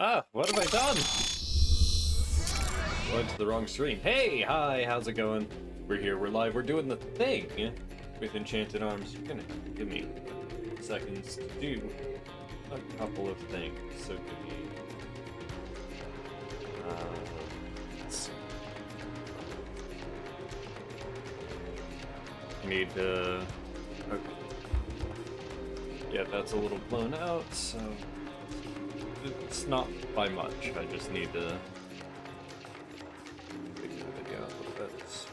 Ah, what have I done? Went to the wrong screen. Hey, hi, how's it going? We're here, we're live, we're doing the thing with Enchanted Arms. You're gonna give me seconds to do a couple of things. So give me... let's see. I need to... Okay. Yeah, that's a little blown out, so... It's not by much, I just need to... fix the video a little bit.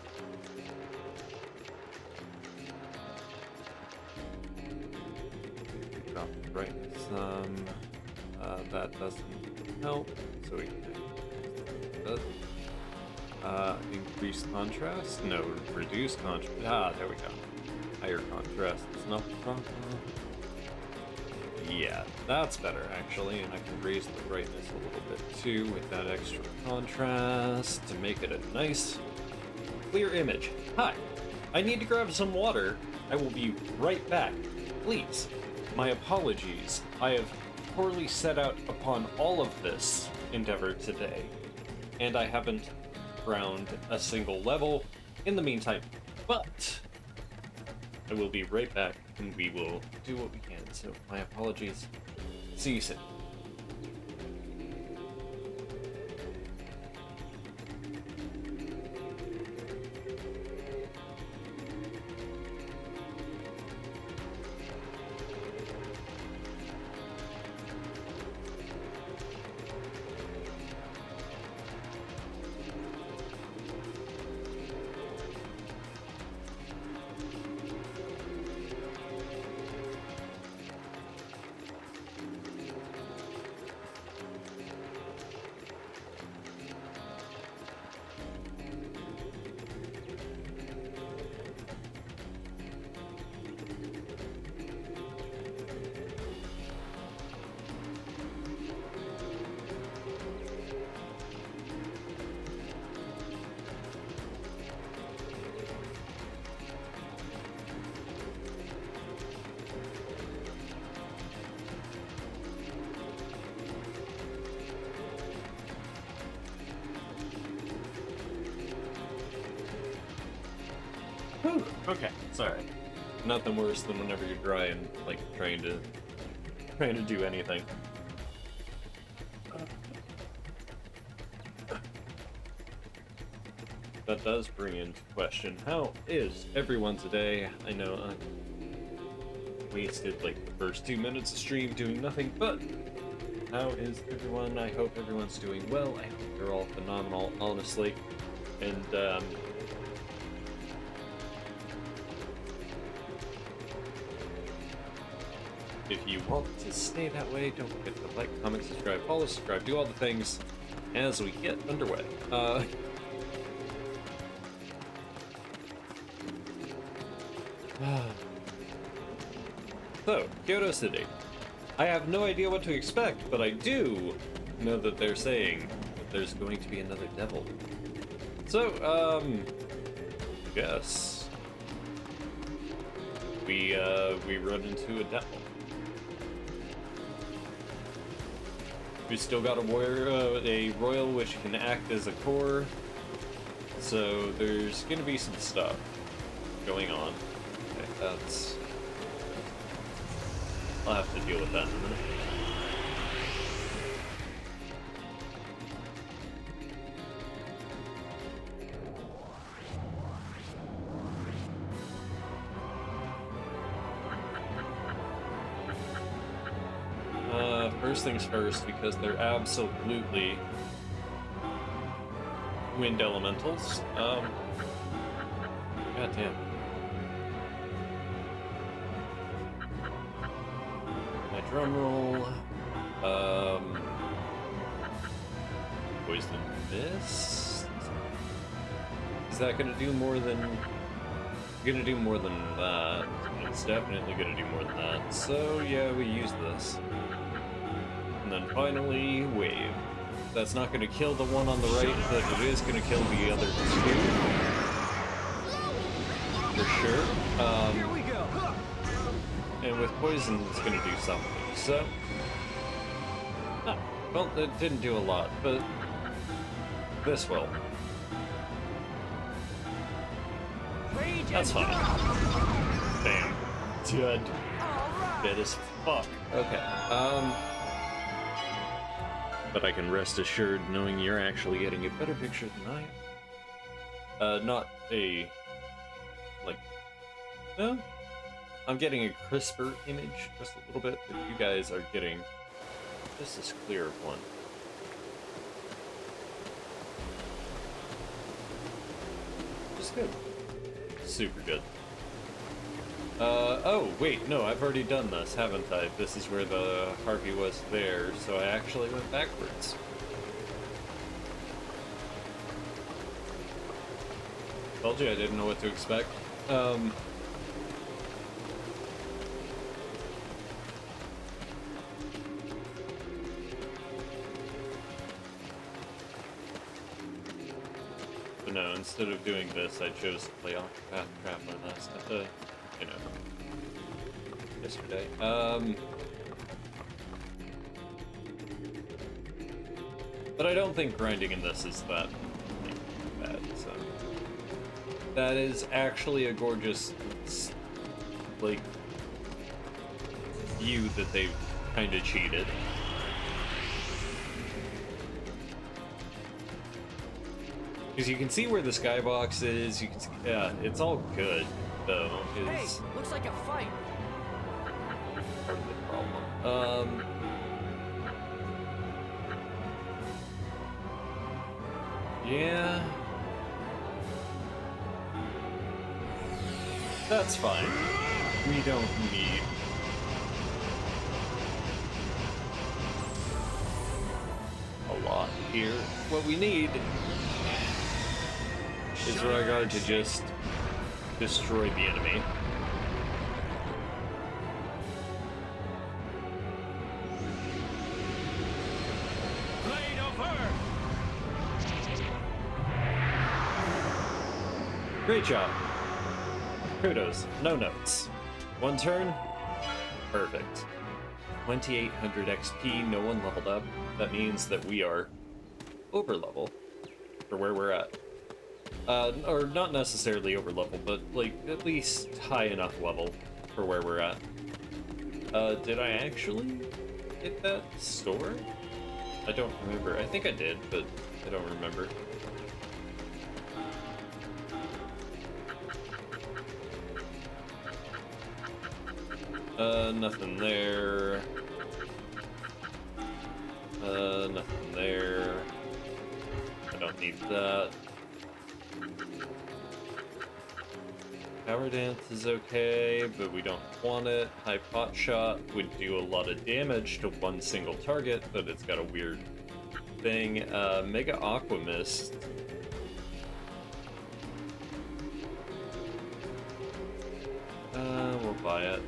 Drop the brightness some. That doesn't help, so we can do that. Increase contrast? No, reduce contrast. Ah, there we go. Higher contrast is not the problem. Yeah, that's better actually, and I can raise the brightness a little bit too with that extra contrast to make it a nice, clear image. Hi, I need to grab some water. I will be right back. Please. My apologies. I have poorly set out upon all of this endeavor today, and I haven't ground a single level in the meantime, but I will be right back, and we will do what we can. So, my apologies. See you soon. Whew, okay, sorry. Nothing worse than whenever you're dry and like trying to do anything. That does bring into question, how is everyone today? I know I wasted like the first 2 minutes of stream doing nothing, but how is everyone? I hope everyone's doing well. I hope they're all phenomenal, honestly. And if you want to stay that way, don't forget to like, comment, subscribe, follow, subscribe, do all the things as we get underway. So, Kyoto City. I have no idea what to expect, but I do know that they're saying that there's going to be another devil. So, I guess we run into a devil. We still got a royal which can act as a core, so there's gonna be some stuff going on. Okay, that's... I'll have to deal with that in a minute. First things first, because they're absolutely wind elementals. God damn. My drum roll. Poison Mist. Is that gonna do more than? Gonna do more than that. It's definitely gonna do more than that. So yeah, we use this. And then finally, Wave. That's not going to kill the one on the right, but it is going to kill the other two. For sure. Here we go. And with poison, it's going to do something. So, Well, it didn't do a lot, but this will. That's fine. Bam. Dead. Dead as fuck. Okay. But I can rest assured knowing you're actually getting a better picture than I am. Not a... like... No? I'm getting a crisper image, just a little bit, but you guys are getting just as clear of one. Just good. Super good. Oh, wait, no, I've already done this, haven't I? This is where the Harpy was there, so I actually went backwards. Told you I didn't know what to expect. But no, instead of doing this, I chose to play Octopath Traveler last, you know, yesterday. But I don't think grinding in this is that bad, so. That is actually a gorgeous, like, view that they've kind of cheated. Because you can see where the skybox is, you can see, yeah, it's all good, though. Hey, looks like a fight. Part of the problem. Yeah. That's fine. We don't need... a lot here. What we need is Rygar to just destroy the enemy. Blade of her. Great job. Kudos. No notes. One turn. Perfect. 2800 XP, no one leveled up. That means that we are over level for where we're at. Or not necessarily over level, but like at least high enough level for where we're at. Did I actually hit that store? I don't remember. I think I did, but I don't remember. Nothing there. Nothing there. I don't need that. Power Dance is okay, but we don't want it. High Pot Shot would do a lot of damage to one single target, but it's got a weird thing. Mega Aqua Mist. We'll buy it.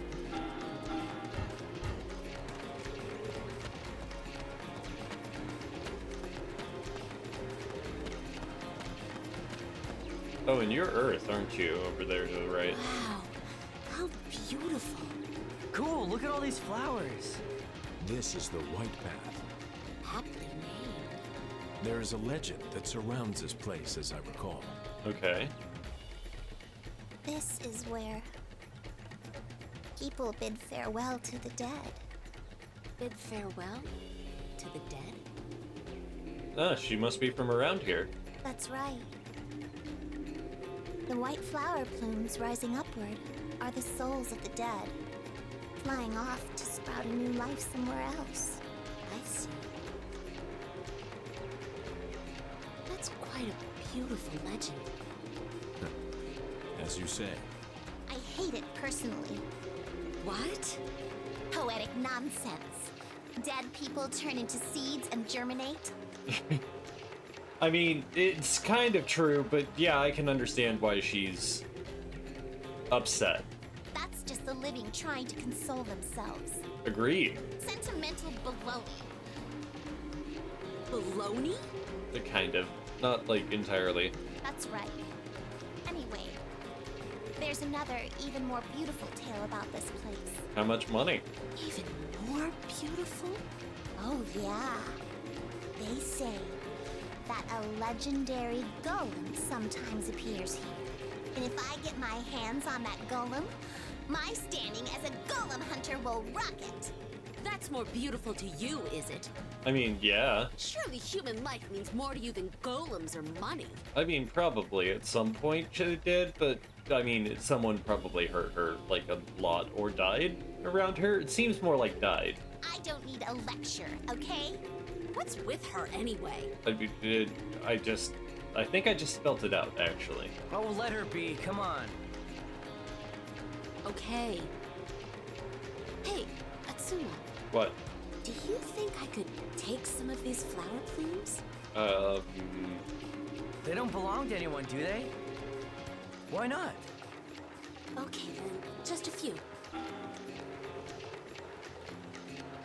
Oh, and you're Earth, aren't you, over there to the right? Wow, how beautiful. Cool, look at all these flowers. This is the White Path. Aptly named. There is a legend that surrounds this place, as I recall. Okay. This is where people bid farewell to the dead. Bid farewell to the dead? Ah, she must be from around here. That's right. The white flower plumes rising upward are the souls of the dead, flying off to sprout a new life somewhere else. I see. That's quite a beautiful legend. As you say. I hate it personally. What? Poetic nonsense. Dead people turn into seeds and germinate. I mean, it's kind of true, but yeah, I can understand why she's upset. That's just the living trying to console themselves. Agreed. Sentimental baloney. Baloney? Kind of. Not, like, entirely. That's right. Anyway, there's another, even more beautiful tale about this place. How much money? Even more beautiful? Oh, yeah. They say that a legendary golem sometimes appears here. And if I get my hands on that golem, my standing as a golem hunter will rocket. That's more beautiful to you, is it? I mean, yeah. Surely human life means more to you than golems or money. I mean, probably at some point she did, but I mean, someone probably hurt her like a lot or died around her. It seems more like died. I don't need a lecture, okay? What's with her anyway? I think I just spelt it out, actually. Oh, let her be. Come on. Okay. Hey, Atsuma, What? do you think I could take some of these flower plumes? They don't belong to anyone, do they? Why not? Okay then, just a few.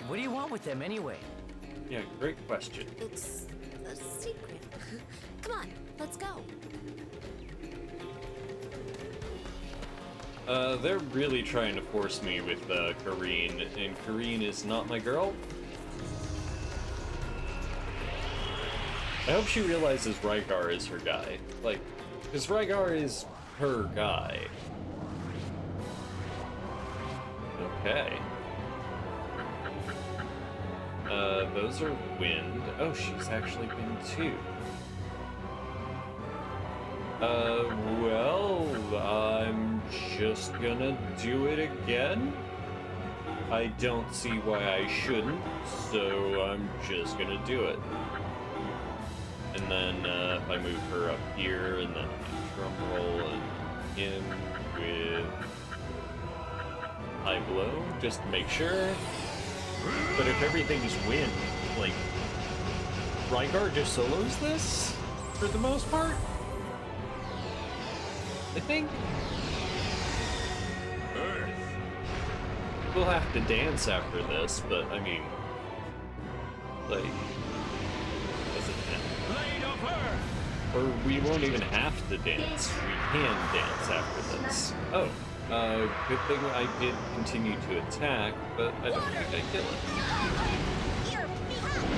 What do you want with them anyway? Yeah, great question. It's a secret. Come on, let's go. They're really trying to force me with, Kareen, and Kareen is not my girl. I hope she realizes Rygar is her guy. Like, because Rygar is her guy. Okay. Those are wind. Oh, she's actually been too. Well, I'm just gonna do it again. I don't see why I shouldn't, so I'm just gonna do it. And then, if I move her up here, and then drum roll and in with high blow, just to make sure. But if everything's wind, like, Rygar just solos this, for the most part? I think we'll have to dance after this, but I mean, like, does it Blade of Earth! or we won't even have to dance. We can dance after this. Oh, good thing I did continue to attack, but I don't think I kill it. You're behind.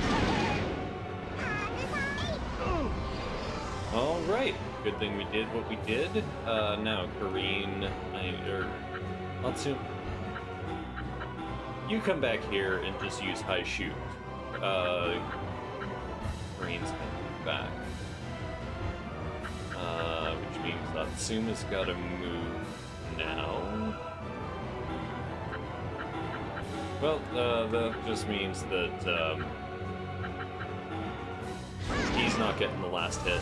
All right. Good thing we did what we did. Now, Kareen, Atsuma, you come back here and just use high shoot. Kareen's coming back. Which means Atsuma's gotta move now. Well, that just means that, he's not getting the last hit.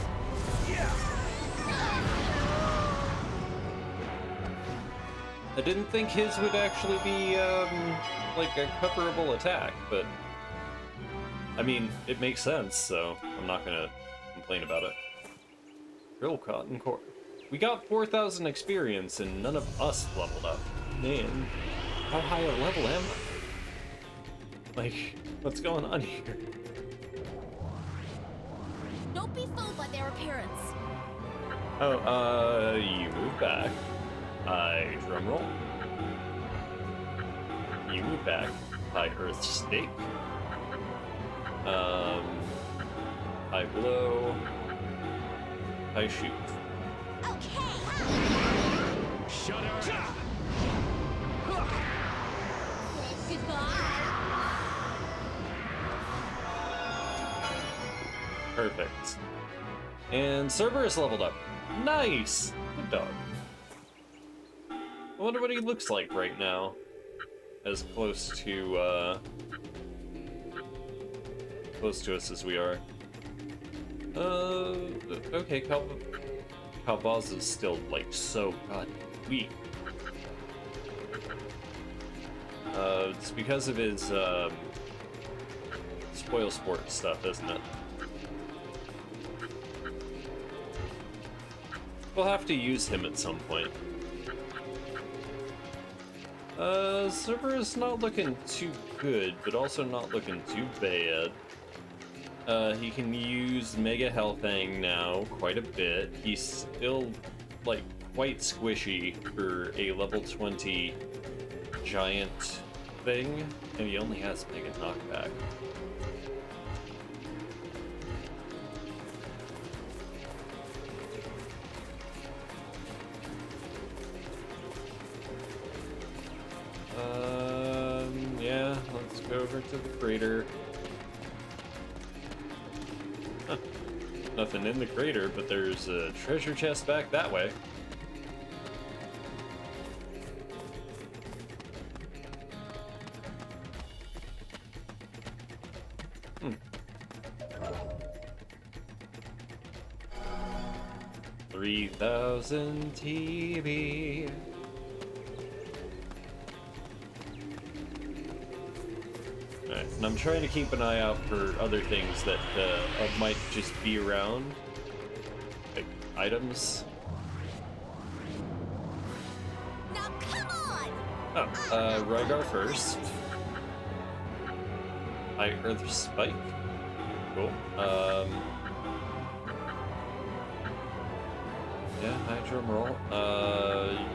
I didn't think his would actually be, like a coverable attack, but I mean, it makes sense, so I'm not gonna complain about it. Real cotton core. We got 4,000 experience and none of us leveled up. Man, how high a level am I? Like, what's going on here? Don't be fooled by their appearance. Oh, you move back. I drum roll. You move back. I earth stake. I blow. I shoot. Okay. Shut her! Perfect. And Cerberus leveled up. Nice! Good dog. I wonder what he looks like right now. As close to us as we are. Okay, Calvaz is still, like, so god weak. It's because of his, spoil sport stuff, isn't it? We'll have to use him at some point. Cerberus not looking too good, but also not looking too bad. He can use Mega Hellfang now quite a bit. He's still, like, quite squishy for a level 20 giant thing, and he only has Mega Knockback. over to the crater. Huh. Nothing in the crater, but there's a treasure chest back that way. Hmm. 3,000 TB. Alright, and I'm trying to keep an eye out for other things that might just be around. Like, items. Now come on! Oh, Rygar first. High Earth Spike. Cool. Yeah, high drum roll.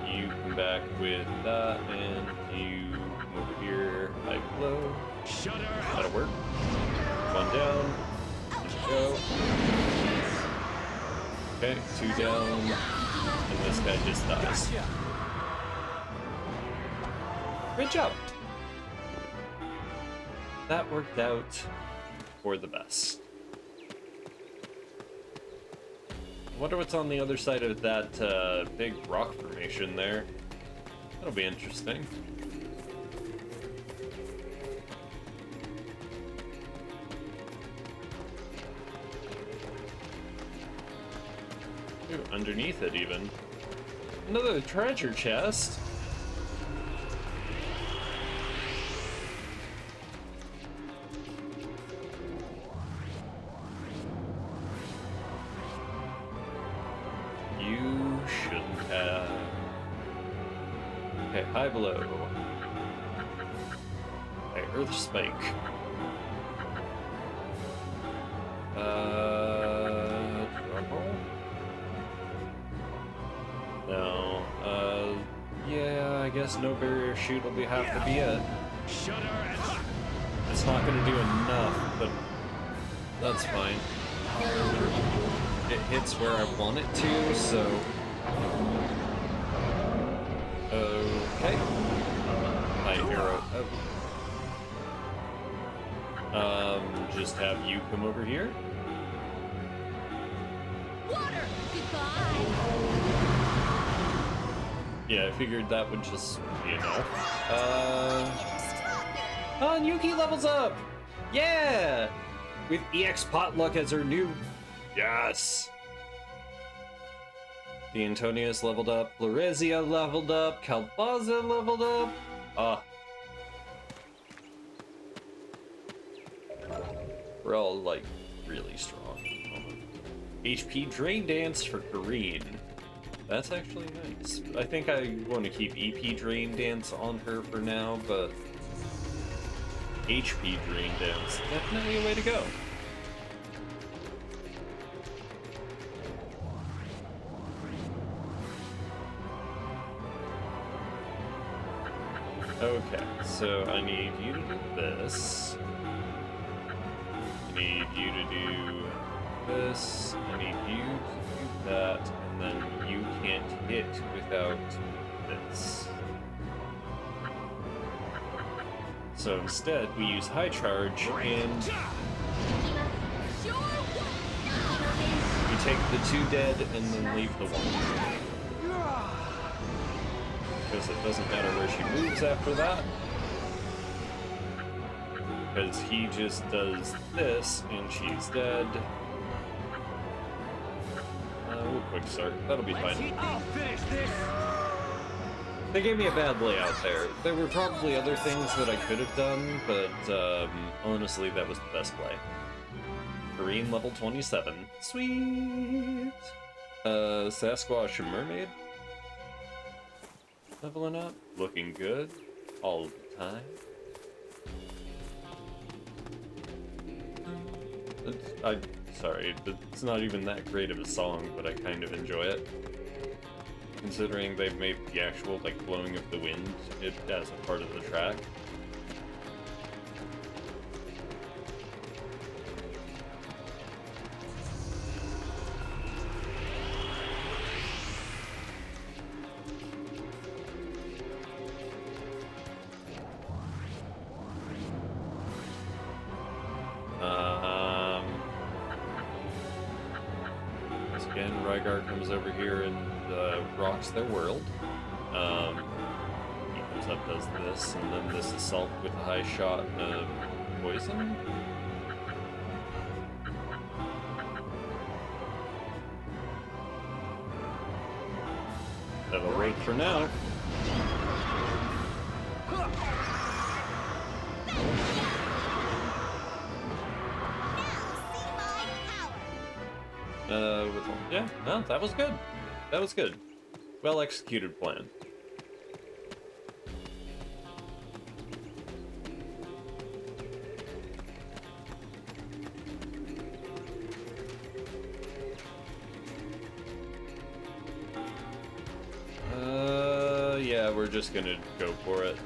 You come back with that, and you come over here. High blow. That'll work. One down. Go. Okay, 2 down. And this guy just dies. Great job. That worked out for the best. I wonder what's on the other side of that big rock formation there. That'll be interesting. Ooh, underneath it even. Another treasure chest. You shouldn't have. Okay, high blow. Okay, earth spike. Trouble? No. Yeah, I guess no barrier shoot will have to be it. It's not gonna do enough, but that's fine. It hits where I want it to, so... Okay. High arrow. Oh. Just have you come over here. Water! Goodbye! Yeah, I figured that would just be enough. Oh, and Yuki levels up! Yeah! With EX Potluck as her new... Yes! The Antonius leveled up, Lorezia leveled up, Kalbaza leveled up. Ah. We're all, like, really strong. HP Drain Dance for Green. That's actually nice. I think I want to keep EP Drain Dance on her for now, but HP Drain Dance, definitely a way to go. Okay, so I need you to do this. I need you to do this. I need you to do that, and then you can't hit without this. So instead, we use High Charge, and we take the 2 dead and then leave the 1. Because it doesn't matter where she moves after that. Because he just does this, and she's dead. We'll quick start. That'll be fine. I'll finish this. They gave me a bad layout there. There were probably other things that I could have done, but honestly, that was the best play. Green level 27. Sweet! Sasquatch and Mermaid. Leveling up, looking good, all the time. Sorry, it's not even that great of a song, but I kind of enjoy it. Considering they've made the actual, like, blowing of the wind as a part of the track. Rygar comes over here and rocks their world. He comes up, does this, and then this assault with a high shot and a poison. That'll rate for now. Yeah, no, that was good. That was good. Well executed plan. Yeah, we're just gonna go for it.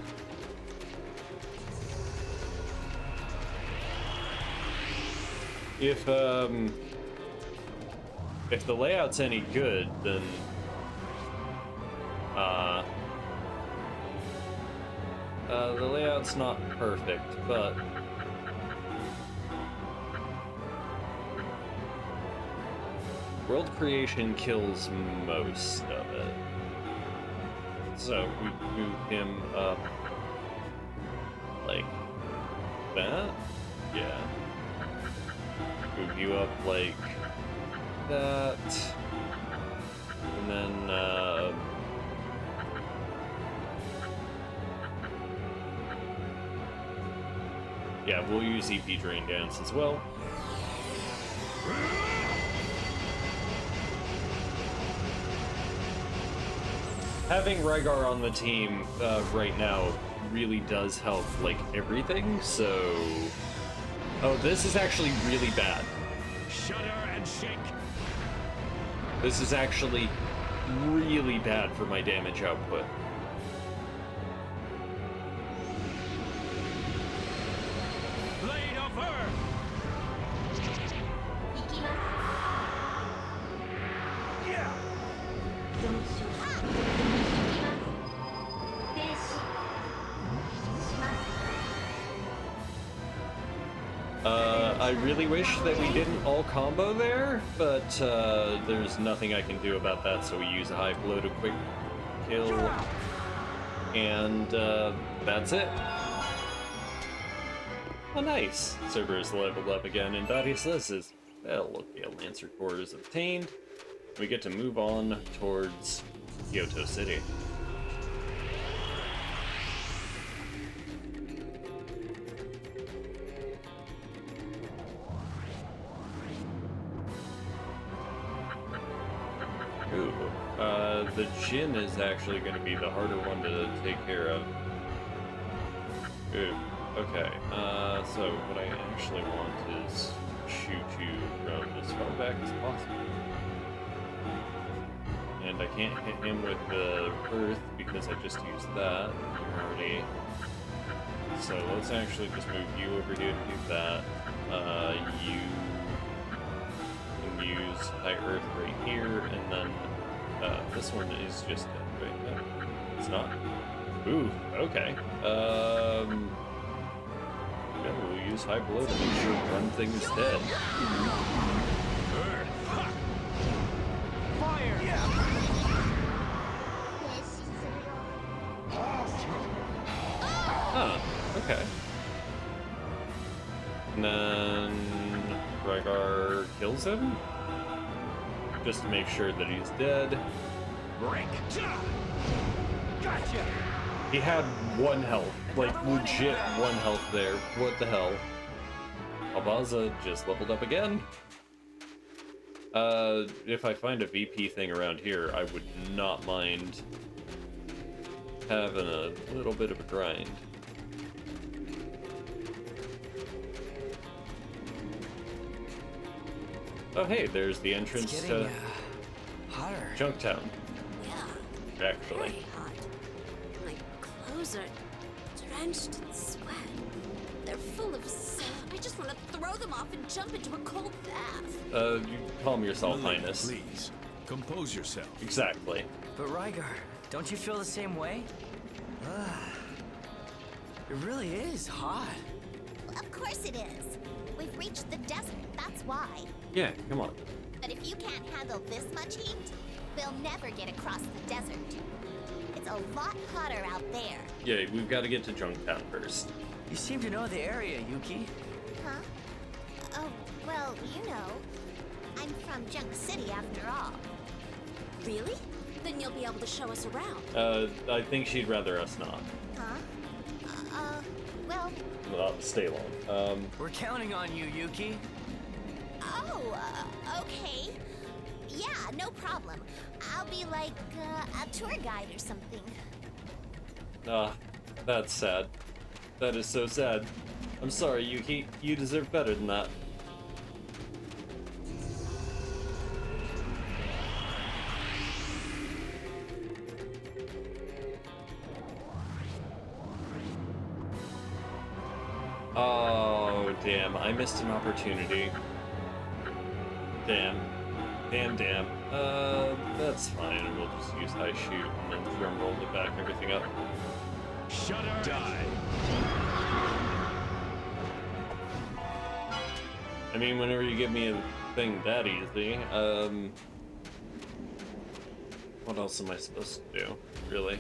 If the layout's any good, then the layout's not perfect, but world creation kills most of it. So we move him up like that? Yeah. Move you up like that. And then, yeah, we'll use EP Drain Dance as well. Having Rygar on the team right now really does help, like, everything, so... Oh, this is actually really bad. Shudder and shake. This is actually really bad for my damage output. Blade of Earth. Yeah. I really wish that we didn't all combo there, but there's nothing I can do about that, so we use a high blow to quick kill, and that's it. Oh, nice. Cerberus leveled up again, and Darius says, well, look, the Lancer Core is obtained. We get to move on towards Kyoto City. Ooh, the Jin is actually going to be the harder one to take care of. Ooh, okay, so what I actually want is shoot you from as far back as possible. And I can't hit him with the Earth because I just used that. You're already... So let's actually just move you over here to do that. You can use High Earth right here, and then this one is just dead, right? No, it's not. Ooh, okay. Yeah, we'll use High Blow to make sure one thing is dead. Fire. Yeah. Huh, okay. And then Rygar kills him? Just to make sure that he's dead. Break. Gotcha. He had 1 health. Like, legit 1 health there. What the hell? Albaza just leveled up again. If I find a VP thing around here, I would not mind having a little bit of a grind. Oh hey, there's the entrance to hotter. Junktown, Yeah, actually. very hot. My clothes are drenched in sweat. They're full of soap. I just want to throw them off and jump into a cold bath. You calm yourself, Lily, Highness. please, compose yourself. Exactly. But Rygar, don't you feel the same way? It really is hot. Of course it is. We've reached the desert, that's why. Yeah, come on. But if you can't handle this much heat, we'll never get across the desert. It's a lot hotter out there. Yeah, we've got to get to Junktown first. You seem to know the area, Yuki. Huh? Oh, well, you know. I'm from Junk City after all. Really? Then you'll be able to show us around. I think she'd rather us not. Huh? Well, Stay long. We're counting on you, Yuki. oh, okay. Yeah, no problem. I'll be like, a tour guide or something. That's sad. That is so sad. I'm sorry, Yuki. You deserve better than that. Oh, damn. I missed an opportunity. Damn. Damn. That's fine. We'll just use high shoot and then drum roll to back everything up. Shut up! Die! I mean, whenever you give me a thing that easy, what else am I supposed to do, really?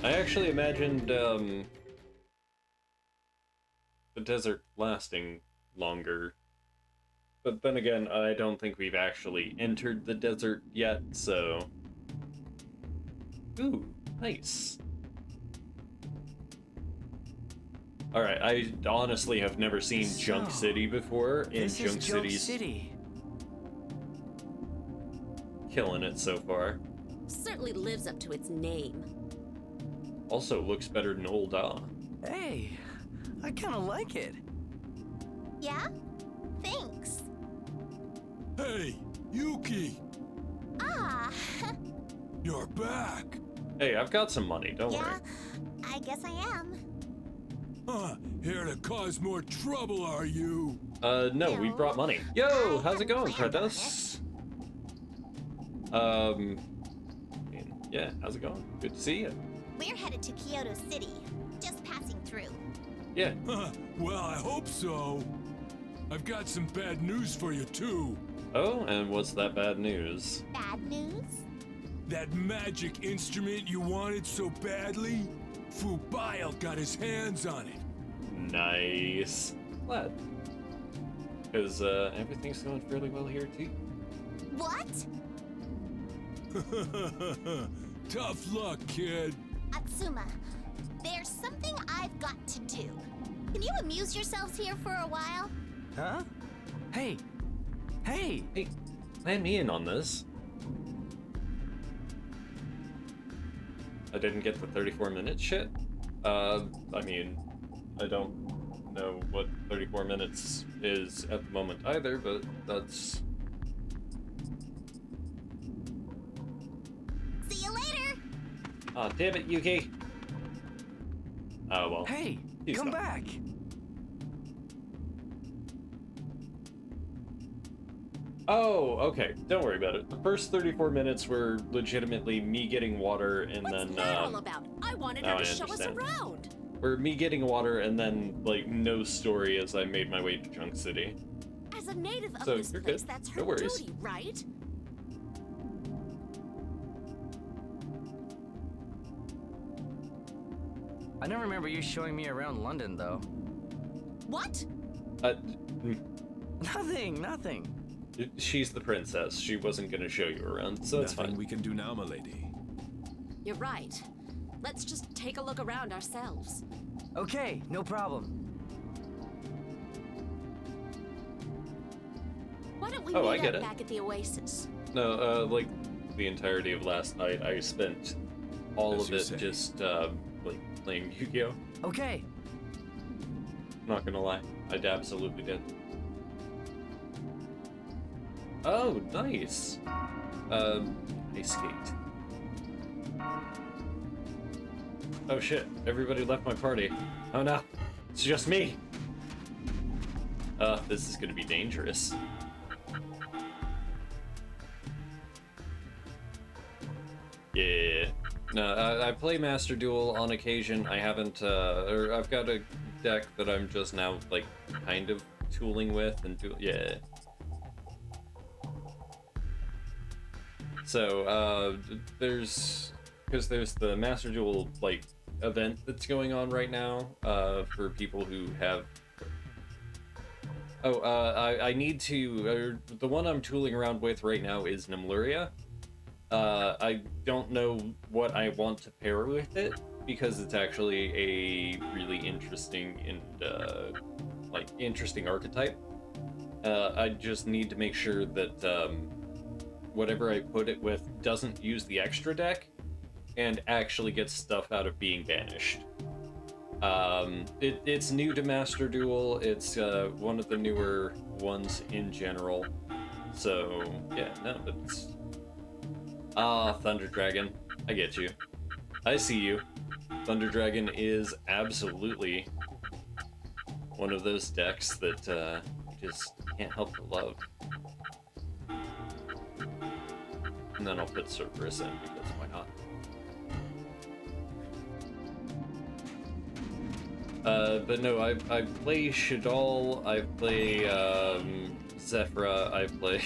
I actually imagined, the desert lasting longer. But then again, I don't think we've actually entered the desert yet, so... Ooh, nice. Alright, I honestly have never seen Junk City before, and This Junk is Junk City's City. killing it so far. Certainly lives up to its name. Also looks better than Old Ah. Hey, I kind of like it. Yeah? Thanks. Hey, Yuki! Ah, You're back! Hey, I've got some money, don't yeah, worry. I guess I am. Huh, here to cause more trouble, are you? No, we No. brought money. Yo, I how's it going, hadn't planned on Kratos? Yeah, how's it going? Good to see you. We're headed to Kyoto City, just passing through. Yeah. Huh, well, I hope so. I've got some bad news for you, too. Oh, and what's that bad news? Bad news? That magic instrument you wanted so badly? Fubail got his hands on it. Nice. Glad. Because, everything's going fairly well here, too. What? Tough luck, kid. Atsuma, there's something I've got to do. Can you amuse yourselves here for a while? Huh? Hey! Hey! Hey, land me in on this. I didn't get the 34 minute shit. I mean, I don't know what 34 minutes is at the moment either, but that's... See you later! Aw, damn it, Yuki! Oh, well. Hey! He's Come gone. back! Oh, okay. Don't worry about it. The first 34 minutes were legitimately me getting water and What's then, that all about? I wanted now her to I show us understand. around. or me getting water and then, like, no story as I made my way to Junk City. As a native of So, this you're place, good. that's No her worries. duty, right? I don't remember you showing me around London, though. What? Mm, Nothing. she's the princess. She wasn't gonna show you around, so it's Nothing fine. we can do now, milady. You're right. Let's just take a look around ourselves. Okay, no problem. Why don't we Oh, I meet get up it. back at the Oasis? No, like, the entirety of last night, I spent all As of you it say. just, like, playing Yu-Gi-Oh! Okay. Not gonna lie, I absolutely did. Oh, nice! Ice skate. Oh shit, everybody left my party. Oh no, it's just me! This is gonna be dangerous. Yeah. No, I play Master Duel on occasion. I haven't, or I've got a deck that I'm just now, like, kind of tooling with and yeah. So, because there's the Master Duel, like, event that's going on right now, for people who have... Oh, I need to... the one I'm tooling around with right now is Nimluria. I don't know what I want to pair with it, because it's actually a really interesting and, interesting archetype. I just need to make sure that, whatever I put it with doesn't use the extra deck and actually gets stuff out of being banished. It's new to Master Duel. It's one of the newer ones in general. So yeah, no, it's Thunder Dragon. I get you. I see you. Thunder Dragon is absolutely one of those decks that you just can't help but love. And then I'll put Cerberus in because why not? But no, I play Shaddoll, I play Zephyra, I play...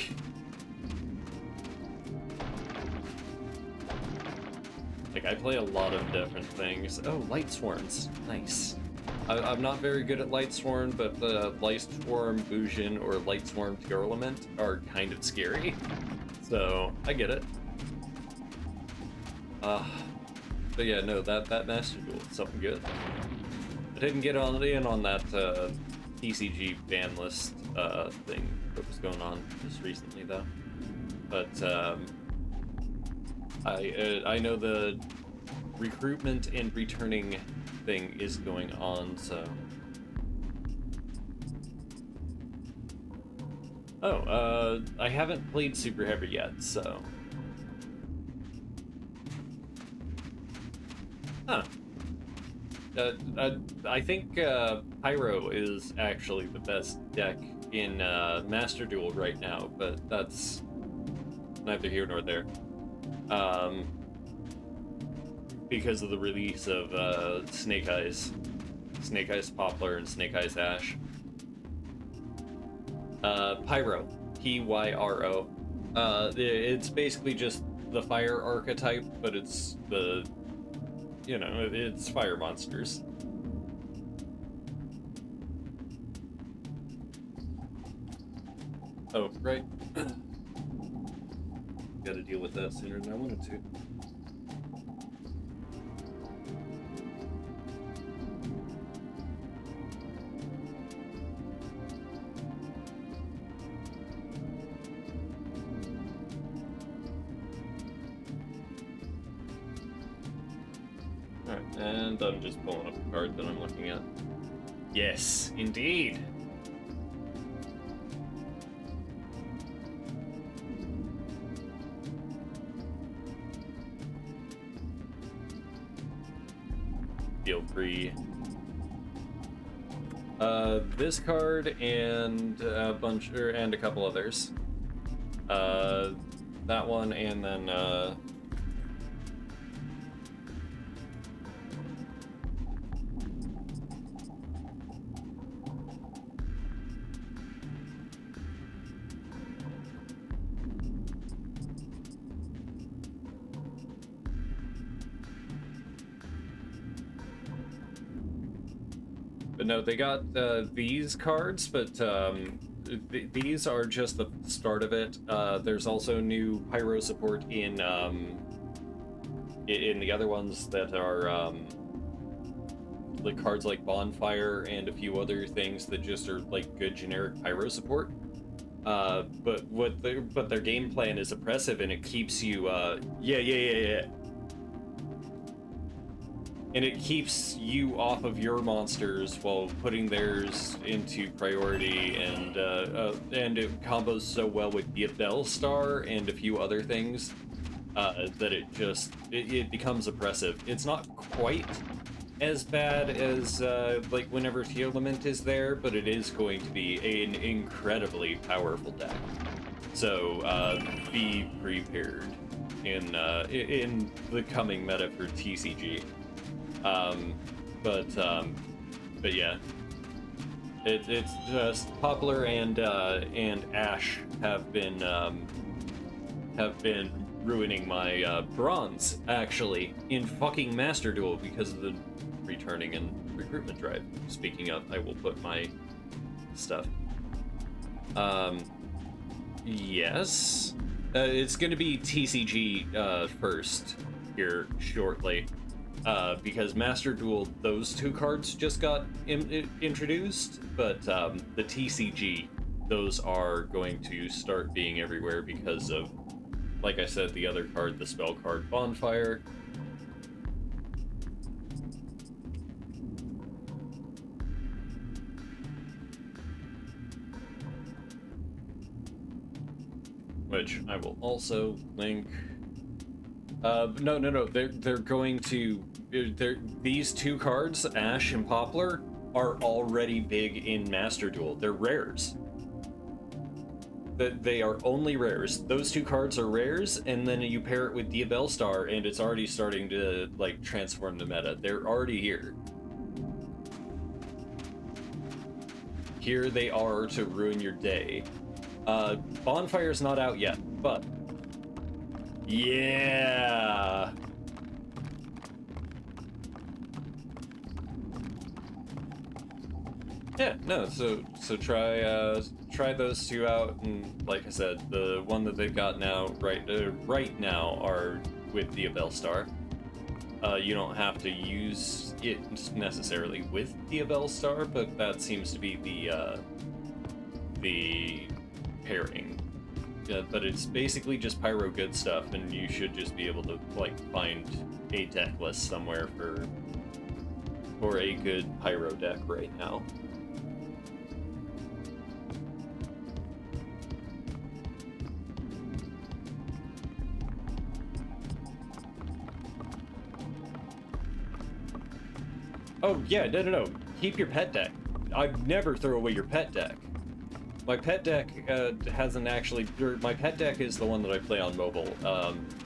like, I play a lot of different things. Oh, Light Swarms. Nice. I'm not very good at Light Swarm, but the Light Swarm Bujin or Light Swarm Tearlament are kind of scary. So, I get it. But yeah, no, that Master Duel is something good. I didn't get in on that TCG ban list thing that was going on just recently, though. But I know the recruitment and returning thing is going on, so... Oh, I haven't played Super Heavy yet, so... Huh. I think Pyro is actually the best deck in Master Duel right now, but that's neither here nor there. Because of the release of Snake Eyes Poplar and Snake Eyes Ash. Pyro, Pyro. It's basically just the fire archetype, but it's the, it's fire monsters. Oh, right. Gotta deal with that sooner than I wanted to. Alright, and I'm just pulling up a card that I'm looking at. Yes, indeed! Feel free. This card and a bunch, and a couple others. That one, and then, but no, they got these cards, but these are just the start of it. There's also new Pyro support in the other ones that are like cards like Bonfire and a few other things that just are like good generic Pyro support. But their game plan is oppressive, and it keeps you yeah. And it keeps you off of your monsters while putting theirs into priority, and it combos so well with Bellstar and a few other things that it becomes oppressive. It's not quite as bad as like whenever Tearlament is there, but it is going to be an incredibly powerful deck. So be prepared in the coming meta for TCG. But yeah, it's just Poplar and Ash have been ruining my bronze actually in fucking Master Duel because of the returning and recruitment drive. Speaking of, I will put my stuff. Yes. It's gonna be TCG first here shortly. Because Master Duel, those two cards just got introduced, but the TCG, those are going to start being everywhere because of, like I said, the other card, the spell card Bonfire. Which I will also link. No. They're going to. These two cards, Ash and Poplar, are already big in Master Duel. They're rares. They are only rares. Those two cards are rares, and then you pair it with Diabell Star, and it's already starting to like transform the meta. They're already here. Here they are to ruin your day. Bonfire's not out yet, but yeah. Yeah, no, so try those two out, and like I said, the one that they've got now right now are with Diabell Star. You don't have to use it necessarily with Diabell Star, but that seems to be the pairing. Yeah, but it's basically just pyro good stuff, and you should just be able to like find a deck list somewhere for a good pyro deck right now. Oh yeah, no. Keep your pet deck. I'd never throw away your pet deck. My pet deck hasn't actually. My pet deck is the one that I play on mobile.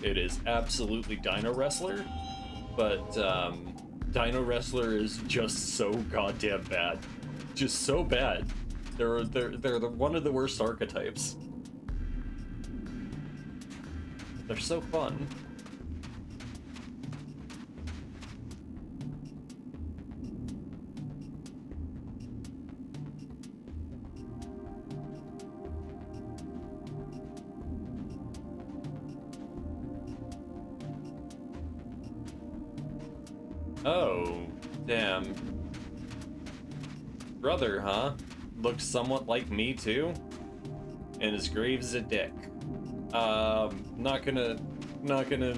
It is absolutely Dino Wrestler, but Dino Wrestler is just so goddamn bad, just so bad. They're one of the worst archetypes. They're so fun. Oh, damn. Brother, huh? Looks somewhat like me too? And his grave's a dick. Not gonna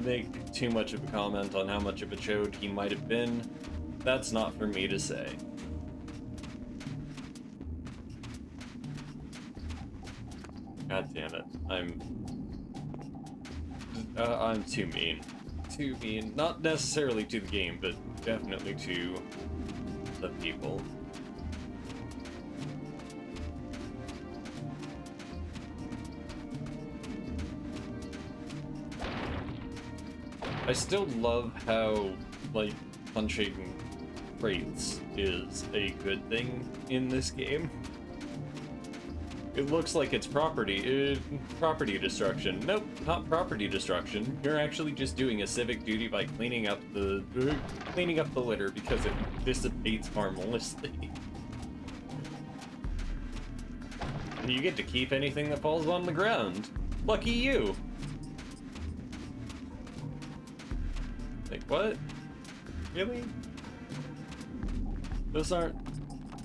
make too much of a comment on how much of a chode he might have been. That's not for me to say. God damn it. I'm too mean. Too mean. Not necessarily to the game, but definitely to the people. I still love how, like, punching crates is a good thing in this game. It looks like it's property destruction. Nope, not property destruction. You're actually just doing a civic duty by cleaning up the litter because it dissipates harmlessly. And you get to keep anything that falls on the ground. Lucky you. Like, what? Really? Those aren't...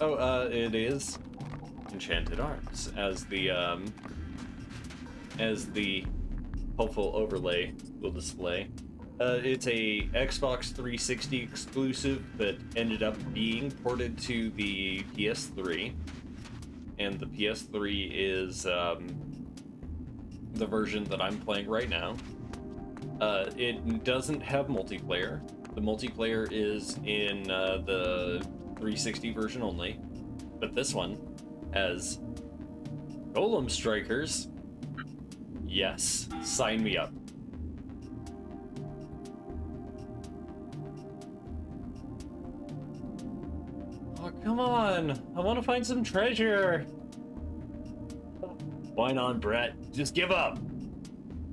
Oh, it is Enchanted Arms as the helpful overlay will display. It's a Xbox 360 exclusive that ended up being ported to the PS3, and the PS3 is the version that I'm playing right now. It doesn't have multiplayer. The multiplayer is in the 360 version only, but this one has Golem Strikers. Yes, sign me up. Oh, come on. I want to find some treasure. Why not, Brett? Just give up.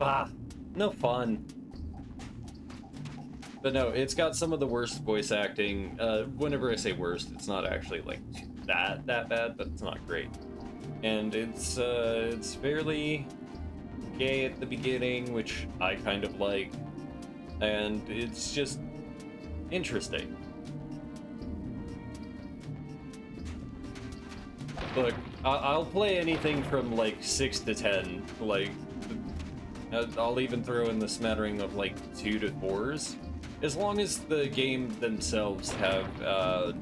Ah, no fun. But no, it's got some of the worst voice acting. Whenever I say worst, it's not actually like that bad, but it's not great. And it's fairly gay at the beginning, which I kind of like, and it's just interesting. Look, I'll play anything from like 6 to 10. Like, I'll even throw in the smattering of like 2 to 4s, as long as the game themselves have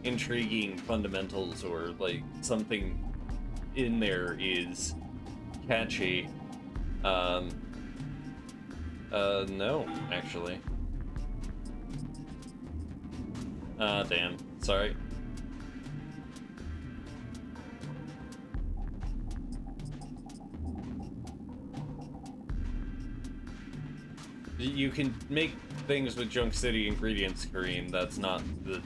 intriguing fundamentals or like something in there is catchy. No, actually. Damn. Sorry. You can make things with Junk City ingredients, Kareem. That's not the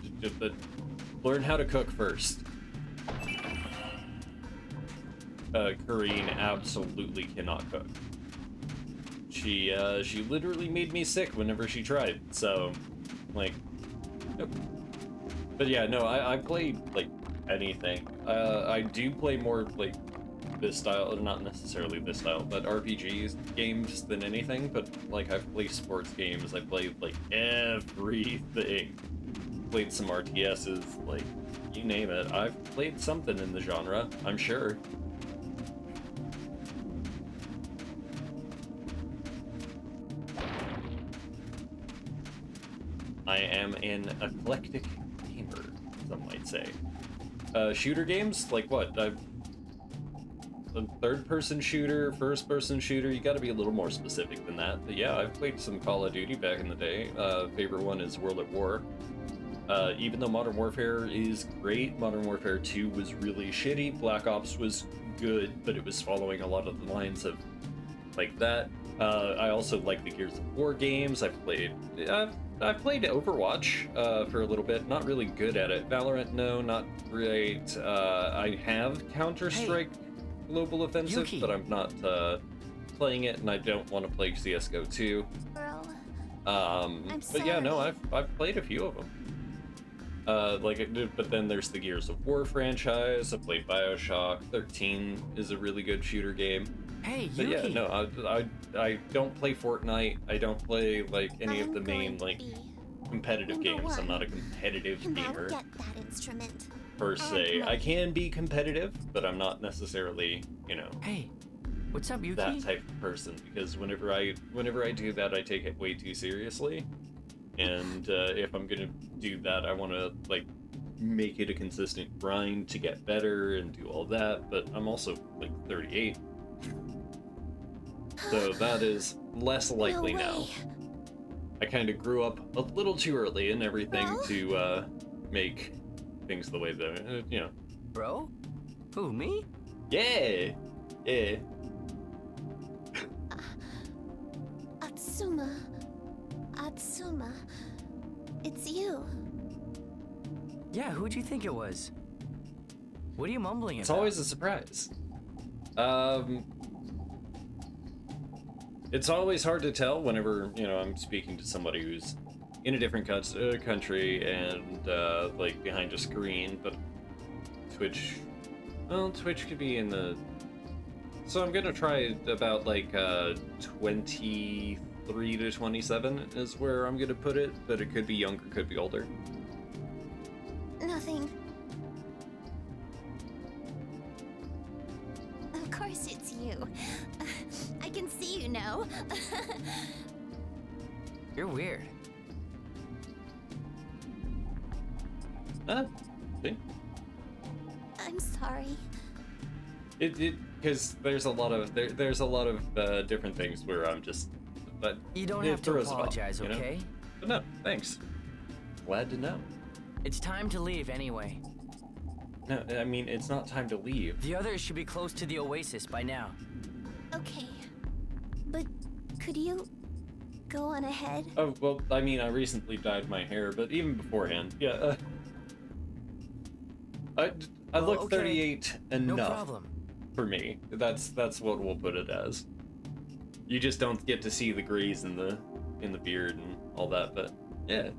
learn how to cook first. Kareen absolutely cannot cook. She literally made me sick whenever she tried, so, like, nope. But yeah, no, I played, like, anything. I do play more, like, this style, not necessarily this style, but RPGs games than anything, but, like, I've played sports games, I played, like, everything. Played some RTSs, like, you name it. I've played something in the genre, I'm sure. I am an eclectic gamer, some might say. Shooter games? Like what? A third-person shooter, first-person shooter, you gotta be a little more specific than that. But yeah, I've played some Call of Duty back in the day. Favorite one is World at War. Even though Modern Warfare is great, Modern Warfare 2 was really shitty. Black Ops was good, but it was following a lot of the lines of like that. I also like the Gears of War games. I've played Overwatch for a little bit. Not really good at it. Valorant, no, not great. I have Counter-Strike Global Offensive, Yuki. but I'm not playing it, and I don't want to play CS:GO 2. Girl, But yeah, no, I've played a few of them. But then there's the Gears of War franchise. I played BioShock. 13 is a really good shooter game. Hey, But Yuki. yeah, no, I don't play Fortnite. I don't play like any of I'm the main going like to be competitive number games. I'm one, not a competitive and I'll gamer get that instrument. per and se. I money. can be competitive, but I'm not necessarily, Hey, what's up, Yuki? that type of person, because whenever I do that, I take it way too seriously. And if I'm gonna do that, I want to like make it a consistent grind to get better and do all that. But I'm also like 38, so that is less likely No now. way. I kind of grew up a little too early in everything Well? to make things the way that Bro? Who, me? Yeah. Atsuma, it's you. Yeah, who'd you think it was? What are you mumbling It's about? always a surprise. It's always hard to tell whenever, I'm speaking to somebody who's in a different country and, like, behind a screen, but Twitch could be in the... So I'm gonna try about, like, 23 to 27 is where I'm gonna put it, but it could be younger, could be older. Nothing. Of course it's you. I can see you know. You're weird. See? I'm sorry. Because there's a lot of different things where I'm just, but You don't it have to throws it off, apologize, okay? But no, thanks. Glad to know. It's time to leave anyway. No, I mean it's not time to leave. The others should be close to the oasis by now. Okay. But could you go on ahead? Oh well, I mean I recently dyed my hair, but even beforehand, yeah. I Oh, look okay. 38 No enough problem. for me. That's what we'll put it as. You just don't get to see the grays in the beard and all that, but yeah.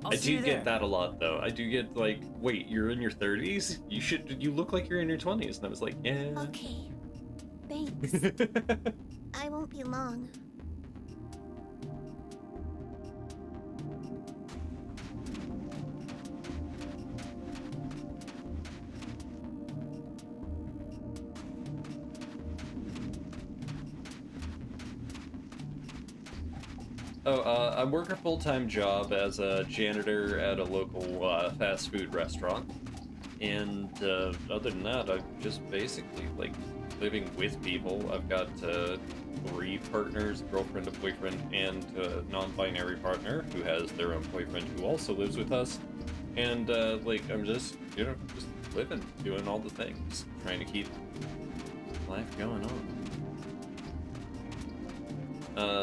I'll I see do you there. get that a lot though. I do get like, wait, you're in your 30s? You look like you're in your 20s. And I was like, yeah. Okay. Thanks. I won't be long. I work a full-time job as a janitor at a local fast food restaurant. And other than that, I'm just basically like living with people. I've got 3 partners, a girlfriend, a boyfriend, and a non-binary partner who has their own boyfriend who also lives with us. And like I'm just, just living, doing all the things, trying to keep life going on.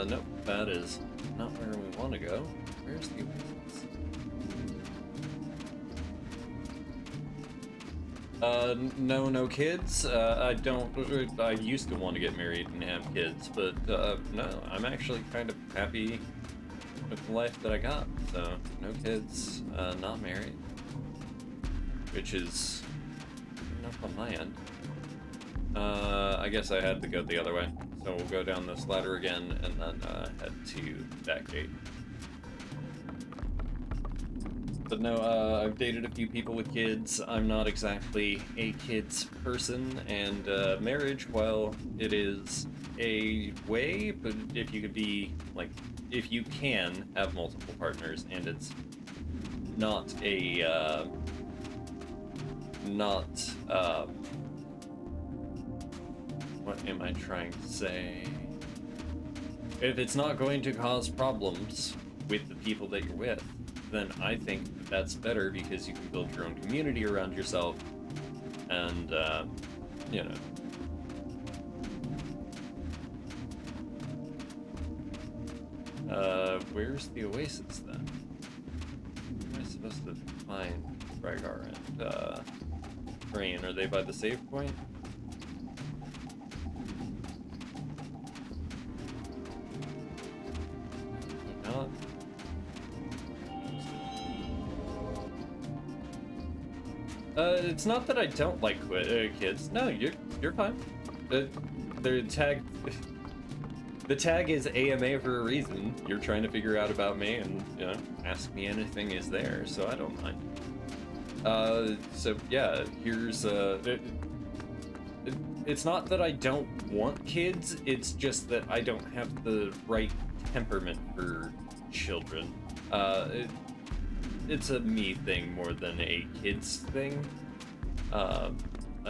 Nope, that is not where we want to go. Where's the oasis? No kids. I used to want to get married and have kids, but no, I'm actually kind of happy with the life that I got. So, no kids, not married, which is enough on my end. I guess I had to go the other way. So we'll go down this ladder again and then head to that gate. But no, I've dated a few people with kids. I'm not exactly a kids person, and marriage, while it is a way, but if you could be, like, if you can have multiple partners, and it's not a, what am I trying to say? If it's not going to cause problems with the people that you're with, then I think that's better because you can build your own community around yourself and, you know. Where's the oasis then? Where am I supposed to find Rhaegar and, Crane? Are they by the save point? Not. It's not that I don't like kids. No, you're fine. The tag is AMA for a reason. You're trying to figure out about me, and ask me anything is there, so I don't mind. So yeah, here's it's not that I don't want kids. It's just that I don't have the right temperament for children. It's a me thing more than a kids thing. I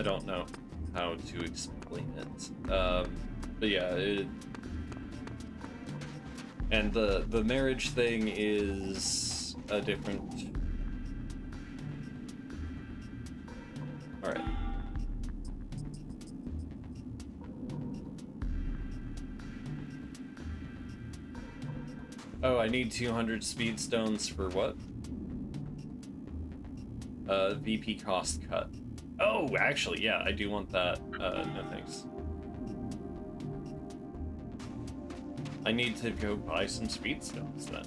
don't know how to explain it. But yeah, and the marriage thing is a different. All right. Oh, I need 200 speed stones for what? VP cost cut. Oh, actually, yeah, I do want that. No thanks. I need to go buy some speed stones then.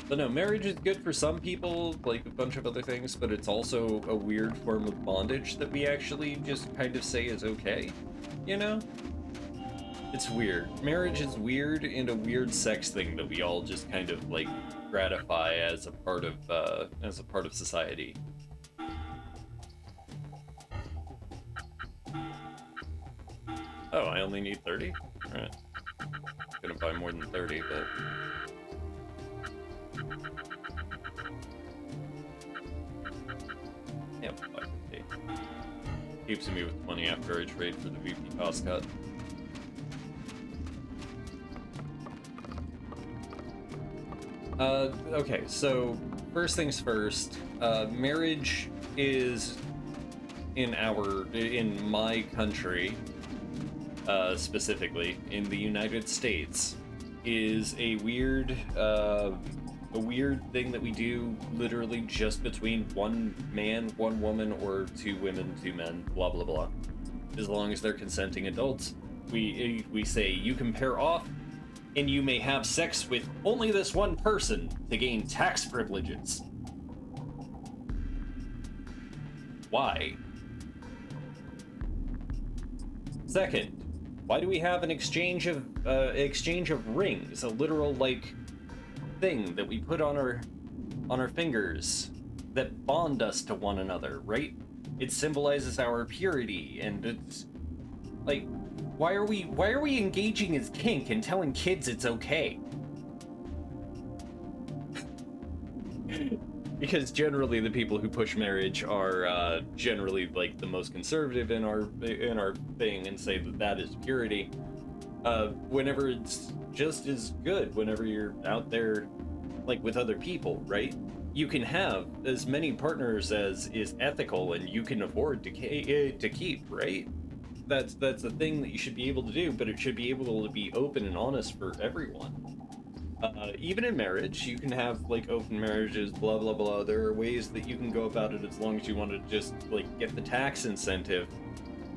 But no, marriage is good for some people, like a bunch of other things, but it's also a weird form of bondage that we actually just kind of say is okay, you know? It's weird. Marriage is weird and a weird sex thing that we all just kind of like gratify as a part of society. Oh, I only need 30? Alright. Gonna buy more than 30, but yeah, 550. Keeps me with money after I trade for the VP cost cut. Okay, so first things first, marriage is in my country, specifically in the United States, is a weird a weird thing that we do literally just between one man, one woman, or two women, two men, blah blah blah. As long as they're consenting adults. We say you can pair off and you may have sex with only this one person to gain tax privileges. Why? Second, why do we have an exchange of rings, a literal like thing that we put on our fingers that bond us to one another, right? It symbolizes our purity, and it's like, why are we engaging as kink and telling kids it's okay? Because generally the people who push marriage are generally like the most conservative in our thing and say that is purity. Whenever it's just as good, whenever you're out there like with other people, right? You can have as many partners as is ethical and you can afford to keep, right? That's the thing that you should be able to do, but it should be able to be open and honest for everyone. Even in marriage, you can have like open marriages, blah blah blah. There are ways that you can go about it as long as you want to just like get the tax incentive.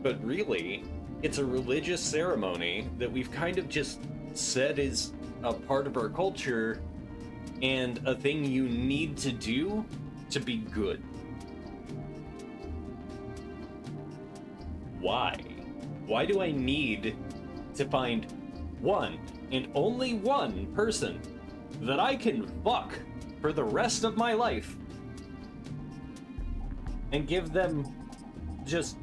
But really, it's a religious ceremony that we've kind of just said is a part of our culture and a thing you need to do to be good. Why? Why do I need to find one and only one person that I can fuck for the rest of my life and give them just,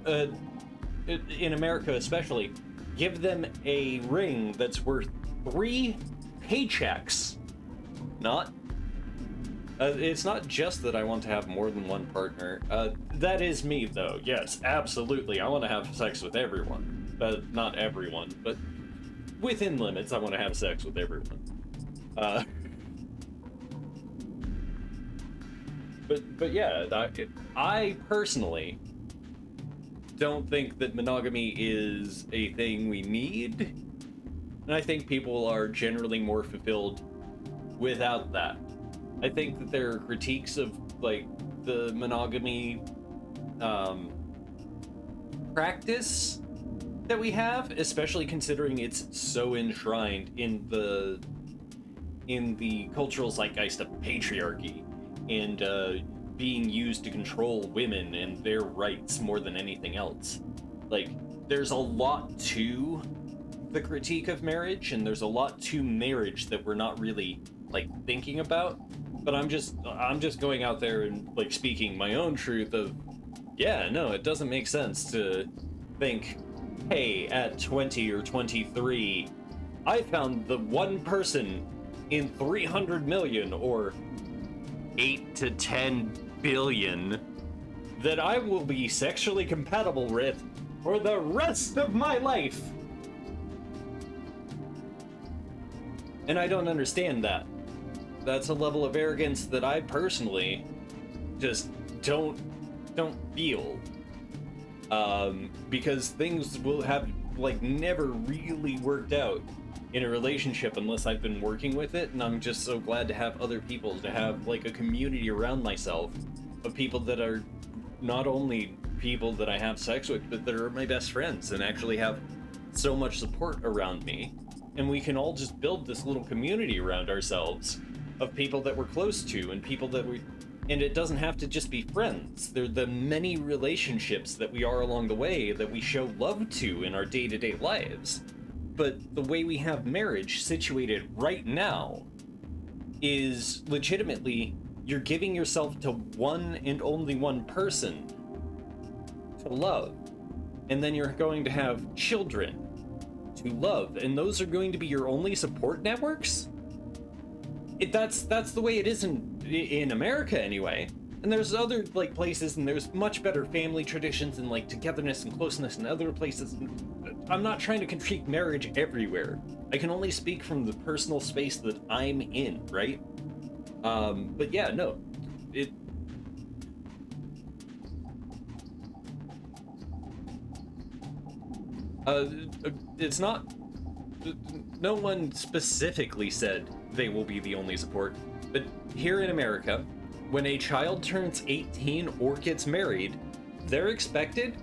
in America especially, give them a ring that's worth 3 paychecks? It's not just that I want to have more than one partner. That is me, though. Yes, absolutely. I want to have sex with everyone. Not everyone, but within limits, I want to have sex with everyone. But yeah, I personally don't think that monogamy is a thing we need, and I think people are generally more fulfilled without that. I think that there are critiques of like the monogamy practice that we have, especially considering it's so enshrined in the cultural zeitgeist of patriarchy and being used to control women and their rights more than anything else. Like, there's a lot to the critique of marriage, and there's a lot to marriage that we're not really like thinking about. But I'm just going out there and like speaking my own truth of, yeah, no, it doesn't make sense to think, hey, at 20 or 23, I found the one person in 300 million or 8 to 10 billion that I will be sexually compatible with for the rest of my life. And I don't understand that. That's a level of arrogance that I personally just don't feel. Because things will have like never really worked out in a relationship unless I've been working with it, and I'm just so glad to have other people, to have like a community around myself of people that are not only people that I have sex with, but that are my best friends and actually have so much support around me. And we can all just build this little community around ourselves of people that we're close to and people that and it doesn't have to just be friends. They're the many relationships that we are along the way that we show love to in our day-to-day lives. But the way we have marriage situated right now is legitimately you're giving yourself to one and only one person to love. And then you're going to have children to love, and those are going to be your only support networks? That's the way it is in America anyway. And there's other like places, and there's much better family traditions and like togetherness and closeness in other places. I'm not trying to critique marriage everywhere. I can only speak from the personal space that I'm in, right? But yeah, no. It's not... No one specifically said they will be the only support. But here in America, when a child turns 18 or gets married, they're expected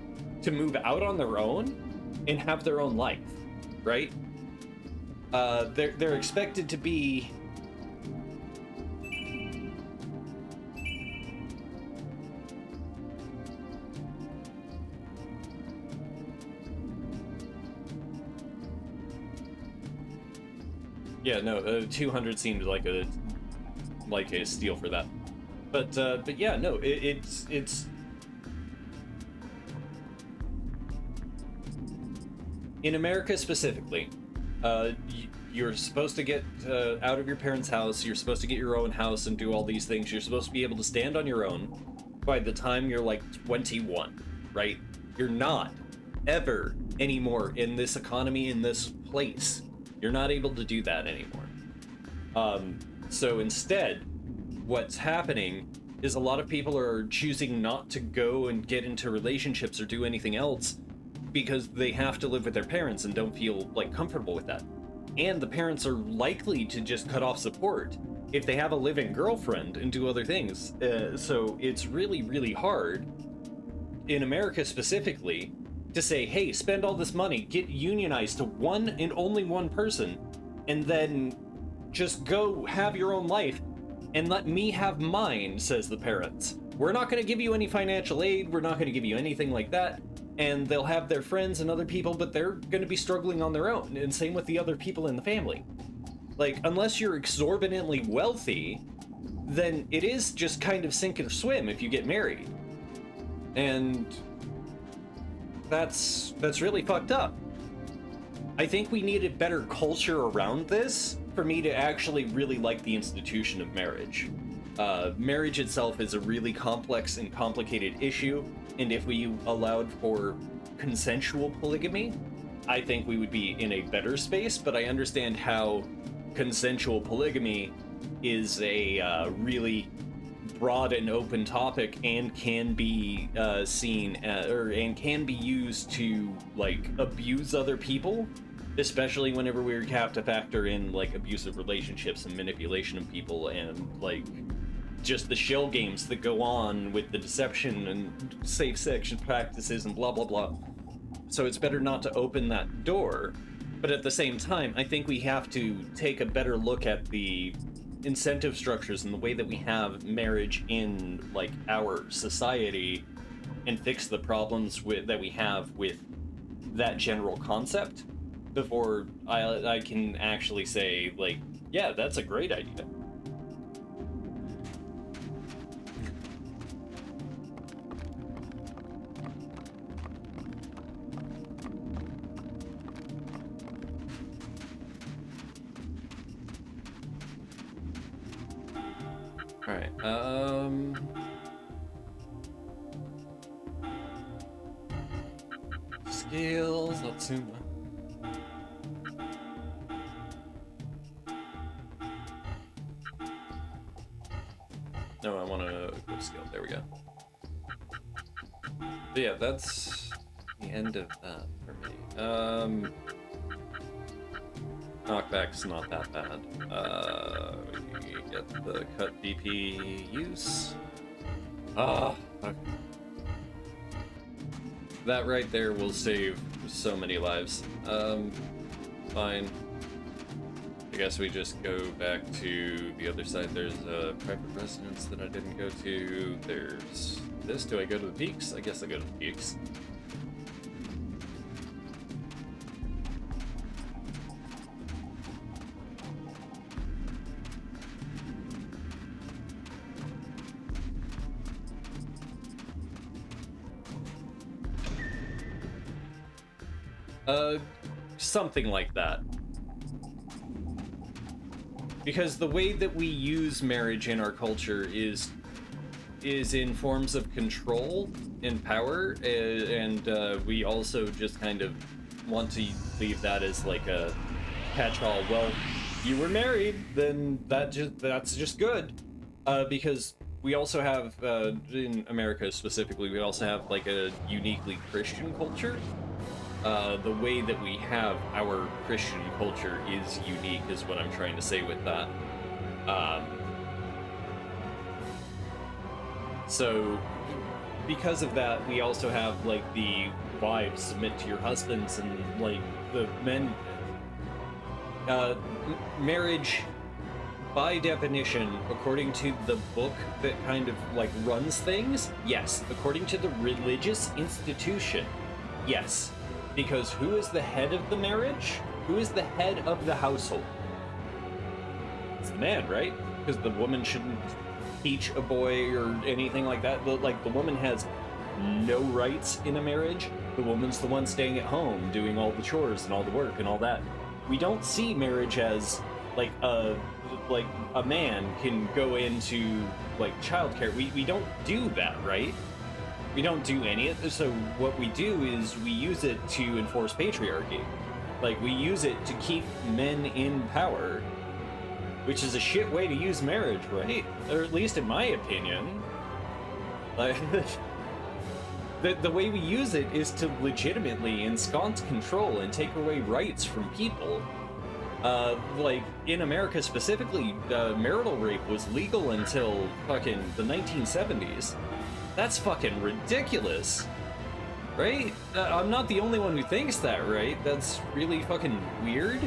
to move out on their own and have their own life, right? They're expected to be... Yeah, no, 200 seemed like a steal for that. But yeah, no, it's in America specifically, you're supposed to get out of your parents' house, you're supposed to get your own house and do all these things. You're supposed to be able to stand on your own by the time you're like 21, right? You're not ever anymore in this economy, in this place. You're not able to do that anymore. So instead, what's happening is a lot of people are choosing not to go and get into relationships or do anything else because they have to live with their parents and don't feel like comfortable with that. And the parents are likely to just cut off support if they have a live-in girlfriend and do other things. So it's really, really hard in America specifically to say, hey, spend all this money, get unionized to one and only one person, and then just go have your own life and let me have mine, says the parents. We're not going to give you any financial aid, we're not going to give you anything like that, and they'll have their friends and other people, but they're going to be struggling on their own, and same with the other people in the family. Like, unless you're exorbitantly wealthy, then it is just kind of sink or swim if you get married. And that's really fucked up. I think we need a better culture around this for me to actually really like the institution of marriage. Marriage itself is a really complex and complicated issue, and if we allowed for consensual polygamy, I think we would be in a better space, but I understand how consensual polygamy is a really broad and open topic and can be seen and can be used to like abuse other people, especially whenever we have to factor in like abusive relationships and manipulation of people and like just the shell games that go on with the deception and safe sex practices and blah blah blah. So it's better not to open that door, but at the same time I think we have to take a better look at the incentive structures and the way that we have marriage in like our society and fix the problems that we have with that general concept before I can actually say like, yeah, that's a great idea. Alright, skills, Atsuma. No, I want to go skill, there we go. But yeah, that's the end of that for me. Knockback's not that bad. We get the cut DP use. Okay. That right there will save so many lives. Fine. I guess we just go back to the other side. There's a private residence that I didn't go to. There's this. Do I go to the peaks? I guess I go to the peaks. Something like that. Because the way that we use marriage in our culture is in forms of control and power, and we also just kind of want to leave that as like a catch-all. Well, you were married, then that's just good, because we also have in America specifically, we also have like a uniquely Christian culture. The way that we have our Christian culture is unique, is what I'm trying to say with that. So, because of that, we also have, like, the wives submit to your husbands, and, like, the men... marriage, by definition, according to the book that kind of, like, runs things, yes. According to the religious institution, yes. Because who is the head of the marriage? Who is the head of the household? It's the man, right? Because the woman shouldn't teach a boy or anything like that. Like, the woman has no rights in a marriage. The woman's the one staying at home, doing all the chores and all the work and all that. We don't see marriage as, like a man can go into, like, childcare. We don't do that, right? We don't do any of this. So what we do is we use it to enforce patriarchy. Like, we use it to keep men in power, which is a shit way to use marriage, right? Or at least in my opinion. Like, the way we use it is to legitimately ensconce control and take away rights from people. Like, in America specifically, marital rape was legal until fucking the 1970s. That's fucking ridiculous, right? I'm not the only one who thinks that, right? That's really fucking weird.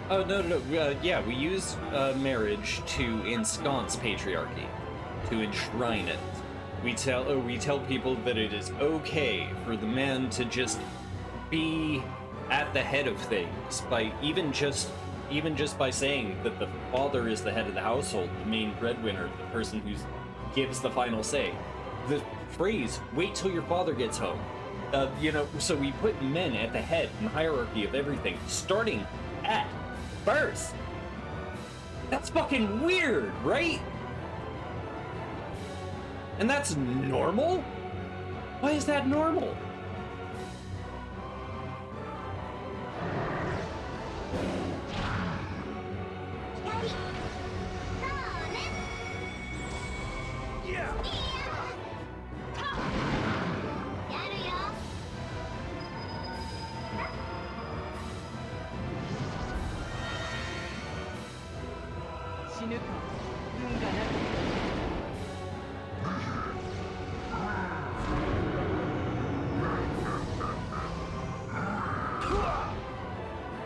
Oh, no. Yeah, we use marriage to ensconce patriarchy, to enshrine it. We tell people that it is okay for the man to just be at the head of things by even just by saying that the father is the head of the household, the main breadwinner, the person who gives the final say. The phrase "wait till your father gets home," so we put men at the head in the hierarchy of everything, starting at birth. That's fucking weird, right? And that's normal? Why is that normal?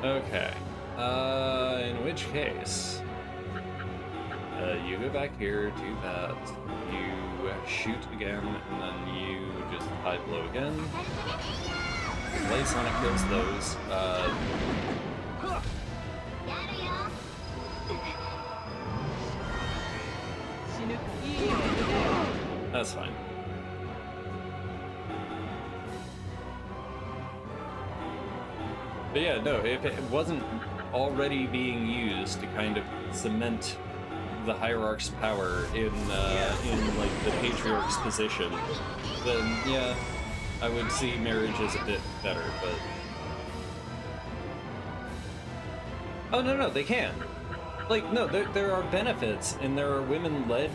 Okay. In which case, you go back here, do that, you shoot again, and then you just hide low again. Light Sonic kills those. That's fine. But yeah, no, if it wasn't already being used to kind of cement the hierarch's power in like the patriarch's position, then yeah, I would see marriage as a bit better, but... Oh, no, they can. Like, no, there are benefits, and there are women-led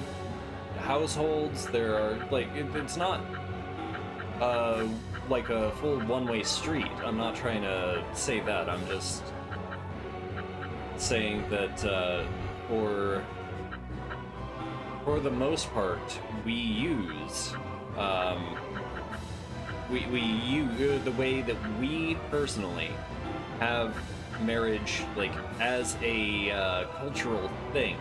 households, there are, like, it's not, like a full one-way street. I'm not trying to say that, I'm just saying that, for the most part, we use, we use the way that we personally have marriage, like, as a cultural thing.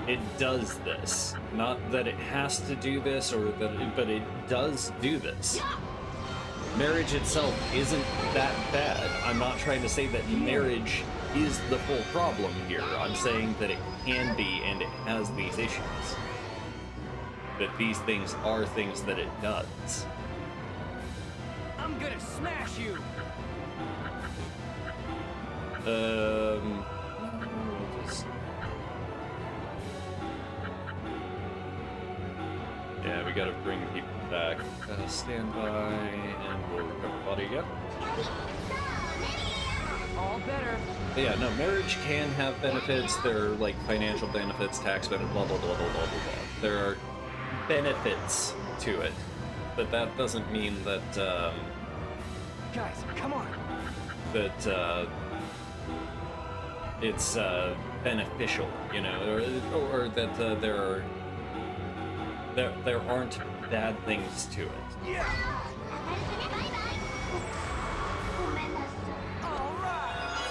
It does this. Not that it has to do this, or that but it does do this. Marriage itself isn't that bad. I'm not trying to say that marriage is the full problem here. I'm saying that it can be, and it has these issues. That these things are things that it does. I'm gonna smash you! Yeah, we gotta bring people back. Stand by, and we'll recover body again. all better. But yeah, no, marriage can have benefits. There are like financial benefits, tax benefits, blah blah blah blah blah blah blah. There are benefits to it, but that doesn't mean that Guys, come on. that it's beneficial, you know, or that there aren't bad things to it. Yeah. All right.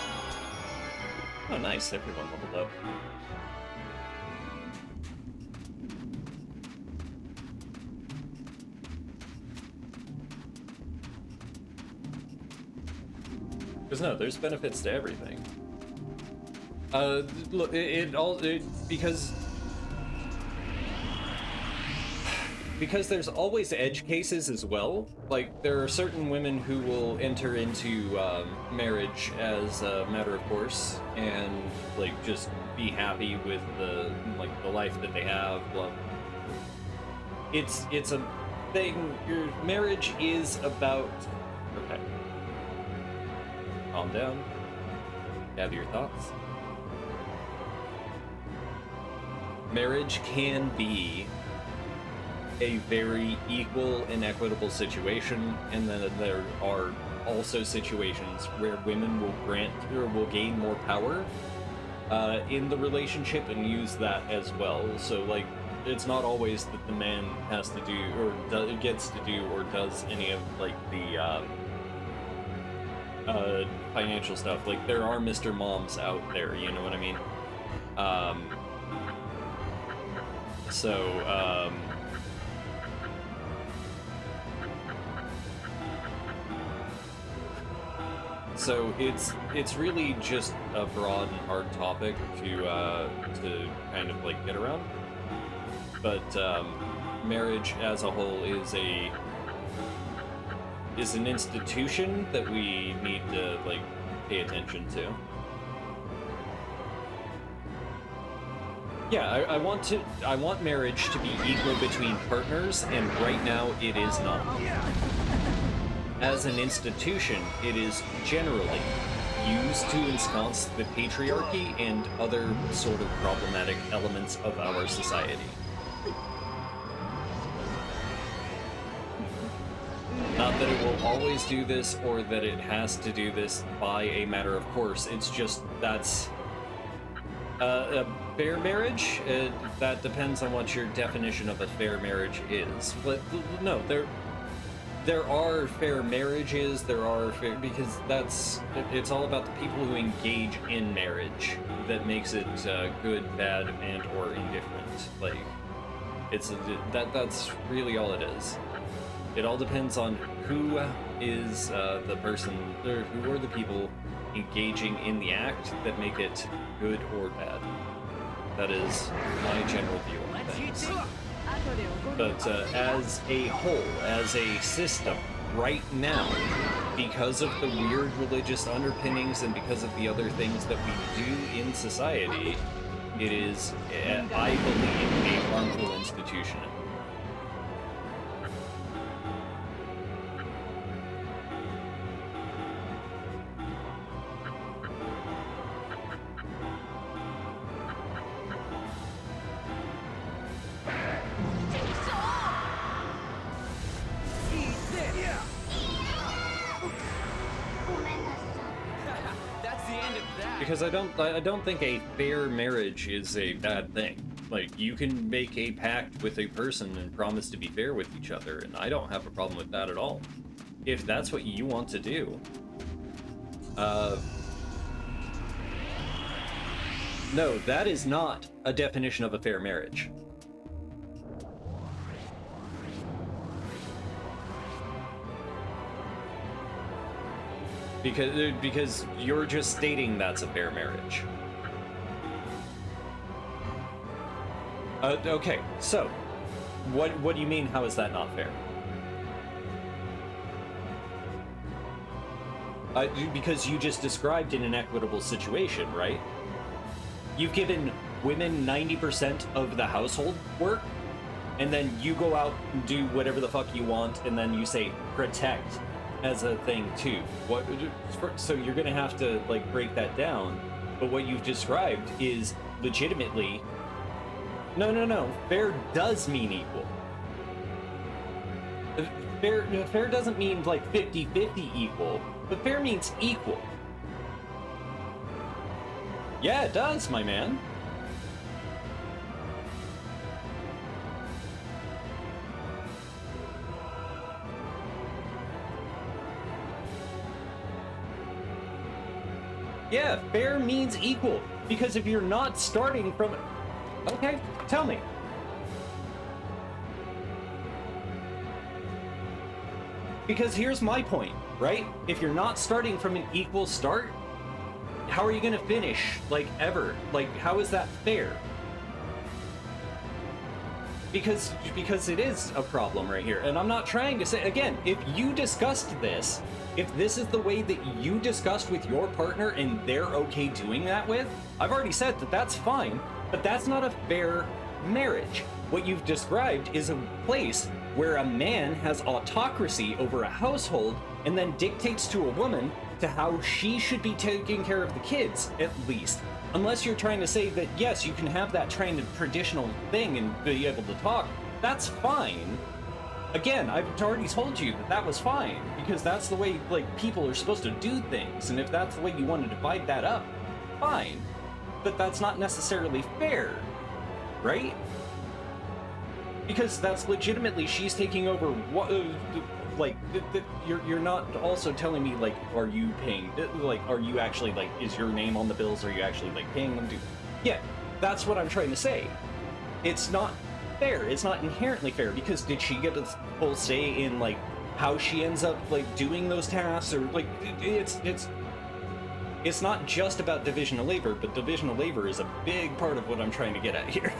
Oh, nice! Everyone leveled up. Because no, there's benefits to everything. Look, because there's always edge cases as well. Like, there are certain women who will enter into marriage as a matter of course and like just be happy with the life that they have. Blah. It's a thing. Your marriage is about. Okay. Calm down. Gather your thoughts. Marriage can be a very equal and equitable situation, and then there are also situations where women will grant or will gain more power in the relationship and use that as well. So like, it's not always that the man has to do or gets to do or does any of like the financial stuff. Like, there are Mr. Moms out there, you know what I mean? So it's really just a broad and hard topic to kind of like get around. But marriage as a whole is an institution that we need to like pay attention to. Yeah, I want marriage to be equal between partners, and right now it is not. As an institution, it is generally used to ensconce the patriarchy and other sort of problematic elements of our society. Not that it will always do this, or that it has to do this by a matter of course. It's just that's a fair marriage. That depends on what your definition of a fair marriage is. But no, there are fair marriages. There are fair, because it's all about the people who engage in marriage that makes it good, bad, and or indifferent. Like, that's really all it is. It all depends on who is the person, or who are the people engaging in the act that make it good or bad. That is my general view on things. But as a whole, as a system, right now, because of the weird religious underpinnings and because of the other things that we do in society, it is, I believe, a harmful institution. Because I don't think a fair marriage is a bad thing. Like, you can make a pact with a person and promise to be fair with each other, and I don't have a problem with that at all. If that's what you want to do. No, that is not a definition of a fair marriage. Because you're just stating that's a fair marriage. Okay, so what do you mean? How is that not fair? Because you just described an inequitable situation, right? You've given women 90% of the household work, and then you go out and do whatever the fuck you want, and then you say protect as a thing too. So you're gonna have to like break that down. But what you've described is legitimately no. Fair does mean equal. Fair doesn't mean like 50-50 equal, but fair means equal. Yeah, it does, my man. Yeah, fair means equal. Because if you're not starting from... Okay, tell me. Because here's my point, right? If you're not starting from an equal start, how are you gonna finish, like, ever? Like, how is that fair? Because it is a problem right here. And I'm not trying to say, again, if you discussed this, if this is the way that you discussed with your partner and they're okay doing that with, I've already said that that's fine, but that's not a fair marriage. What you've described is a place where a man has autocracy over a household and then dictates to a woman to how she should be taking care of the kids, at least. Unless you're trying to say that, yes, you can have that kind of traditional thing and be able to talk, that's fine. Again, I've already told you that that was fine, because that's the way, like, people are supposed to do things, and if that's the way you want to divide that up, fine. But that's not necessarily fair, right? Because that's legitimately, she's taking over what, you're not also telling me, like, are you paying, like, are you actually, like, is your name on the bills, are you actually, like, paying them to, yeah, that's what I'm trying to say. It's not fair, it's not inherently fair, because did she get a full say in, like, how she ends up, like, doing those tasks, or, like, it's not just about division of labor, but division of labor is a big part of what I'm trying to get at here.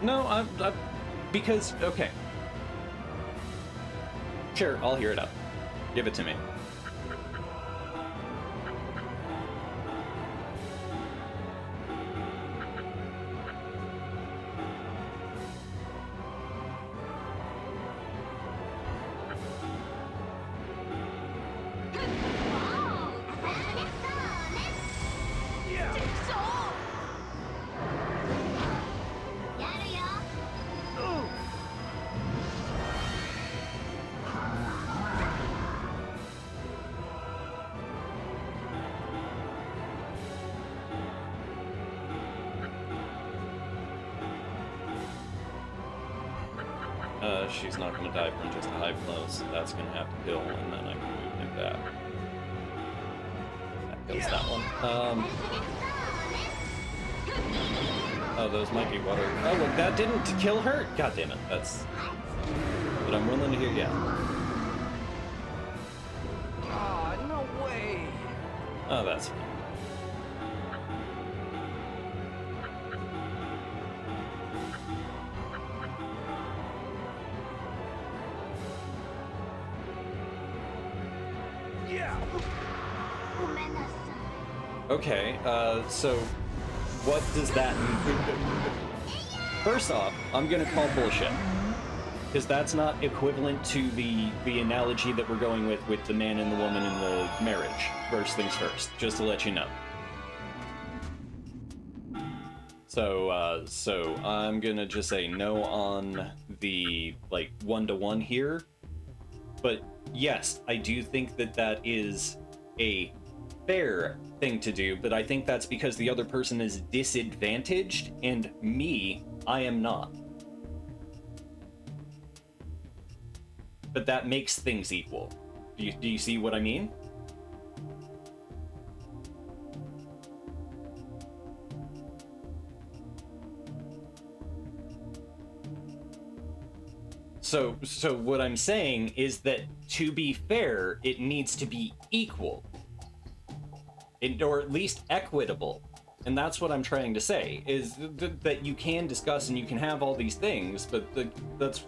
No, I'm because, okay. Sure, I'll hear it out. Give it to me. She's not going to die from just a hive blow, so that's going to have to kill, and then I can move him back. That kills that one. Oh, those might be water. Oh, look, that didn't kill her? God damn it, that's... But I'm willing to hear, yeah. Aw, no way! Oh, that's fine. Okay, so what does that mean? First off, I'm gonna call bullshit. Because that's not equivalent to the analogy that we're going with the man and the woman in the marriage. First things first, just to let you know. So I'm gonna just say no on the, like, one-to-one here. But yes, I do think that that is a fair thing to do, but I think that's because the other person is disadvantaged, and me, I am not. But that makes things equal. Do you see what I mean? So what I'm saying is that to be fair, it needs to be equal. Or at least equitable. And that's what I'm trying to say, is that you can discuss and you can have all these things, but that's...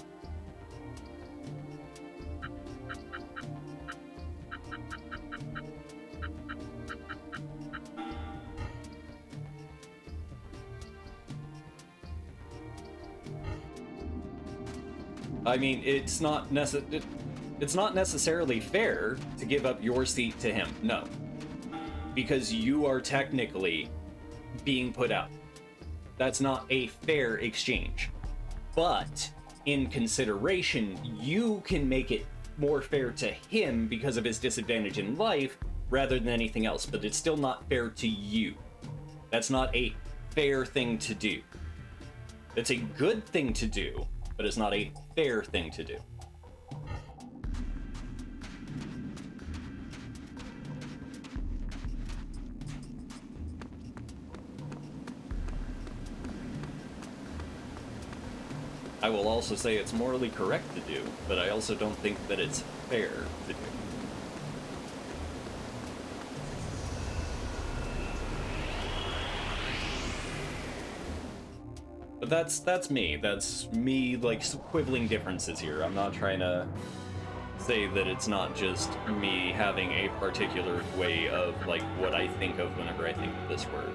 I mean, it's not necessarily fair to give up your seat to him. No. Because you are technically being put out. That's not a fair exchange. But in consideration, you can make it more fair to him because of his disadvantage in life rather than anything else, but it's still not fair to you. That's not a fair thing to do. It's a good thing to do, but it's not a fair thing to do. I will also say it's morally correct to do, but I also don't think that it's fair to do. But that's me. That's me, like, quibbling differences here. I'm not trying to say that it's not just me having a particular way of, like, what I think of whenever I think of this word.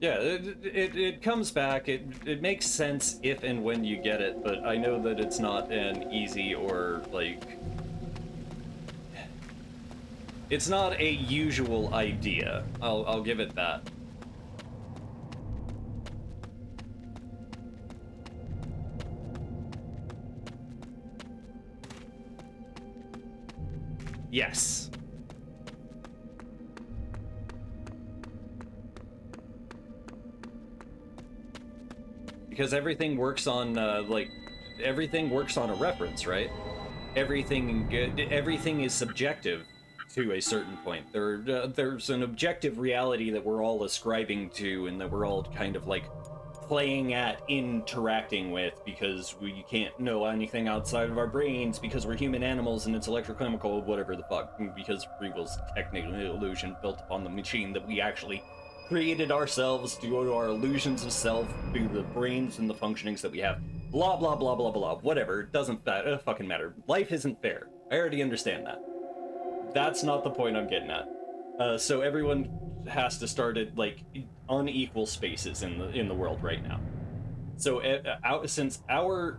Yeah, it comes back. It makes sense if and when you get it, but I know that it's not an easy or, like... It's not a usual idea. I'll give it that. Yes. Because everything works on, everything works on a reference, right? Everything is subjective to a certain point. There's an objective reality that we're all ascribing to and that we're all kind of, like, playing at, interacting with, because we can't know anything outside of our brains because we're human animals and it's electrochemical, whatever the fuck, because free will's technically an illusion built upon the machine that we actually created ourselves due to our illusions of self, through the brains and the functionings that we have. Blah, blah, blah, blah, blah. Whatever. It doesn't fucking matter. Life isn't fair. I already understand that. That's not the point I'm getting at. So everyone has to start at, like, unequal spaces in the world right now. So since our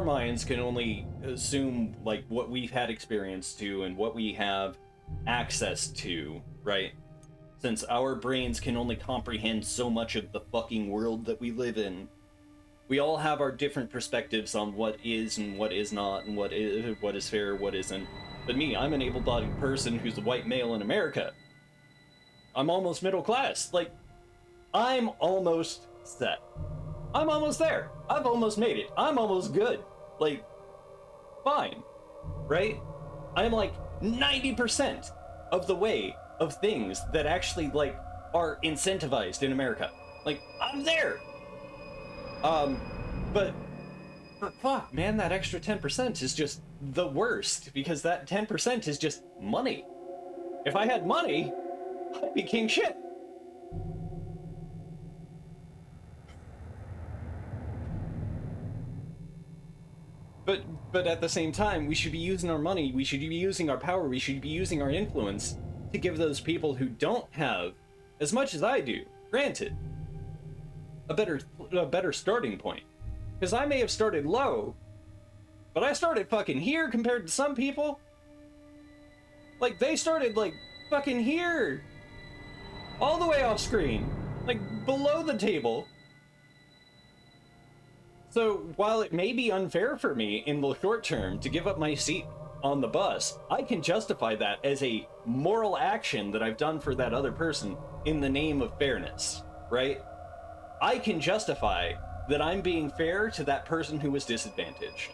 minds can only assume, like, what we've had experience to and what we have access to, right? Since our brains can only comprehend so much of the fucking world that we live in, we all have our different perspectives on what is and what is not, and what is fair, what isn't. But me, I'm an able-bodied person who's a white male in America. I'm almost middle class. Like, I'm almost set. I'm almost there. I've almost made it. I'm almost good. Like, fine. Right? I'm like 90% of the way of things that actually, like, are incentivized in America. Like, I'm there. But fuck, man, that extra 10% is just the worst, because that 10% is just money. If I had money, I'd be king shit. But at the same time, we should be using our money, we should be using our power, we should be using our influence to give those people who don't have as much as I do, granted, a better starting point. Because I may have started low, but I started fucking here compared to some people. Like, they started, like, fucking here. All the way off screen. Like, below the table. So, while it may be unfair for me in the short term to give up my seat on the bus, I can justify that as a moral action that I've done for that other person in the name of fairness, right? I can justify that I'm being fair to that person who was disadvantaged.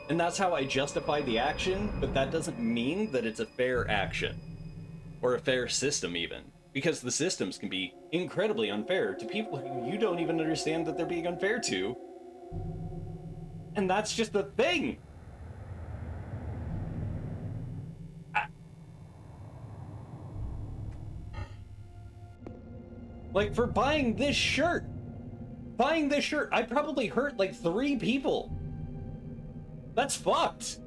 And that's how I justify the action, but that doesn't mean that it's a fair action. or a fair system even, because the systems can be incredibly unfair to people who you don't even understand that they're being unfair to. And that's just the thing. Like, for buying this shirt, I probably hurt like 3 people. That's fucked.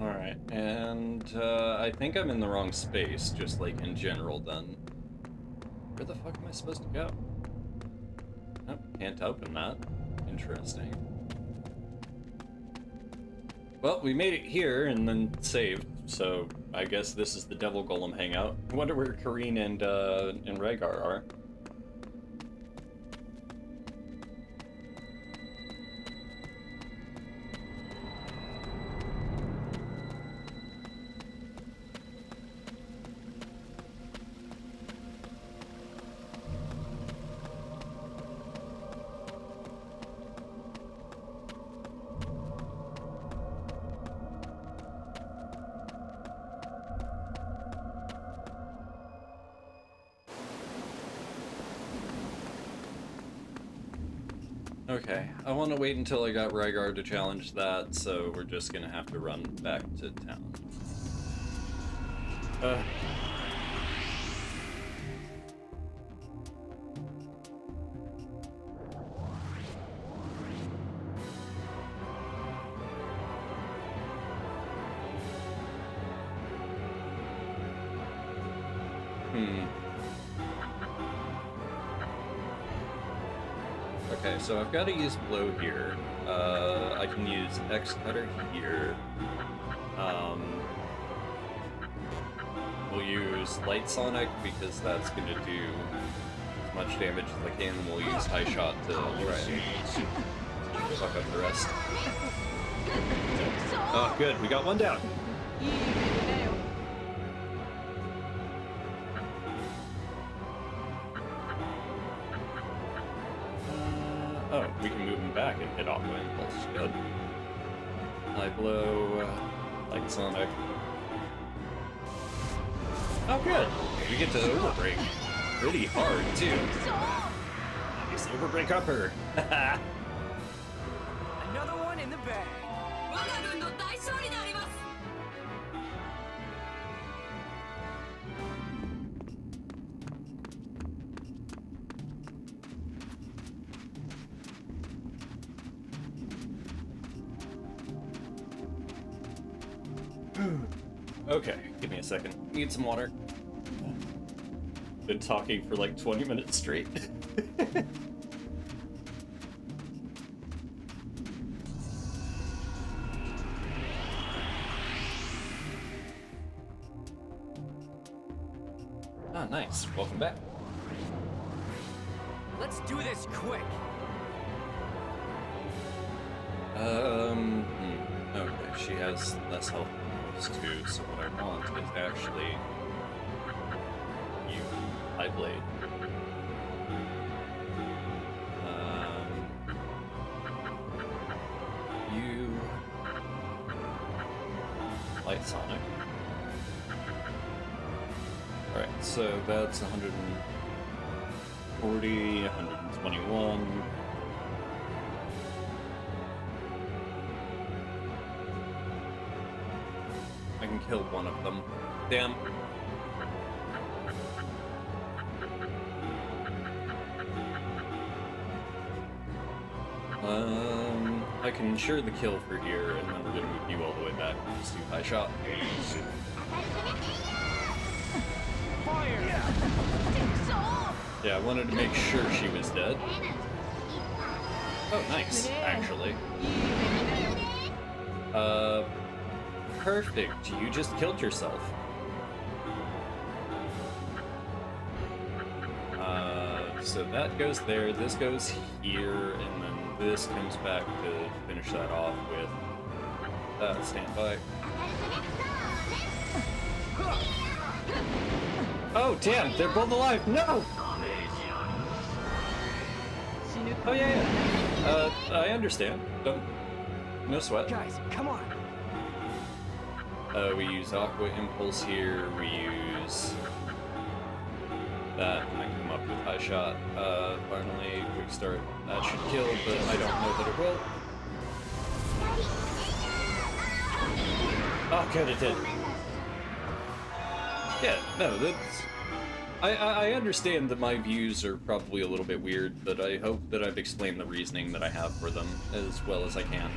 Alright, and I think I'm in the wrong space, just like in general then. Where the fuck am I supposed to go? Oh, can't open that. Interesting. Well, we made it here and then saved, so I guess this is the Devil Golem hangout. I wonder where Kareen and Rhaegar are. Okay, I want to wait until I got Rhaegar to challenge that, so we're just gonna have to run back to town. Okay, so I've got to use blow here. I can use X cutter here. We'll use light sonic because that's going to do as much damage as I can. We'll use high shot to try and fuck up the rest. Oh, good, we got one down. Oh, we can move him back and hit off of impulse. Good. High blow, light sonic. Oh, good. We get to overbreak pretty hard too. Nice overbreak upper. Another one in the bag. Okay, give me a second. Need some water. Been talking for like 20 minutes straight. Ah, nice. Welcome back. Let's do this quick. Okay, she has less health than those two, so what I want is actually you, High Blade. You, Light Sonic. Alright, so that's 140, 121. I can kill one of them. Damn. I can ensure the kill for here, and then we're gonna move you all the way back and just do high shot. Yeah, I wanted to make sure she was dead. Oh, nice, actually. Perfect. You just killed yourself. So that goes there, this goes here, and then this comes back to finish that off with stand by. Oh, damn, they're both alive. No! Oh, yeah. I understand. No sweat. Guys, come on. We use Aqua Impulse here, we use that, and then come up with High Shot. Finally, Quick Start. That should kill, but I don't know that it will. Oh, good, it did. Yeah, no, that's... I understand that my views are probably a little bit weird, but I hope that I've explained the reasoning that I have for them as well as I can.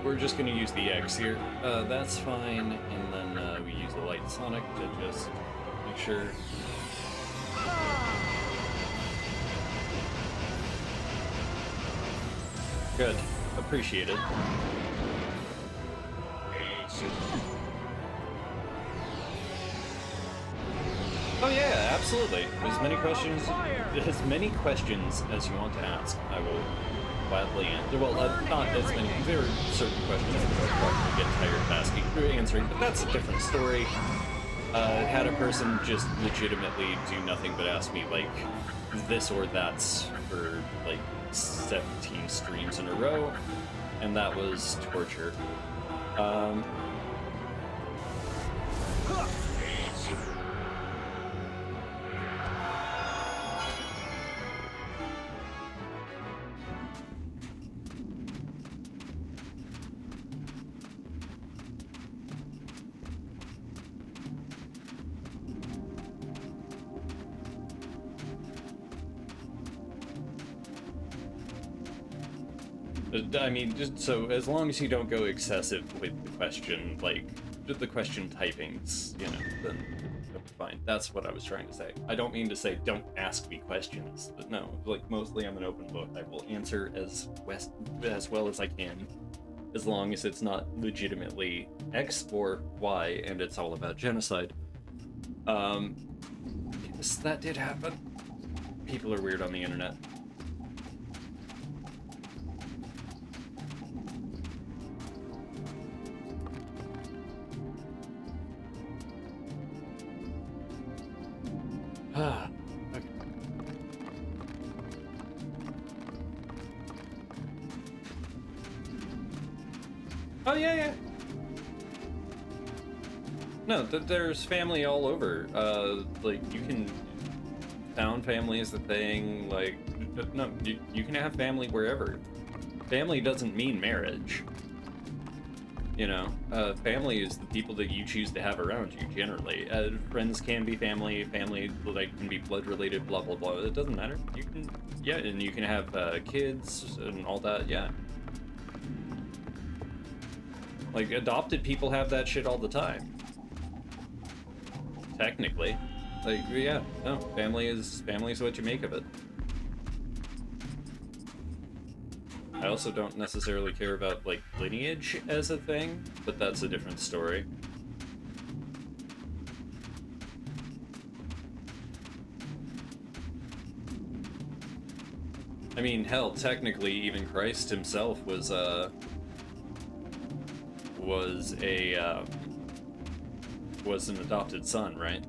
We're just gonna use the X here. That's fine, and then we use the Light Sonic to just make sure. Good. Appreciated. Oh yeah, absolutely. As many questions as you want to ask, I will gladly answer. Well, not as many. There are certain questions that I'll probably get tired of answering, but that's a different story. Had a person just legitimately do nothing but ask me, like, this or that's for, like, 17 streams in a row, and that was torture. I mean, just so as long as you don't go excessive with the question, like the question typings, you know, then it'll be fine. That's what I was trying to say. I don't mean to say don't ask me questions, but no, like mostly I'm an open book. I will answer as well as I can, as long as it's not legitimately X or Y and it's all about genocide. Yes, that did happen. People are weird on the internet. Okay. Oh yeah. No, there's family all over. Like you can found family is the thing. Like no, you can have family wherever. Family doesn't mean marriage. You know, family is the people that you choose to have around you, generally. Friends can be family, like, can be blood-related, blah, blah, blah. It doesn't matter. You can, yeah, and you can have kids and all that, yeah. Like, adopted people have that shit all the time. Technically. Like, yeah, no, family is what you make of it. I also don't necessarily care about, like, lineage as a thing, but that's a different story. I mean, hell, technically, even Christ himself was an adopted son, right?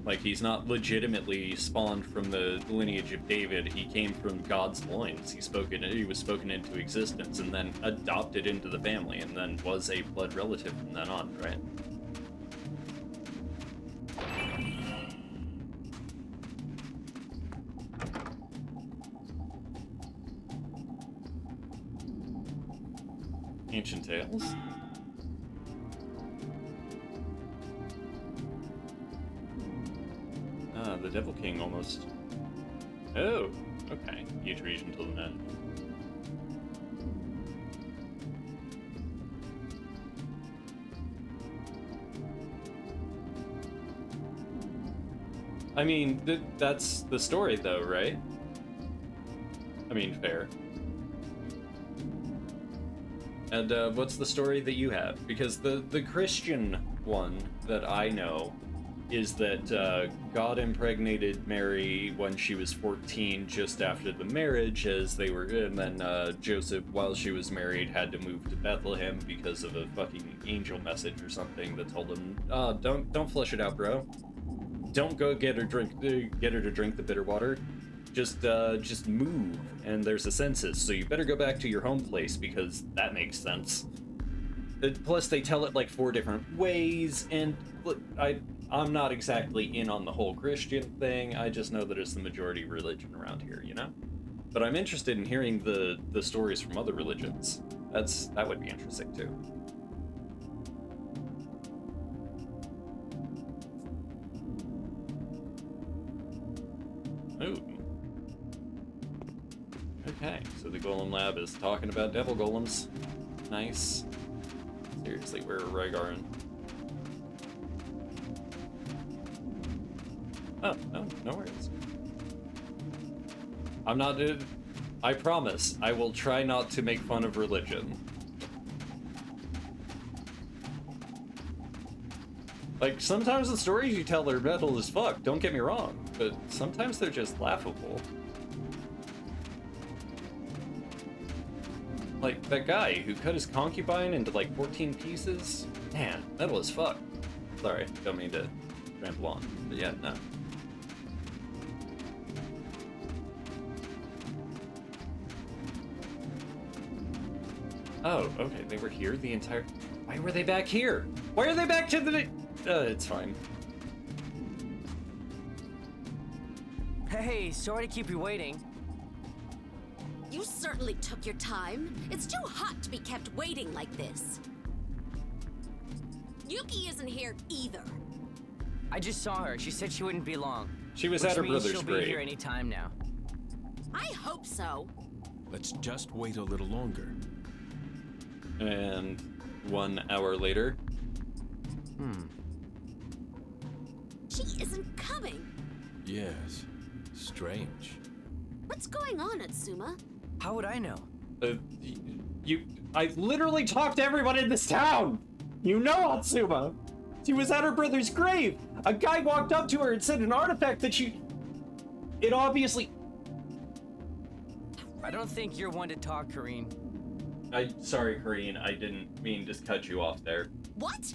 Like, he's not legitimately spawned from the lineage of David. He came from God's loins. He was spoken into existence and then adopted into the family and then was a blood relative from then on, right? Ancient Tales? Ah, the Devil King almost. Oh, okay. Each region till the end. I mean, that's the story, though, right? I mean, fair. And what's the story that you have? Because the Christian one that I know is that God impregnated Mary when she was 14, just after the marriage, as they were, and then Joseph, while she was married, had to move to Bethlehem because of a fucking angel message or something that told him, don't flush it out, bro. Don't go get her to drink the bitter water. Just move, and there's a census, so you better go back to your home place because that makes sense. Plus, they tell it like 4 different ways, and look, I'm not exactly in on the whole Christian thing. I just know that it's the majority religion around here, you know. But I'm interested in hearing the stories from other religions. That would be interesting too. Ooh. Okay, so the Golem Lab is talking about devil golems. Nice. Seriously, where are Rygarn? Oh, no worries. I'm not... I promise, I will try not to make fun of religion. Like, sometimes the stories you tell are metal as fuck, don't get me wrong, but sometimes they're just laughable. Like, that guy who cut his concubine into, like, 14 pieces? Man, metal as fuck. Sorry, don't mean to ramble on, but yeah, no. Oh, okay, they were here the entire... Why were they back here? Why are they back to the... it's fine. Hey, sorry to keep you waiting. You certainly took your time. It's too hot to be kept waiting like this. Yuki isn't here either. I just saw her. She said she wouldn't be long. She was at her brother's she'll grave. be here any time now. I hope so. Let's just wait a little longer. And 1 hour later. She isn't coming. Yes. Strange. What's going on, Atsuma? How would I know? I literally talked to everyone in this town! You know Atsuma! She was at her brother's grave! A guy walked up to her and said an artifact that it obviously... I don't think you're one to talk, Kareen. Sorry, Kareen, I didn't mean to cut you off there. What?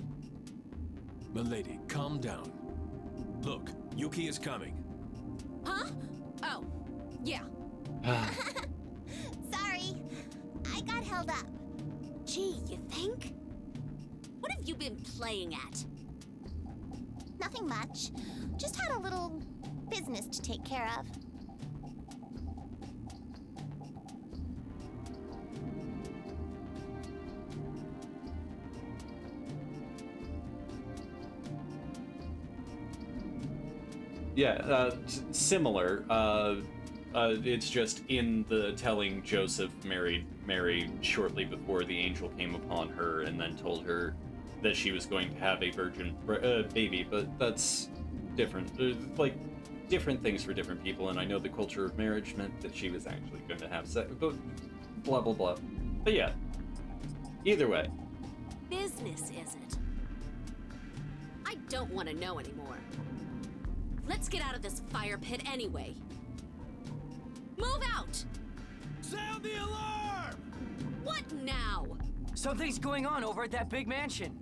Milady, calm down. Look, Yuki is coming. Huh? Oh, yeah. Sorry, I got held up. Gee, you think? What have you been playing at? Nothing much. Just had a little business to take care of. Yeah, similar. It's just in the telling Joseph married Mary shortly before the angel came upon her and then told her that she was going to have a virgin baby, but that's different. Like, different things for different people, and I know the culture of marriage meant that she was actually going to have sex, but blah, blah, blah. But yeah, either way. Business, is it? I don't want to know anymore. Let's get out of this fire pit anyway. Move out! Sound the alarm! What now? Something's going on over at that big mansion.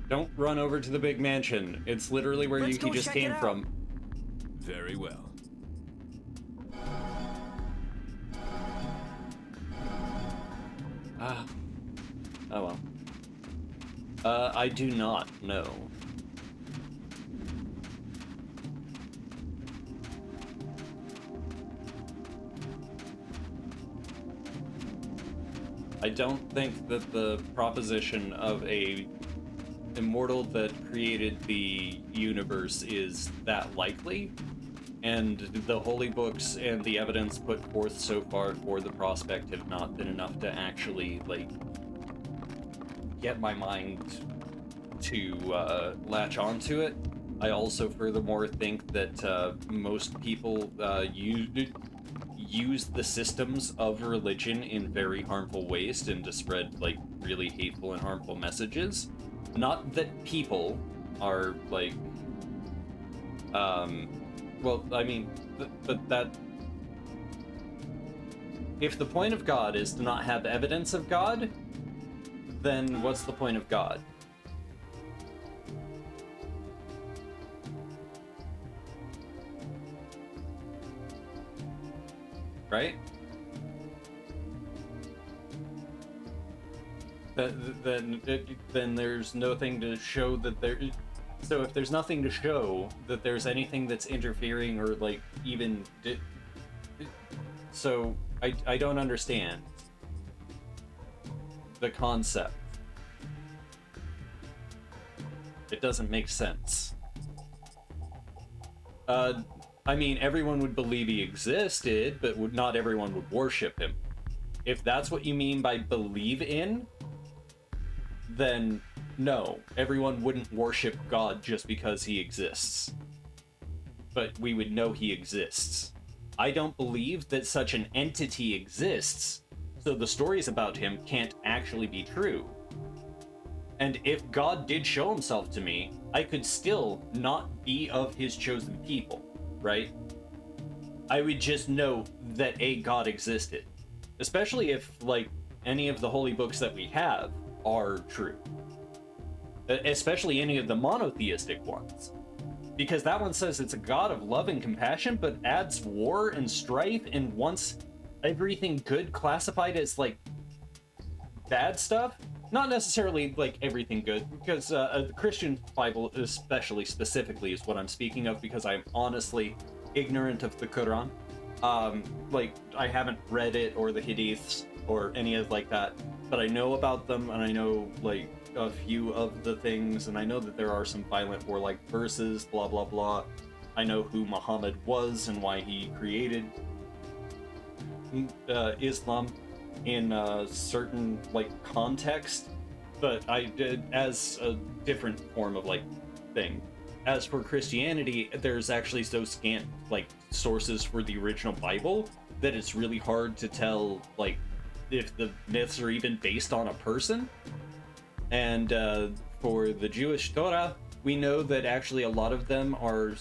Don't run over to the big mansion. It's literally where Let's Yuki go just check it came out. from. Very well. Ah. Oh well. I do not know. I don't think that the proposition of a immortal that created the universe is that likely, and the holy books and the evidence put forth so far for the prospect have not been enough to actually, like, get my mind to latch onto it. I also furthermore think that most people use the systems of religion in very harmful ways and to spread, like, really hateful and harmful messages. Not that people are, like, well, I mean, but that... If the point of God is to not have evidence of God, then what's the point of God? Right? Then there's nothing to show that there... So if there's nothing to show that there's anything that's interfering or, like, even... So, I don't understand the concept. It doesn't make sense. I mean, everyone would believe he existed, but not everyone would worship him. If that's what you mean by believe in, then no, everyone wouldn't worship God just because he exists. But we would know he exists. I don't believe that such an entity exists, so the stories about him can't actually be true. And if God did show himself to me, I could still not be of his chosen people, right? I would just know that a God existed. Especially if, like, any of the holy books that we have are true. Especially any of the monotheistic ones. Because that one says it's a God of love and compassion, but adds war and strife and wants everything good classified as, like, bad stuff. Not necessarily, like, everything good, because the Christian Bible especially specifically is what I'm speaking of, because I'm honestly ignorant of the Quran. Like, I haven't read it or the Hadiths or any of like that, but I know about them, and I know, like, a few of the things, and I know that there are some violent warlike verses, blah blah blah. I know who Muhammad was and why he created Islam in a certain, like, context, but I did as a different form of, like, thing. As for Christianity, there's actually so scant, like, sources for the original Bible that it's really hard to tell, like, if the myths are even based on a person. And for the Jewish Torah, we know that actually a lot of them are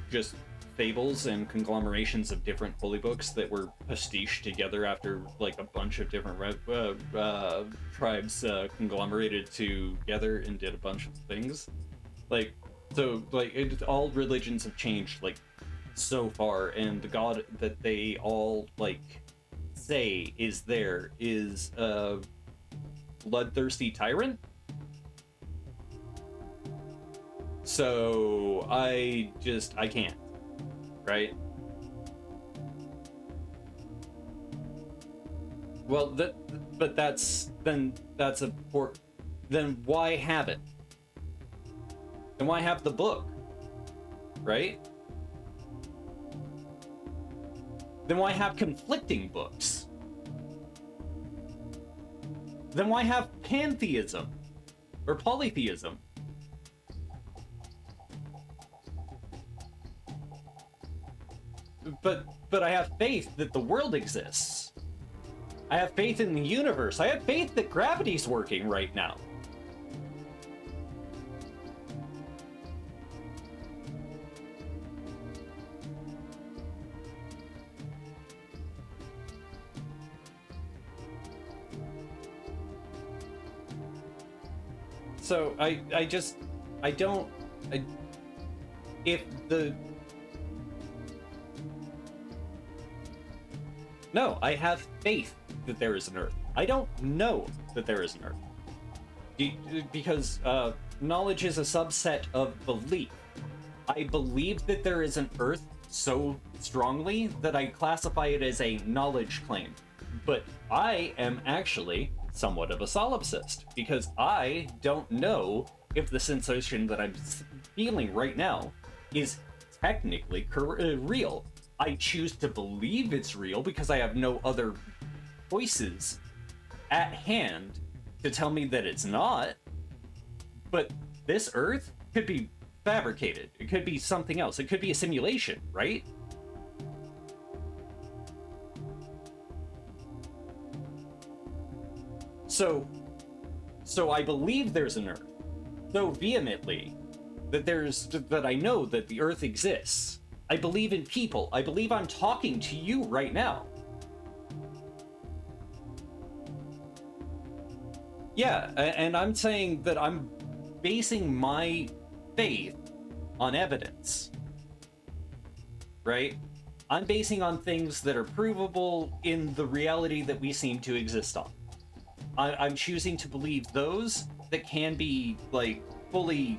just fables and conglomerations of different holy books that were pastiched together after, like, a bunch of different tribes conglomerated together and did a bunch of things. Like, so, like, all religions have changed, like, so far, and the God that they all, like, say is there is a bloodthirsty tyrant. So I can't, right? Well, then why have it? Then why have the book, right? Then why have conflicting books? Then why have pantheism or polytheism? But I have faith that the world exists. I have faith in the universe. I have faith that gravity's working right now. So No, I have faith that there is an Earth. I don't know that there is an Earth. Because knowledge is a subset of belief. I believe that there is an Earth so strongly that I classify it as a knowledge claim. But I am actually somewhat of a solipsist, because I don't know if the sensation that I'm feeling right now is technically real. I choose to believe it's real because I have no other choices at hand to tell me that it's not. But this Earth could be fabricated. It could be something else. It could be a simulation, right? So I believe there's an Earth so vehemently that I know that the Earth exists. I believe in people. I believe I'm talking to you right now. Yeah, and I'm saying that I'm basing my faith on evidence, right? I'm basing on things that are provable in the reality that we seem to exist on. I'm choosing to believe those that can be, like, fully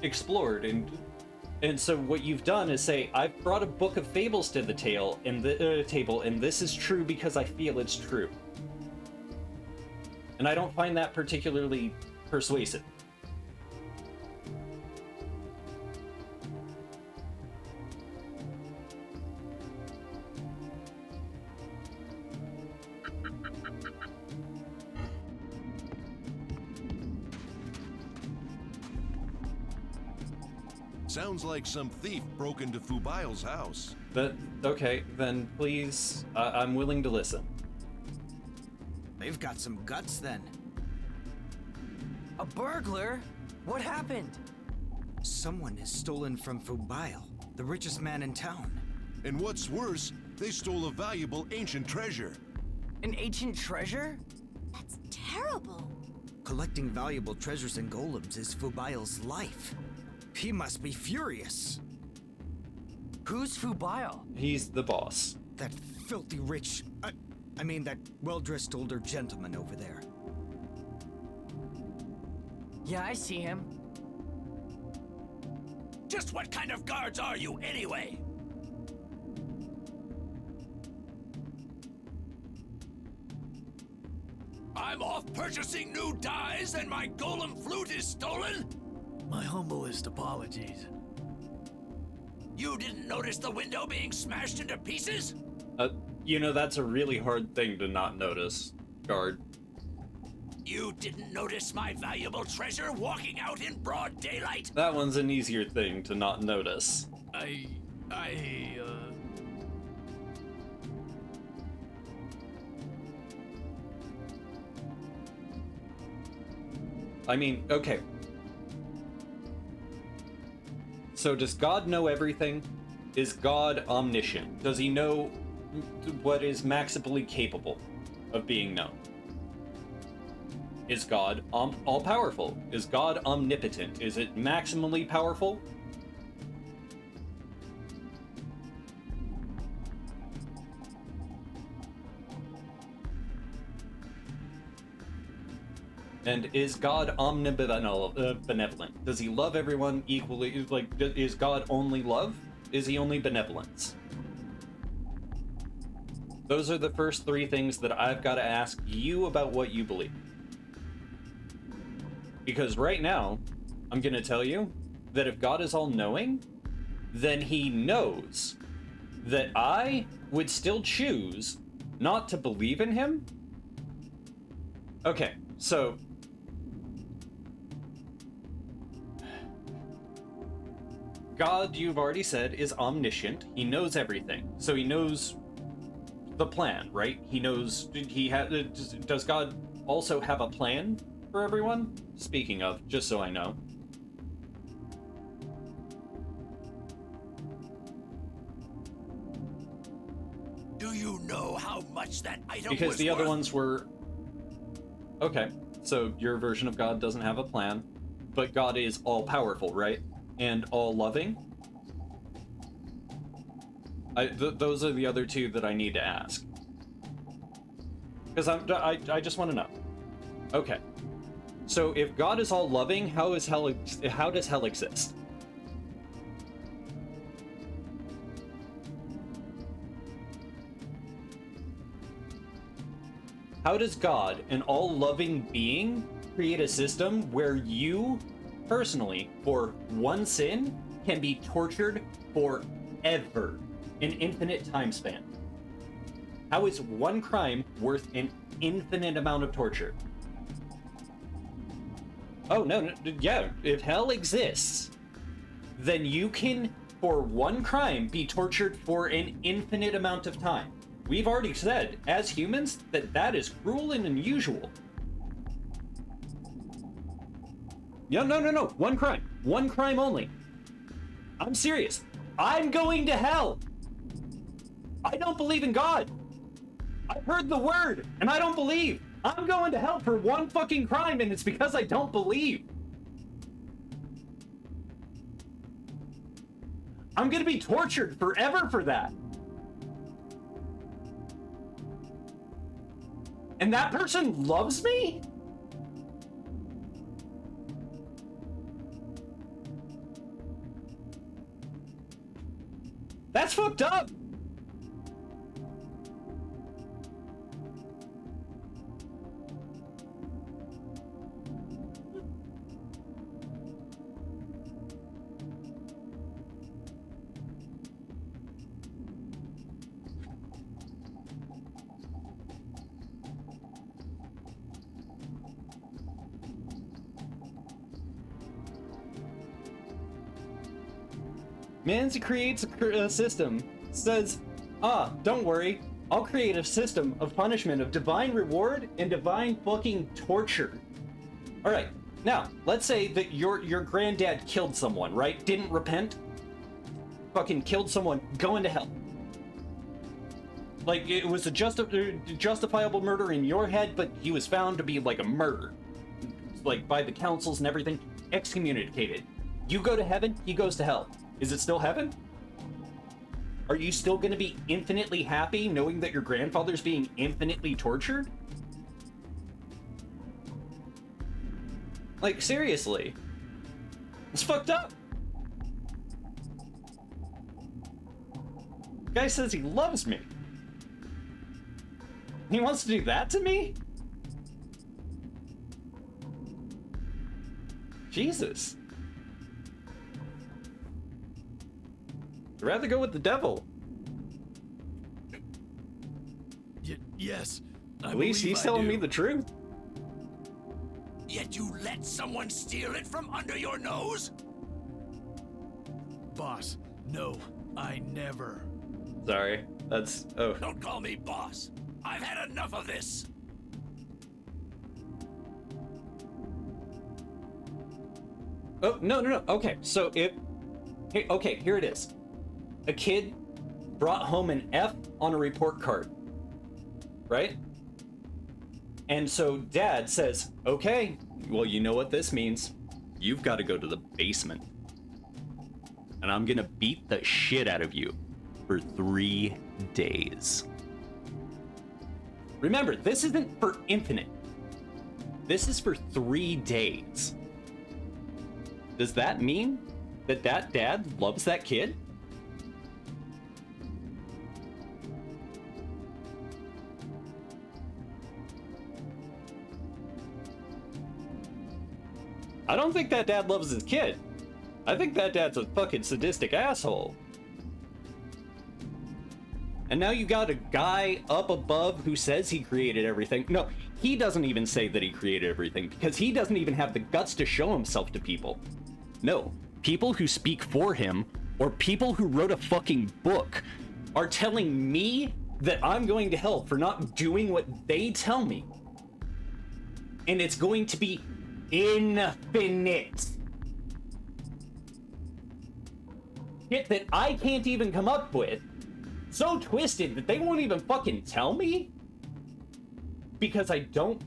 explored, and so what you've done is say, I've brought a book of fables to the table, and this is true because I feel it's true. And I don't find that particularly persuasive. Sounds like some thief broke into Fubile's house. Okay, then please, I'm willing to listen. They've got some guts then. A burglar? What happened? Someone has stolen from Fubile, the richest man in town. And what's worse, they stole a valuable ancient treasure. An ancient treasure? That's terrible. Collecting valuable treasures and golems is Fubile's life. He must be furious. Who's Fubile? He's the boss. That filthy rich... I mean that well-dressed older gentleman over there. Yeah, I see him. Just what kind of guards are you, anyway? I'm off purchasing new dyes and my golem flute is stolen? My humblest apologies. You didn't notice the window being smashed into pieces? You know, that's a really hard thing to not notice, guard. You didn't notice my valuable treasure walking out in broad daylight? That one's an easier thing to not notice. I mean, okay. So does God know everything? Is God omniscient? Does he know what is maximally capable of being known? Is God all-powerful? Is God omnipotent? Is it maximally powerful? And is God omnibenevolent? Does he love everyone equally? Like, is God only love? Is he only benevolence? Those are the first three things that I've got to ask you about what you believe. Because right now, I'm going to tell you that if God is all-knowing, then he knows that I would still choose not to believe in him. Okay, so... God, you've already said, is omniscient. He knows everything. So he knows the plan, right? He knows... Does God also have a plan for everyone? Speaking of, just so I know. Do you know how much that item Because was the other worth? ones were... Okay, so your version of God doesn't have a plan, but God is all-powerful, right? And all-loving? Those are the other two that I need to ask. Because I just want to know. Okay. So if God is all-loving, how does hell exist? how does God, an all-loving being, create a system where you, personally, for one sin, can be tortured forever, an infinite time span? How is one crime worth an infinite amount of torture? Oh, no, yeah, if hell exists, then you can, for one crime, be tortured for an infinite amount of time. We've already said, as humans, that that is cruel and unusual. No, one crime. One crime only. I'm serious. I'm going to hell. I don't believe in God. I've heard the word, and I don't believe. I'm going to hell for one fucking crime, and it's because I don't believe. I'm gonna be tortured forever for that. And that person loves me? That's fucked up. Mans creates a system, says, don't worry, I'll create a system of punishment of divine reward and divine fucking torture. All right, now, let's say that your granddad killed someone, right? Didn't repent? Fucking killed someone, going to hell. Like, it was a justifiable murder in your head, but he was found to be like a murder. Like, by the councils and everything, excommunicated. You go to heaven, he goes to hell. Is it still heaven? Are you still going to be infinitely happy knowing that your grandfather's being infinitely tortured? Like, seriously. It's fucked up. The guy says he loves me. He wants to do that to me? Jesus. I'd rather go with the devil. Yes. At least he's telling me the truth. Yet you let someone steal it from under your nose? Boss, no, I never. Sorry, that's... oh. Don't call me boss. I've had enough of this. Oh, no. Okay, so if... Hey, okay, here it is. A kid brought home an F on a report card, right? And so dad says, okay, well, you know what this means. You've got to go to the basement. And I'm gonna beat the shit out of you for 3 days. Remember, this isn't for infinite. This is for 3 days. Does that mean that that dad loves that kid? I don't think that dad loves his kid. I think that dad's a fucking sadistic asshole. And now you got a guy up above who says he created everything. No, he doesn't even say that he created everything because he doesn't even have the guts to show himself to people. No, people who speak for him or people who wrote a fucking book are telling me that I'm going to hell for not doing what they tell me. And it's going to be infinite. Shit that I can't even come up with. So twisted that they won't even fucking tell me because I don't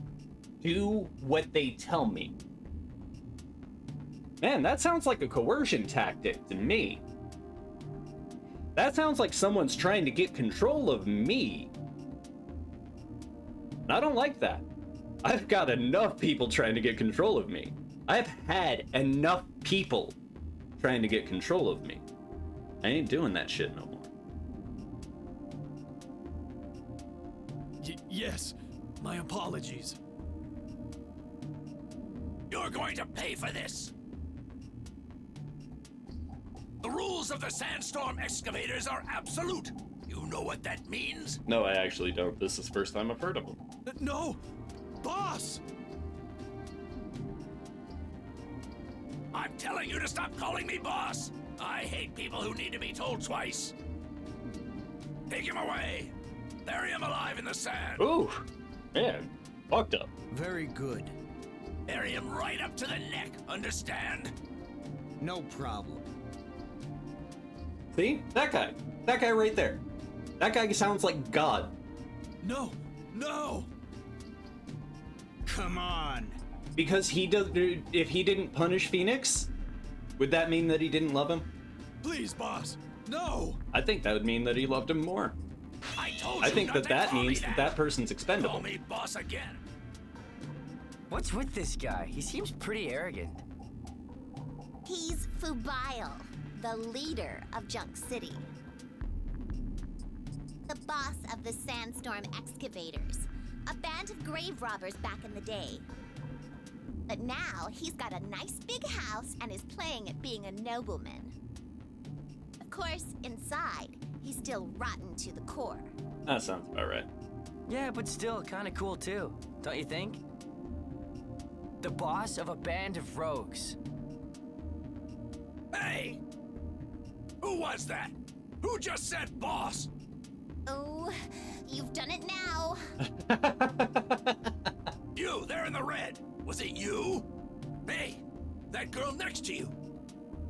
do what they tell me. Man, that sounds like a coercion tactic to me. That sounds like someone's trying to get control of me. And I don't like that. I've got enough people trying to get control of me. I've had enough people trying to get control of me. I ain't doing that shit no more. Yes, My apologies. You're going to pay for this. The rules of the Sandstorm excavators are absolute. You know what that means? No, I actually don't. This is the first time I've heard of them. No! Boss! I'm telling you to stop calling me boss. I hate people who need to be told twice. Take him away. Bury him alive in the sand. Ooh, man, fucked up. Very good. Bury him right up to the neck, understand? No problem. See? That guy right there. That guy sounds like God. No! No! Come on. Because he does. If he didn't punish Phoenix, would that mean that he didn't love him? Please, boss! No! I think that would mean that he loved him more. I told I you think not that to that call me means that that person's Call expendable. me boss again. What's with this guy? He seems pretty arrogant. He's Fubile, the leader of Junk City. The boss of the Sandstorm Excavators, a band of grave robbers back in the day. But now he's got a nice big house and is playing at being a nobleman. Of course, inside, he's still rotten to the core. That sounds about right. Yeah, but still kind of cool too, don't you think? The boss of a band of rogues. Hey! Who was that? Who just said boss? Oh, you've done it now. You, there in the red. Was it you? Hey, that girl next to you.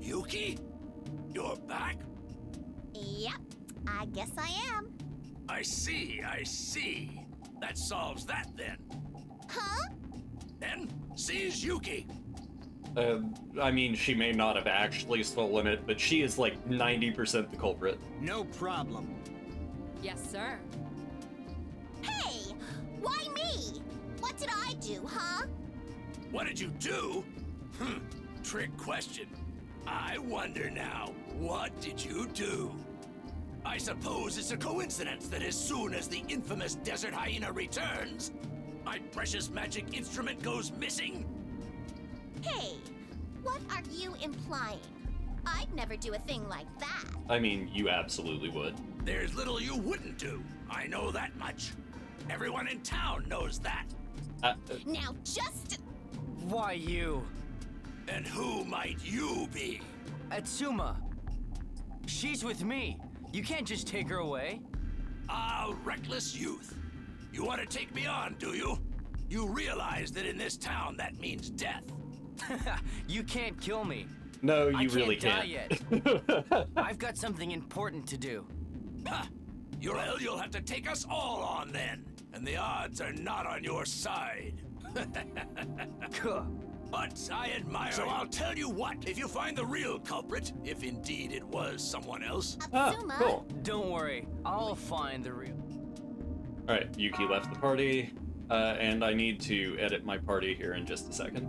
Yuki? You're back? Yep, I guess I am. I see. That solves that then. Huh? Then, seize Yuki. I mean, she may not have actually stolen it, but she is like 90% the culprit. No problem. Yes, sir. Hey, why me? What did I do, huh? What did you do? Trick question. I wonder now, what did you do? I suppose it's a coincidence that as soon as the infamous desert hyena returns, my precious magic instrument goes missing? Hey, what are you implying? I'd never do a thing like that. I mean, you absolutely would. There's little you wouldn't do. I know that much. Everyone in town knows that. Now just... Why you? And who might you be? Atsuma. She's with me. You can't just take her away. Ah, reckless youth. You want to take me on, do you? You realize that in this town that means death. You can't kill me. No, I you can't really die can't. yet. I've got something important to do. Ha! You'll have to take us all on then. And the odds are not on your side. Kuh. But I admire. So I'll tell you what, if you find the real culprit, if indeed it was someone else. Atsuma. Cool. Don't worry, I'll find the real. Alright, Yuki left the party, and I need to edit my party here in just a second.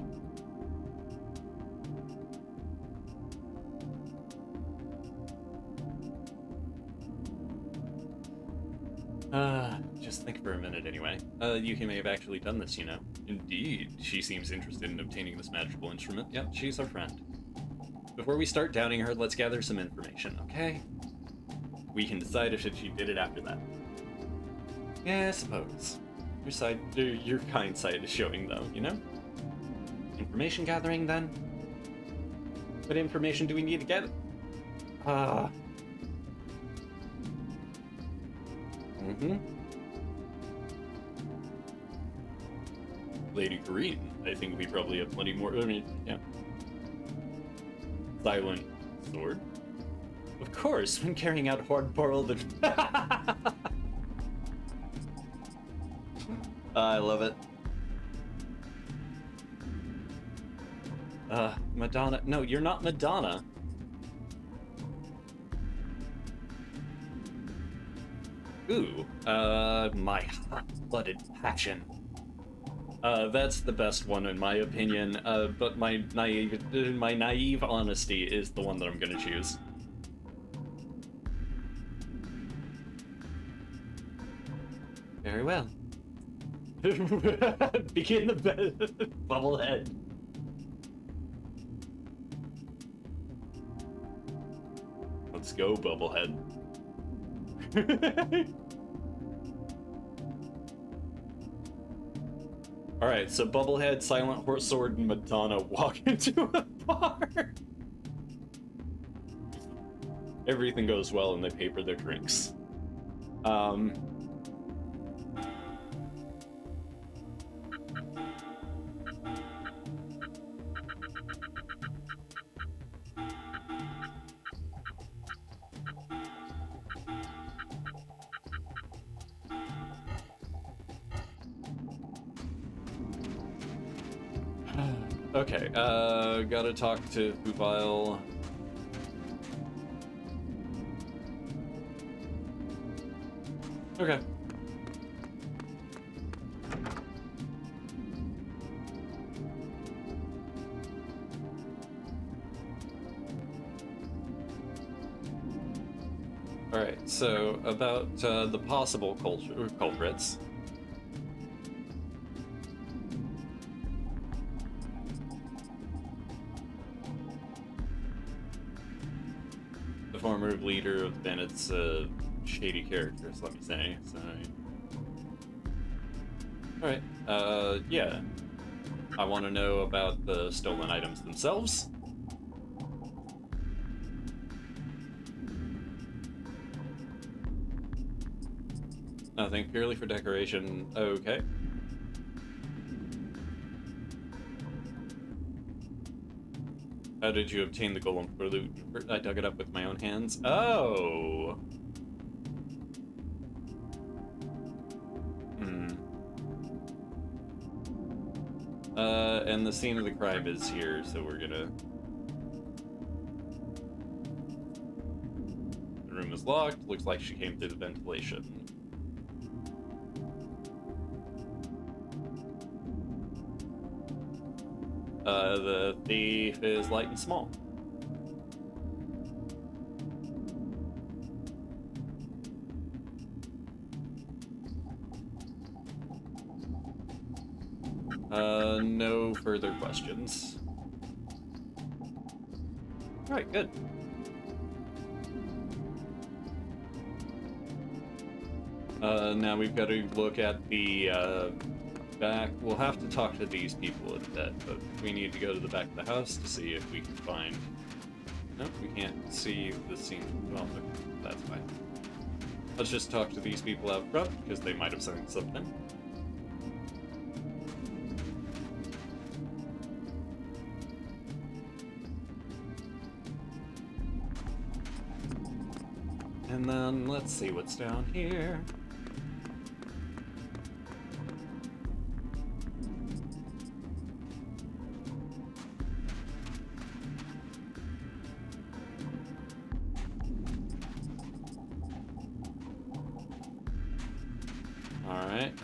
Just think for a minute anyway. Yuki may have actually done this, you know. Indeed, she seems interested in obtaining this magical instrument. Yep, she's our friend. Before we start doubting her, let's gather some information, okay? We can decide if she did it after that. Yeah, I suppose. Your kind side is showing though, you know? Information gathering then? What information do we need to get? Lady Green. I think we probably have plenty more. I mean, yeah. Silent sword? Of course, when carrying out hard-boiled and... I love it. Madonna. No, you're not Madonna. Ooh, my hot-blooded passion. That's the best one in my opinion, but my naive honesty is the one that I'm gonna choose. Very well. Begin the bubblehead. Let's go, bubblehead. Alright, so Bubblehead, Silent Horse Sword, and Madonna walk into a bar. Everything goes well and they pay for their drinks. Okay, gotta talk to Hubile. Okay. Alright, so about the possible culprits. The former leader of Bennett's shady characters, let me say. So, alright, yeah. I want to know about the stolen items themselves. Nothing, purely for decoration. Okay. How did you obtain the golem for loot? I dug it up with my own hands. Oh! And the scene of the crime is here, so we're gonna... The room is locked. Looks like she came through the ventilation. The thief is light and small. No further questions. Alright, good. Now we've got to look at the, back. We'll have to talk to these people in a bit, but we need to go to the back of the house to see if we can find... Nope, we can't see the scene. Well, that's fine. Let's just talk to these people out front, because they might have seen something. And then, let's see what's down here. Alright,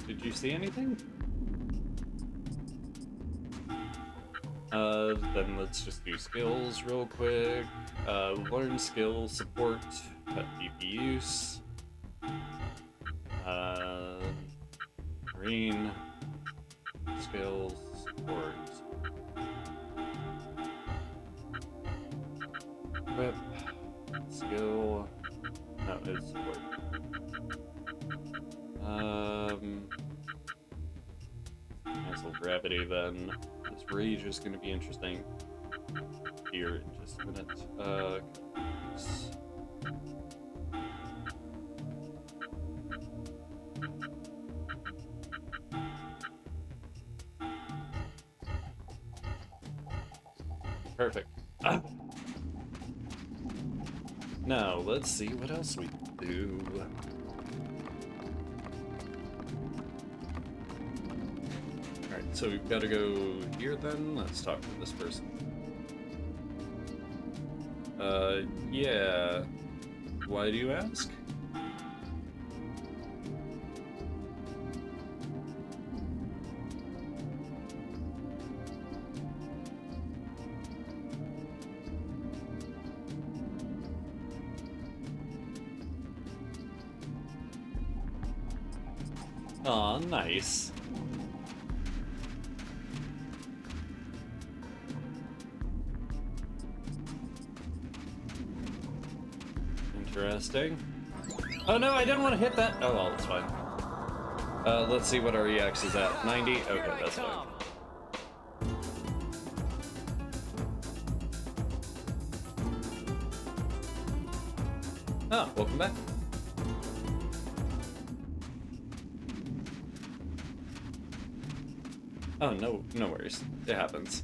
did you see anything? Then let's just do skills real quick. Learn skills, support, pet DP use. Marine, skills, support. Whip, skill, no, it's support. Cancel gravity then. This rage is going to be interesting. Here in just a minute. Perfect. Now, let's see what else we can do. Alright, so we've got to go here then. Let's talk to this person. Yeah. Why do you ask? Aw, nice. Interesting. Oh no, I didn't want to hit that. Oh well, it's fine. Let's see what our EX is at. 90? Okay, that's fine. Ah, welcome back. Oh, no worries. It happens.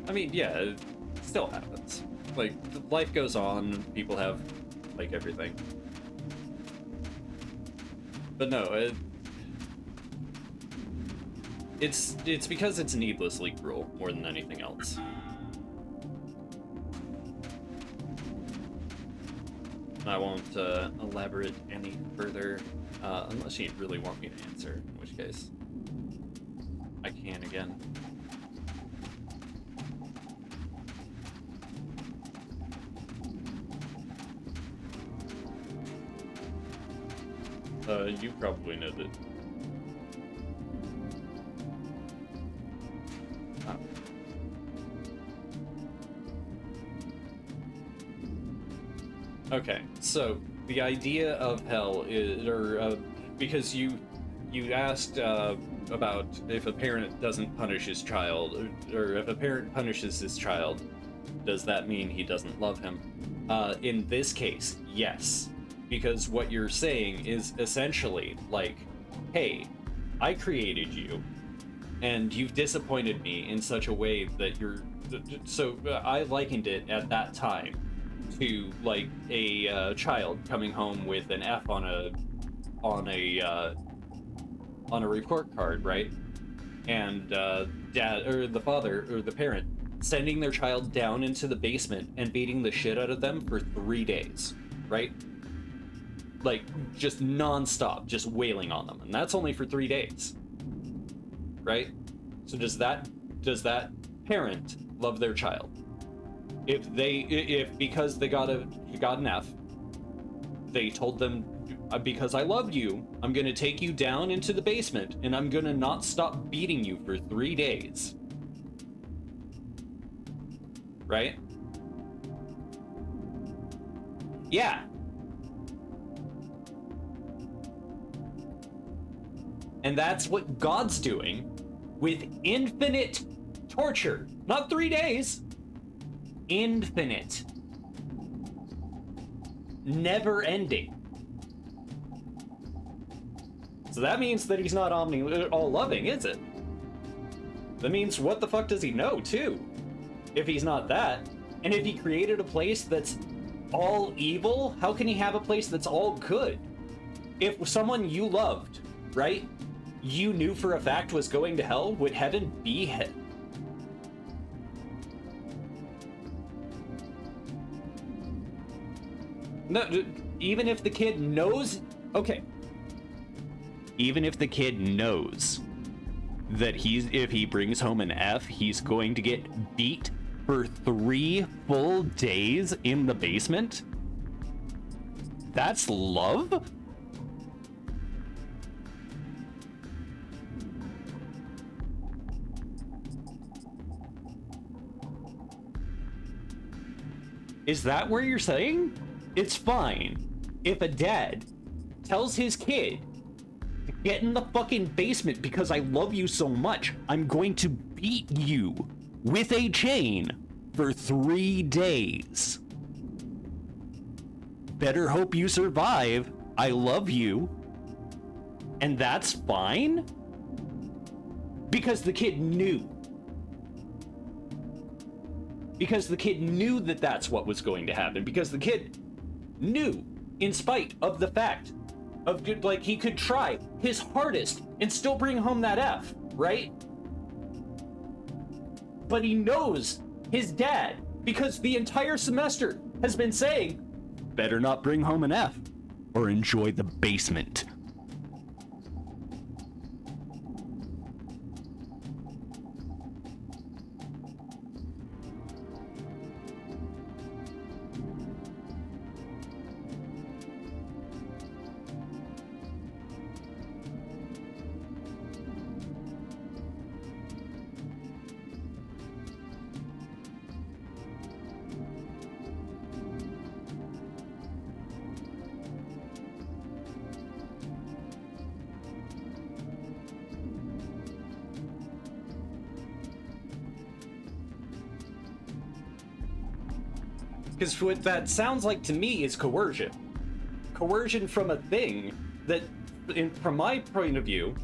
I mean, yeah, it still happens. Like, life goes on, people have, like, everything. But no, it's because it's needlessly cruel more than anything else. I won't elaborate any further, unless you really want me to answer, in which case I can again. You probably know that. Okay, so the idea of hell is, because you asked about if a parent doesn't punish his child, or if a parent punishes his child, does that mean he doesn't love him? In this case, yes, because what you're saying is essentially like, hey, I created you, and you've disappointed me in such a way that you're. So I likened it at that time to like a child coming home with an F on a report card, right? And dad or the father or the parent sending their child down into the basement and beating the shit out of them for 3 days, right? Like just non-stop, just wailing on them, and that's only for 3 days, right? So does that parent love their child? If because they got an F, they told them, because I love you, I'm gonna take you down into the basement and I'm gonna not stop beating you for 3 days, right? Yeah. And that's what God's doing with infinite torture. Not 3 days. Infinite. Never ending. So that means that he's not all loving, is it? That means what the fuck does he know, too? If he's not that. And if he created a place that's all evil, how can he have a place that's all good? If someone you loved, right, you knew for a fact was going to hell, would heaven be hell? No, even if the kid knows, okay. Even if the kid knows that if he brings home an F, he's going to get beat for 3 full days in the basement? That's love? Is that where you're saying? It's fine if a dad tells his kid to get in the fucking basement because I love you so much, I'm going to beat you with a chain for 3 days. Better hope you survive. I love you. And that's fine? Because the kid knew. Because the kid knew that that's what was going to happen. Because the kid knew, in spite of the fact of, like, he could try his hardest and still bring home that F, right? But he knows his dad, because the entire semester has been saying, better not bring home an F or enjoy the basement. Because what that sounds like to me is coercion. Coercion from a thing that, from my point of view,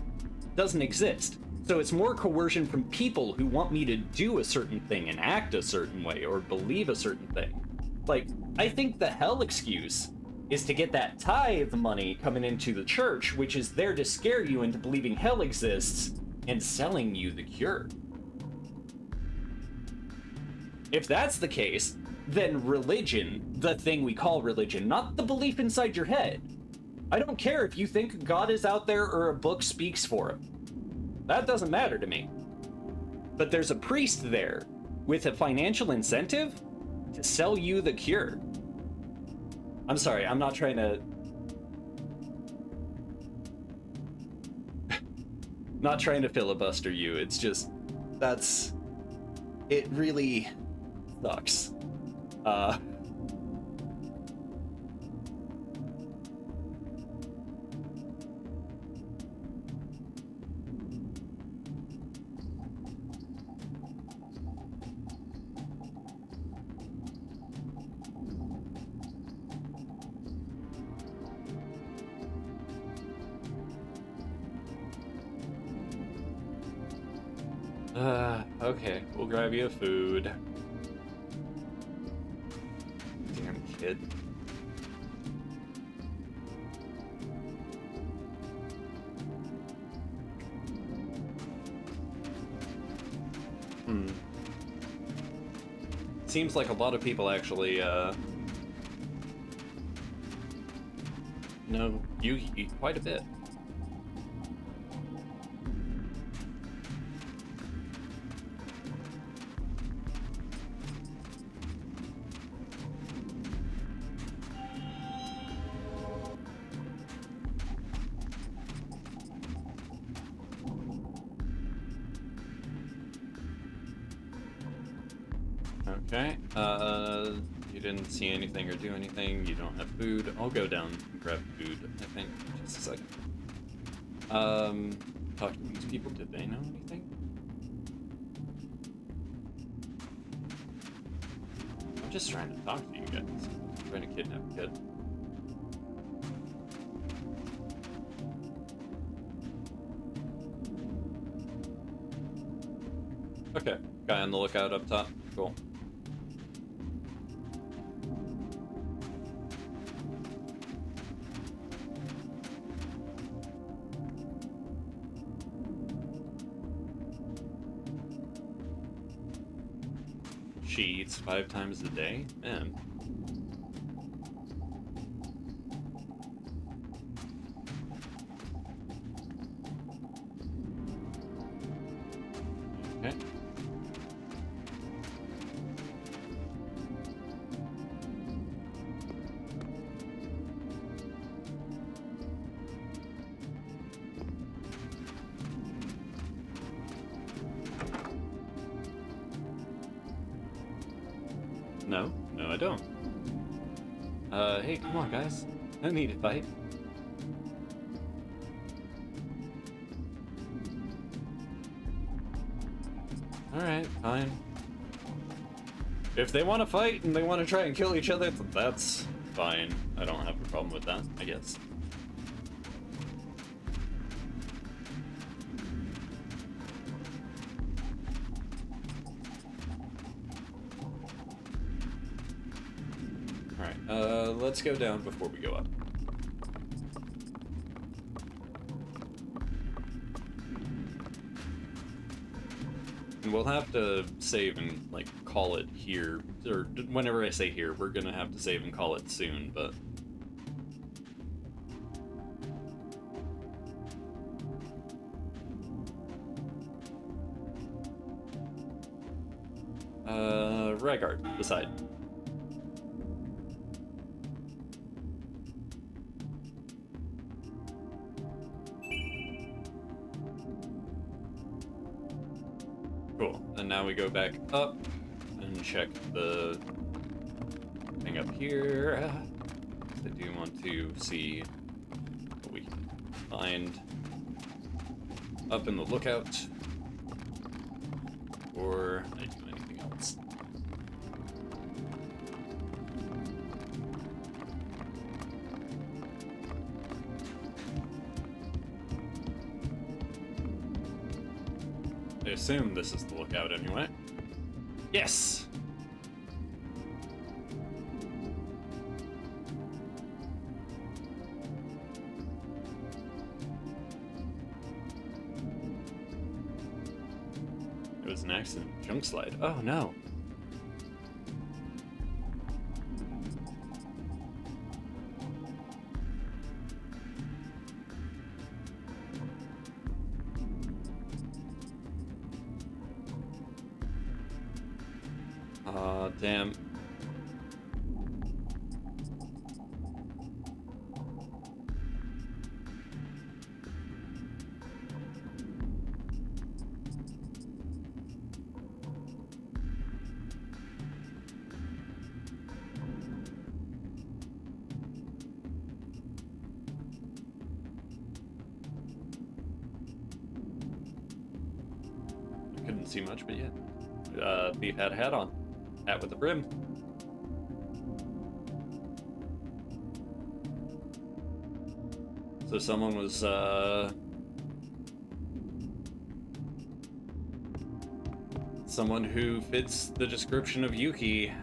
doesn't exist. So it's more coercion from people who want me to do a certain thing and act a certain way or believe a certain thing. Like, I think the hell excuse is to get that tithe money coming into the church, which is there to scare you into believing hell exists and selling you the cure. If that's the case, then religion, the thing we call religion, not the belief inside your head. I don't care if you think God is out there or a book speaks for him. That doesn't matter to me. But there's a priest there with a financial incentive to sell you the cure. I'm sorry, I'm not trying to... not trying to filibuster you, it's just... that's... it really sucks. Okay, we'll grab you a food. Damn kid. Seems like a lot of people actually, know you eat quite a bit. Okay, you didn't see anything or do anything, you don't have food. I'll go down and grab food, I think. Just a second. Talk to these people, did they know anything? I'm just trying to talk to you guys. I'm trying to kidnap a kid. Okay, guy on the lookout up top. Cool. She eats 5 times a day? Man. Okay. No, I don't. Hey, come on, guys. No need to fight. Alright, fine. If they want to fight and they want to try and kill each other, that's fine. I don't have a problem with that, I guess. Let's go down before we go up. And we'll have to save and, like, call it here. Or whenever I say here, we're gonna have to save and call it soon, but... Rygard, beside. Cool, and now we go back up and check the thing up here. I do want to see what we can find up in the lookout, or I do anything else. I assume this is the lookout anyway. Yes! It was an accident. Junk slide. Oh no. Damn. Couldn't see much, but yeah. Thief had a hat on. Hat with the brim. So someone was, someone who fits the description of Yuki,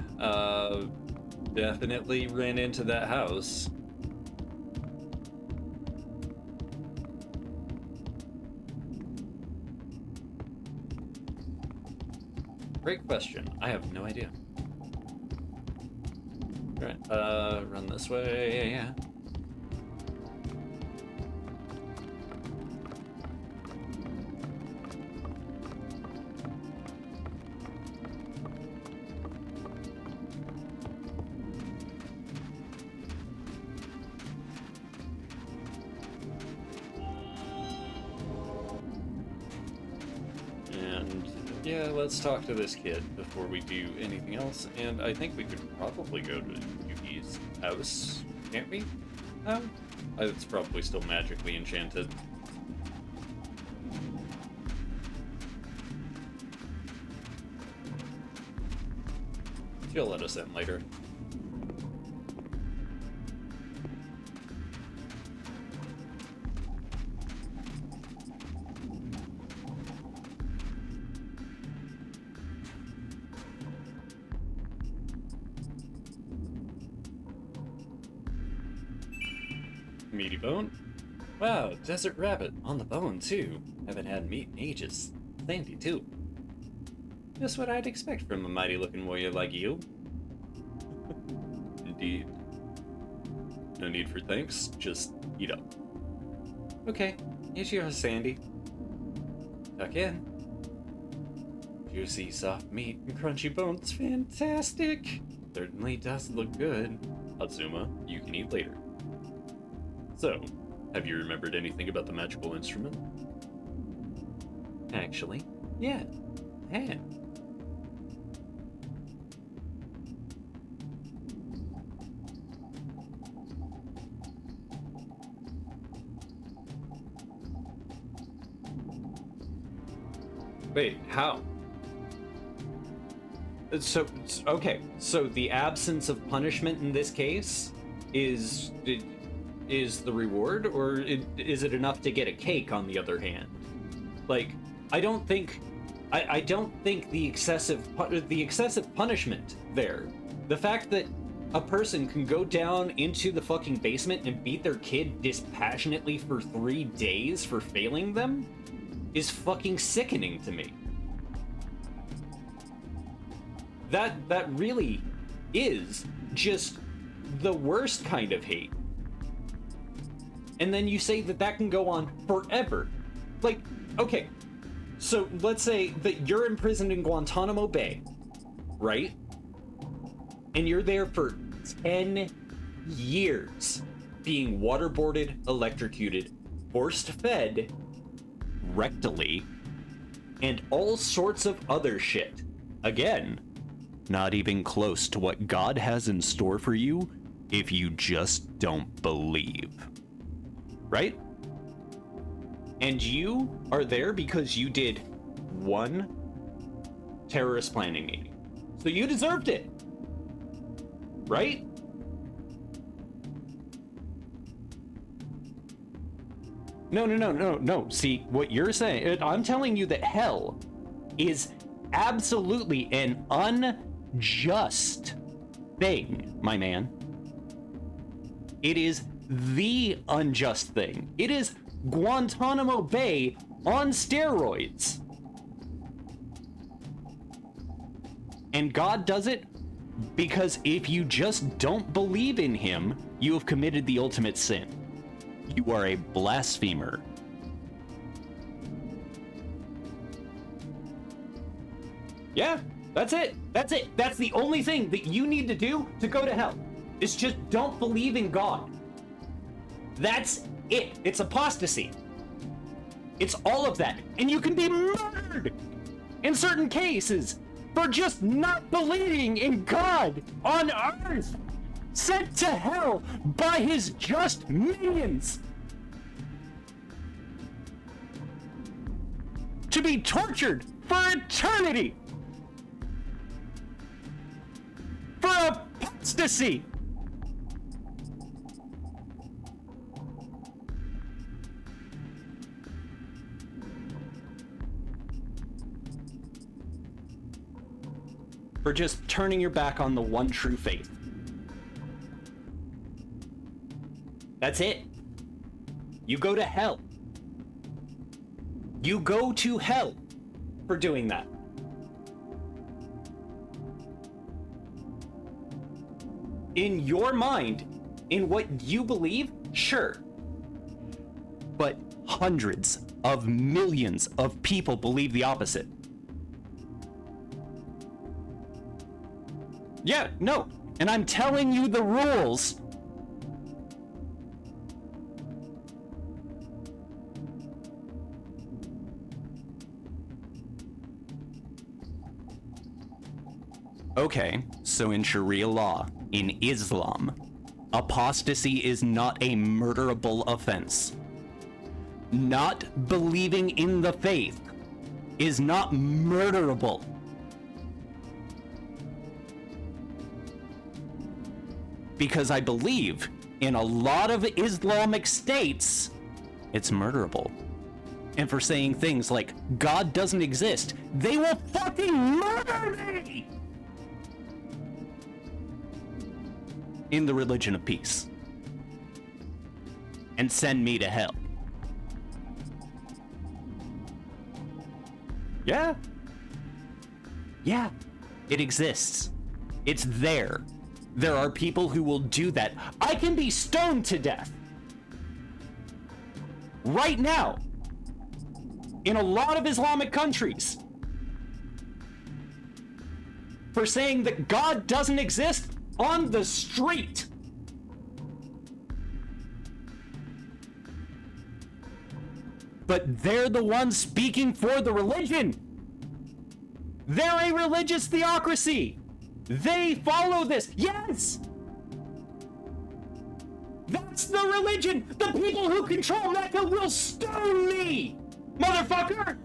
definitely ran into that house. Great question. I have no idea. Alright, run this way. Yeah. Yeah, let's talk to this kid before we do anything else, and I think we could probably go to Yuki's house, can't we? It's probably still magically enchanted. She'll let us in later. Meaty bone? Wow, desert rabbit on the bone too. Haven't had meat in ages. Sandy too. Just what I'd expect from a mighty looking warrior like you. Indeed. No need for thanks, just eat up. Okay, here's yours, Sandy. Tuck in. Juicy, soft meat and crunchy bones, fantastic! Certainly does look good. Hatsuma, you can eat later. So, have you remembered anything about the magical instrument? Actually, yeah, I have. Wait, how? So, okay, so the absence of punishment in this case is the reward, or is it enough to get a cake on the other hand? Like, I don't think the excessive punishment there, the fact that a person can go down into the fucking basement and beat their kid dispassionately for 3 days for failing them is fucking sickening to me. That really is just the worst kind of hate. And then you say that can go on forever. Like, okay, so let's say that you're imprisoned in Guantanamo Bay, right? And you're there for 10 years being waterboarded, electrocuted, forced fed, rectally, and all sorts of other shit. Again, not even close to what God has in store for you if you just don't believe. Right? And you are there because you did one terrorist planning meeting. So you deserved it. Right? No. See, what you're saying, I'm telling you that hell is absolutely an unjust thing, my man. It is the unjust thing. It is Guantanamo Bay on steroids. And God does it because if you just don't believe in him, you have committed the ultimate sin. You are a blasphemer. Yeah, that's it. That's it. That's the only thing that you need to do to go to hell. Is just don't believe in God. That's it. It's apostasy. It's all of that. And you can be murdered in certain cases for just not believing in God on earth, sent to hell by his just minions, to be tortured for eternity for apostasy. For just turning your back on the one true faith. That's it. You go to hell. You go to hell for doing that. In your mind, in what you believe, sure. But hundreds of millions of people believe the opposite. Yeah, no. And I'm telling you the rules. Okay, so in Sharia law, in Islam, apostasy is not a murderable offense. Not believing in the faith is not murderable. Because I believe in a lot of Islamic states, it's murderable. And for saying things like, God doesn't exist, they will fucking murder me! In the religion of peace. And send me to hell. Yeah. Yeah, it exists. It's there. There are people who will do that. I can be stoned to death. Right now. In a lot of Islamic countries. For saying that God doesn't exist on the street. But they're the ones speaking for the religion. They're a religious theocracy. They follow this. Yes! That's the religion. The people who control Mecca will stone me, motherfucker!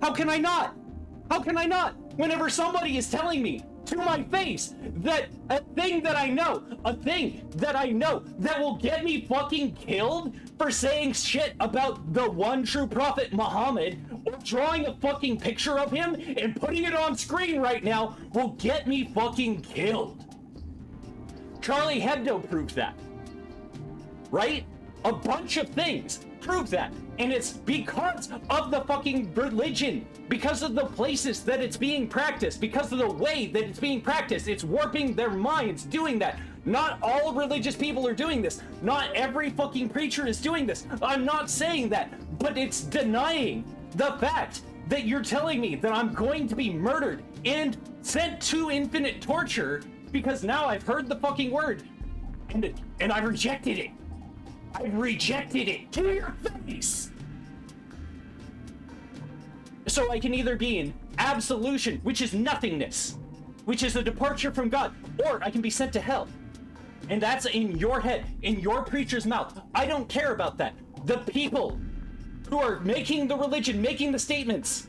How can I not? How can I not? Whenever somebody is telling me to my face that a thing that I know that will get me fucking killed for saying shit about the one true prophet Muhammad or drawing a fucking picture of him and putting it on screen right now will get me fucking killed. Charlie Hebdo proved that. Right? A bunch of things prove that. And it's because of the fucking religion, because of the places that it's being practiced, because of the way that it's being practiced. It's warping their minds doing that. Not all religious people are doing this. Not every fucking preacher is doing this. I'm not saying that, but it's denying the fact that you're telling me that I'm going to be murdered and sent to infinite torture because now I've heard the fucking word and I've rejected it. I rejected it to your face. So I can either be in absolution, which is nothingness, which is a departure from God, or I can be sent to hell. And that's in your head, in your preacher's mouth. I don't care about that. The people who are making the religion, making the statements.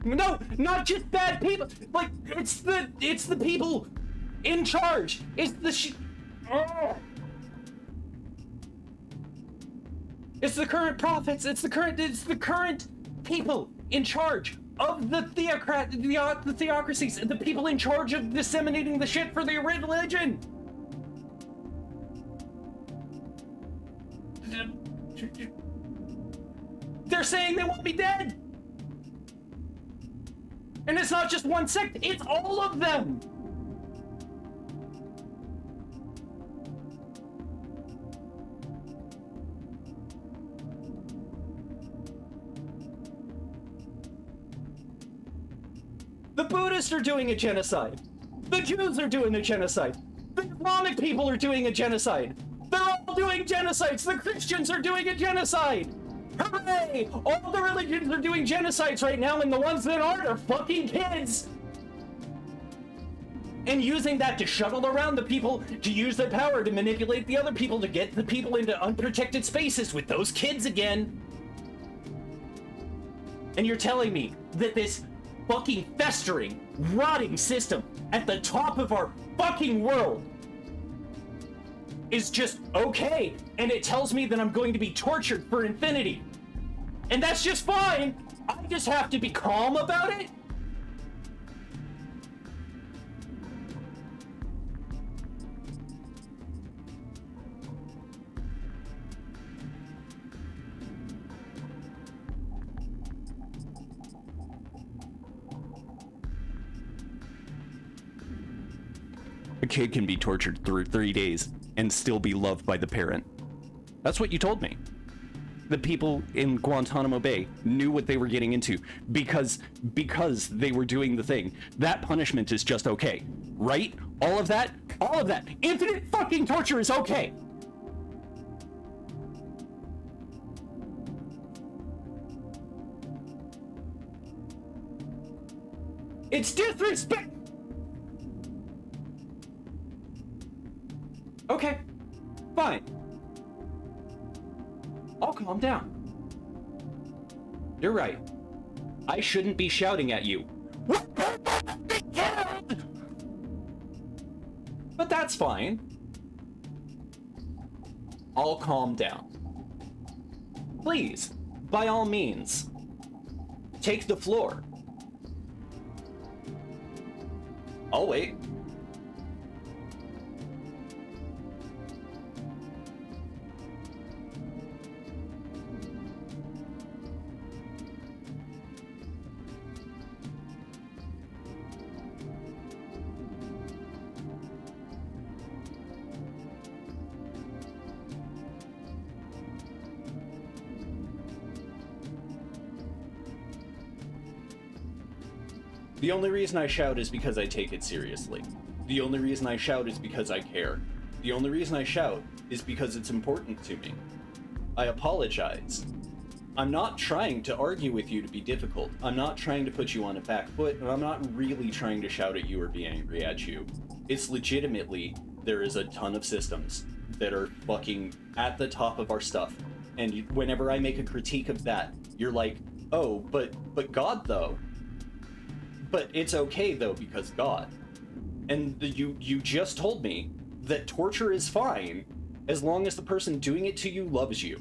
No, not just bad people. Like, it's the people in charge. It's It's the current prophets, it's the current people in charge of the theocracies, the people in charge of disseminating the shit for the religion. They're saying they want me dead. And it's not just one sect, it's all of them. The Buddhists are doing a genocide. The Jews are doing a genocide. The Islamic people are doing a genocide. They're all doing genocides. The Christians are doing a genocide. Hooray! All the religions are doing genocides right now, and the ones that aren't are fucking kids. And using that to shuttle around the people, to use their power to manipulate the other people, to get the people into unprotected spaces with those kids again. And you're telling me that this fucking festering, rotting system at the top of our fucking world is just okay, and it tells me that I'm going to be tortured for infinity. And that's just fine. I just have to be calm about it? A kid can be tortured through 3 days and still be loved by the parent. That's what you told me. The people in Guantanamo Bay knew what they were getting into because they were doing the thing. That punishment is just okay, right? All of that, infinite fucking torture is okay. It's disrespect. Okay, fine. I'll calm down. You're right. I shouldn't be shouting at you. But that's fine. I'll calm down. Please, by all means, take the floor. I'll wait. The only reason I shout is because I take it seriously. The only reason I shout is because I care. The only reason I shout is because it's important to me. I apologize. I'm not trying to argue with you to be difficult. I'm not trying to put you on a back foot, and I'm not really trying to shout at you or be angry at you. It's legitimately, there is a ton of systems that are fucking at the top of our stuff. And whenever I make a critique of that, you're like, oh, but God though. But it's okay though, because God. And you just told me that torture is fine as long as the person doing it to you loves you.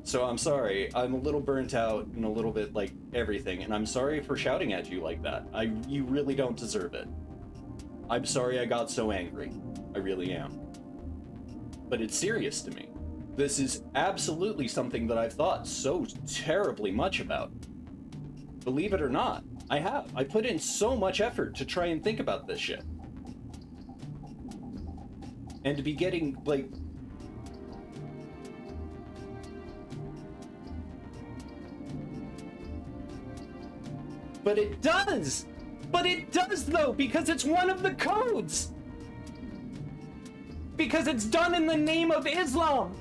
So I'm sorry, I'm a little burnt out and a little bit like everything, and I'm sorry for shouting at you like that. You really don't deserve it. I'm sorry I got so angry. I really am. But it's serious to me. This is absolutely something that I've thought so terribly much about. Believe it or not, I have. I put in so much effort to try and think about this shit. And to be getting, like, but it does! But it does, though, because it's one of the codes! Because it's done in the name of Islam!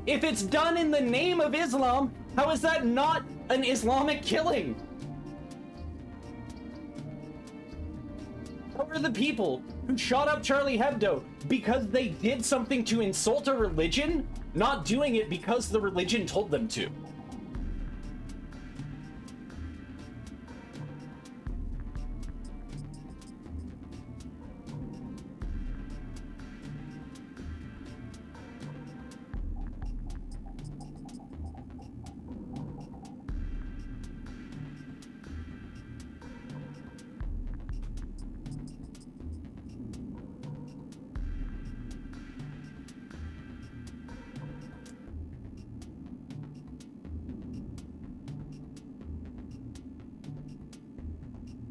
If it's done in the name of Islam, how is that not an Islamic killing? How are the people who shot up Charlie Hebdo because they did something to insult a religion, not doing it because the religion told them to.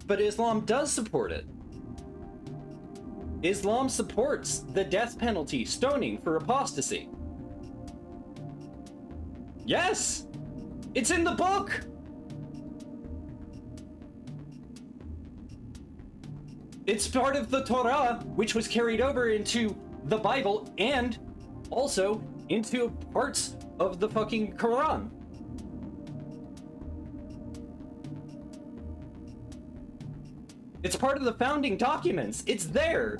But Islam does support it. Islam supports the death penalty, stoning for apostasy. Yes! It's in the book! It's part of the Torah, which was carried over into the Bible and also into parts of the fucking Quran. It's part of the founding documents. It's there.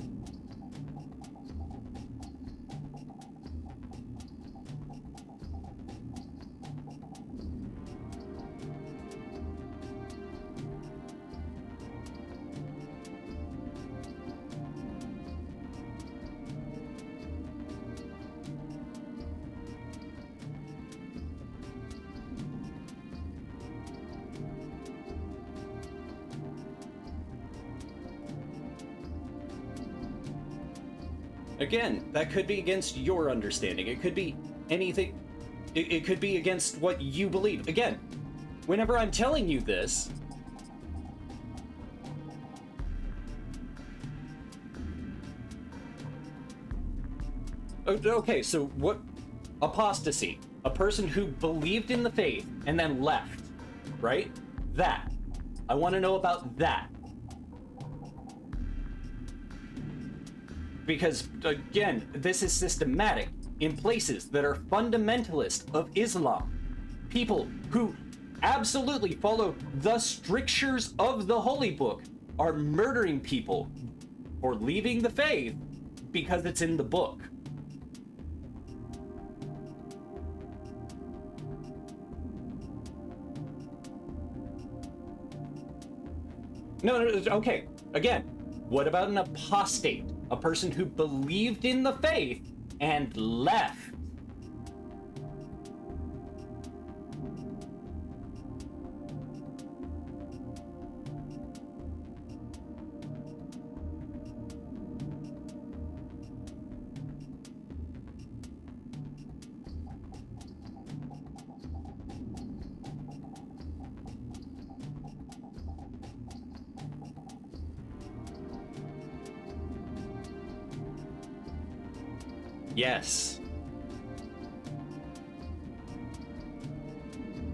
Again, that could be against your understanding. It could be anything. It could be against what you believe. Again, whenever I'm telling you this, okay, so what? Apostasy. A person who believed in the faith and then left, right? That. I want to know about that. Because, again, this is systematic in places that are fundamentalist of Islam. People who absolutely follow the strictures of the Holy Book are murdering people for leaving the faith because it's in the book. No, okay. Again, what about an apostate? A person who believed in the faith and left. Yes.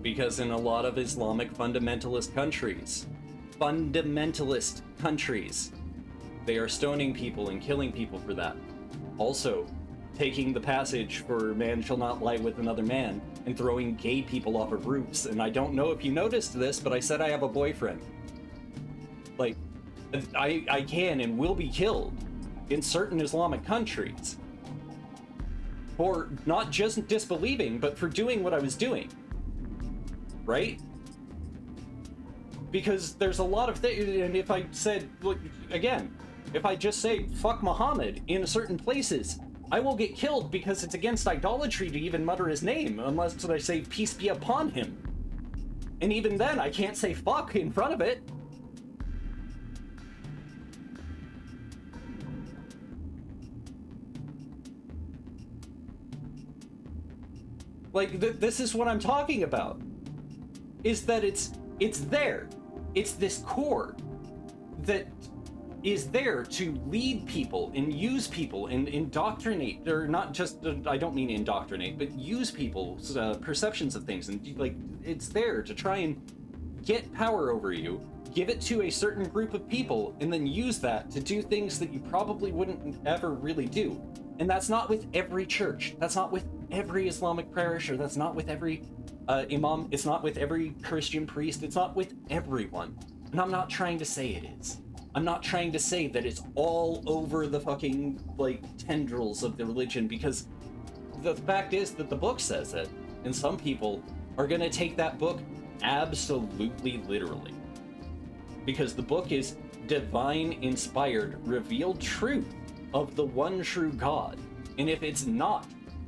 Because in a lot of Islamic fundamentalist countries, they are stoning people and killing people for that. Also, taking the passage for man shall not lie with another man and throwing gay people off of roofs. And I don't know if you noticed this, but I said I have a boyfriend. Like, I can and will be killed in certain Islamic countries for not just disbelieving, but for doing what I was doing. Right? Because there's a lot of things, and if I said, look, again, if I just say fuck Muhammad in certain places, I will get killed because it's against idolatry to even mutter his name, unless I say peace be upon him. And even then, I can't say fuck in front of it. Like, this is what I'm talking about. Is that it's there. It's this core that is there to lead people and use people and indoctrinate, or not just, I don't mean indoctrinate, but use people's perceptions of things. And like, it's there to try and get power over you, give it to a certain group of people, and then use that to do things that you probably wouldn't ever really do. And that's not with every church. That's not with every Islamic parish, or that's not with every imam. It's not with every Christian priest. It's not with everyone. And I'm not trying to say it is. I'm not trying to say that it's all over the fucking, like, tendrils of the religion, because the fact is that the book says it, and some people are gonna take that book absolutely literally. Because the book is divine inspired, revealed truth of the one true God. And if it's not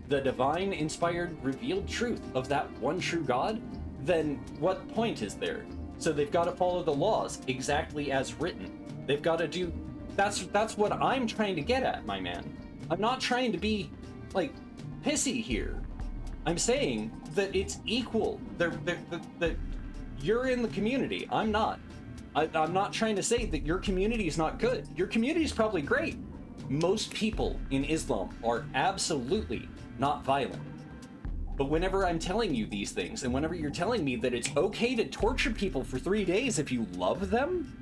the divine inspired, revealed truth of that one true God, then what point is there? So they've got to follow the laws exactly as written. They've got to do... That's what I'm trying to get at, my man. I'm not trying to be, like, pissy here. I'm saying that it's equal. That you're in the community. I'm not. I'm not trying to say that your community is not good. Your community is probably great. Most people in Islam are absolutely not violent. But whenever I'm telling you these things, and whenever you're telling me that it's okay to torture people for 3 days if you love them,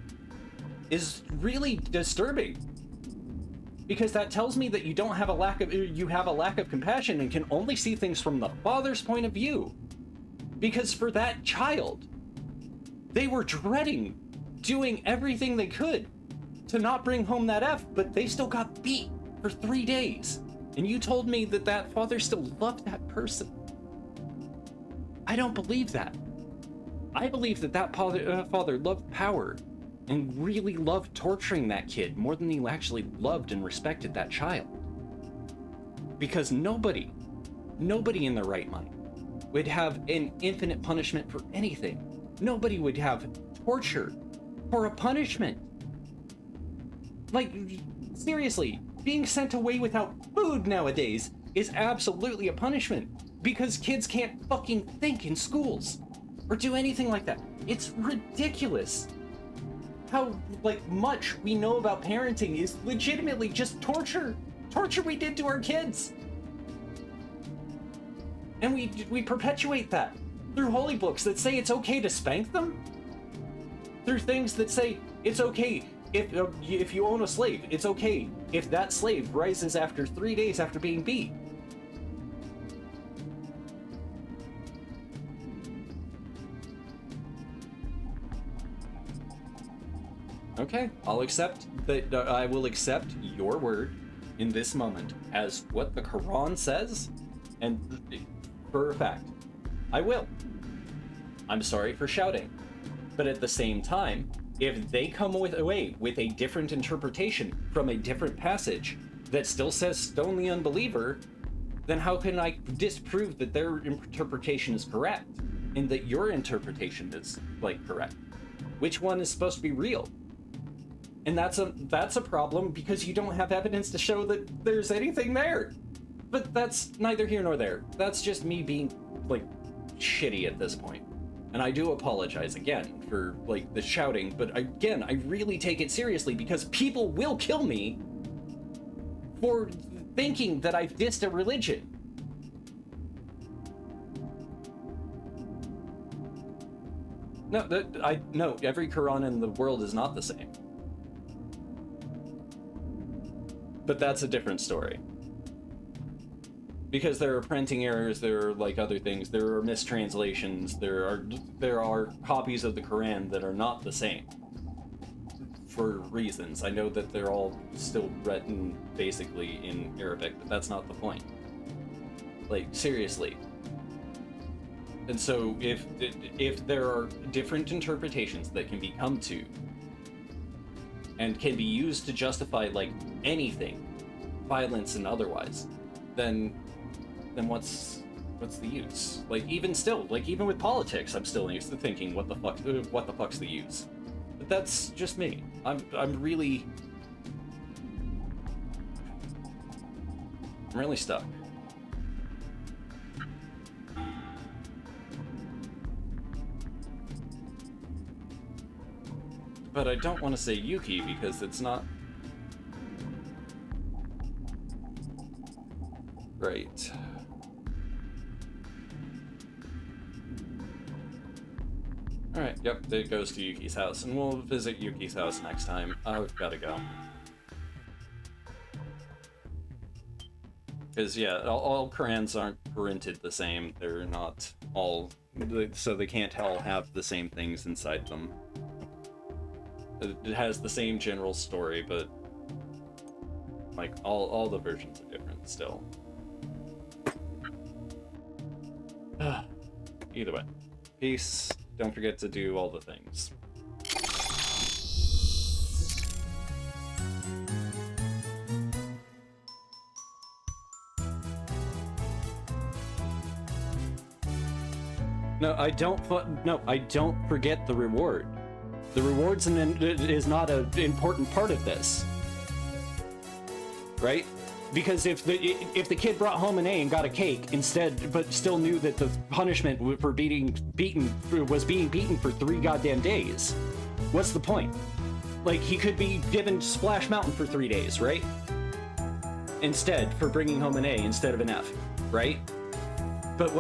is really disturbing. Because that tells me that you have a lack of compassion and can only see things from the father's point of view. Because for that child, they were dreading doing everything they could to not bring home that F, but they still got beat for 3 days. And you told me that that father still loved that person. I don't believe that. I believe that that father loved power and really loved torturing that kid more than he actually loved and respected that child. Because nobody in their right mind would have an infinite punishment for anything. Nobody would have torture for a punishment. Like, seriously, being sent away without food nowadays is absolutely a punishment because kids can't fucking think in schools or do anything like that. It's ridiculous how, like, much we know about parenting is legitimately just torture. Torture we did to our kids. And we perpetuate that through holy books that say it's okay to spank them, through things that say it's okay if you own a slave, it's okay if that slave rises after 3 days after being beat. Okay, I'll accept that. I will accept your word in this moment as what the Quran says, and for a fact, I will. I'm sorry for shouting, but at the same time, if they come away with a different interpretation from a different passage that still says stone the unbeliever, then how can I disprove that their interpretation is correct and that your interpretation is, like, correct? Which one is supposed to be real? And that's a problem because you don't have evidence to show that there's anything there. But that's neither here nor there. That's just me being, like, shitty at this point. And I do apologize again for, like, the shouting, but again, I really take it seriously because people will kill me for thinking that I've dissed a religion. No, every Quran in the world is not the same. But that's a different story. Because there are printing errors, there are, like, other things, there are mistranslations, there are copies of the Quran that are not the same. For reasons. I know that they're all still written basically in Arabic, but that's not the point. Like, seriously. And so if there are different interpretations that can be come to and can be used to justify, like, anything, violence and otherwise, then what's the use? Like, even still, like, even with politics, I'm still used to thinking, what the fuck's the use? But that's just me. I'm really stuck. But I don't want to say Yuki because it's not right. Alright, yep, it goes to Yuki's house, and we'll visit Yuki's house next time. I've gotta go. Because, yeah, all Qurans aren't printed the same. They're not all... so they can't all have the same things inside them. It has the same general story, but like all the versions are different still. Either way, peace. Don't forget to do all the things. No, I don't forget the reward. The reward's is not an important part of this, right? Because if the kid brought home an A and got a cake instead, but still knew that the punishment for being beaten for 3 goddamn days, what's the point? Like, he could be given Splash Mountain for 3 days, right? Instead, for bringing home an A instead of an F, right? But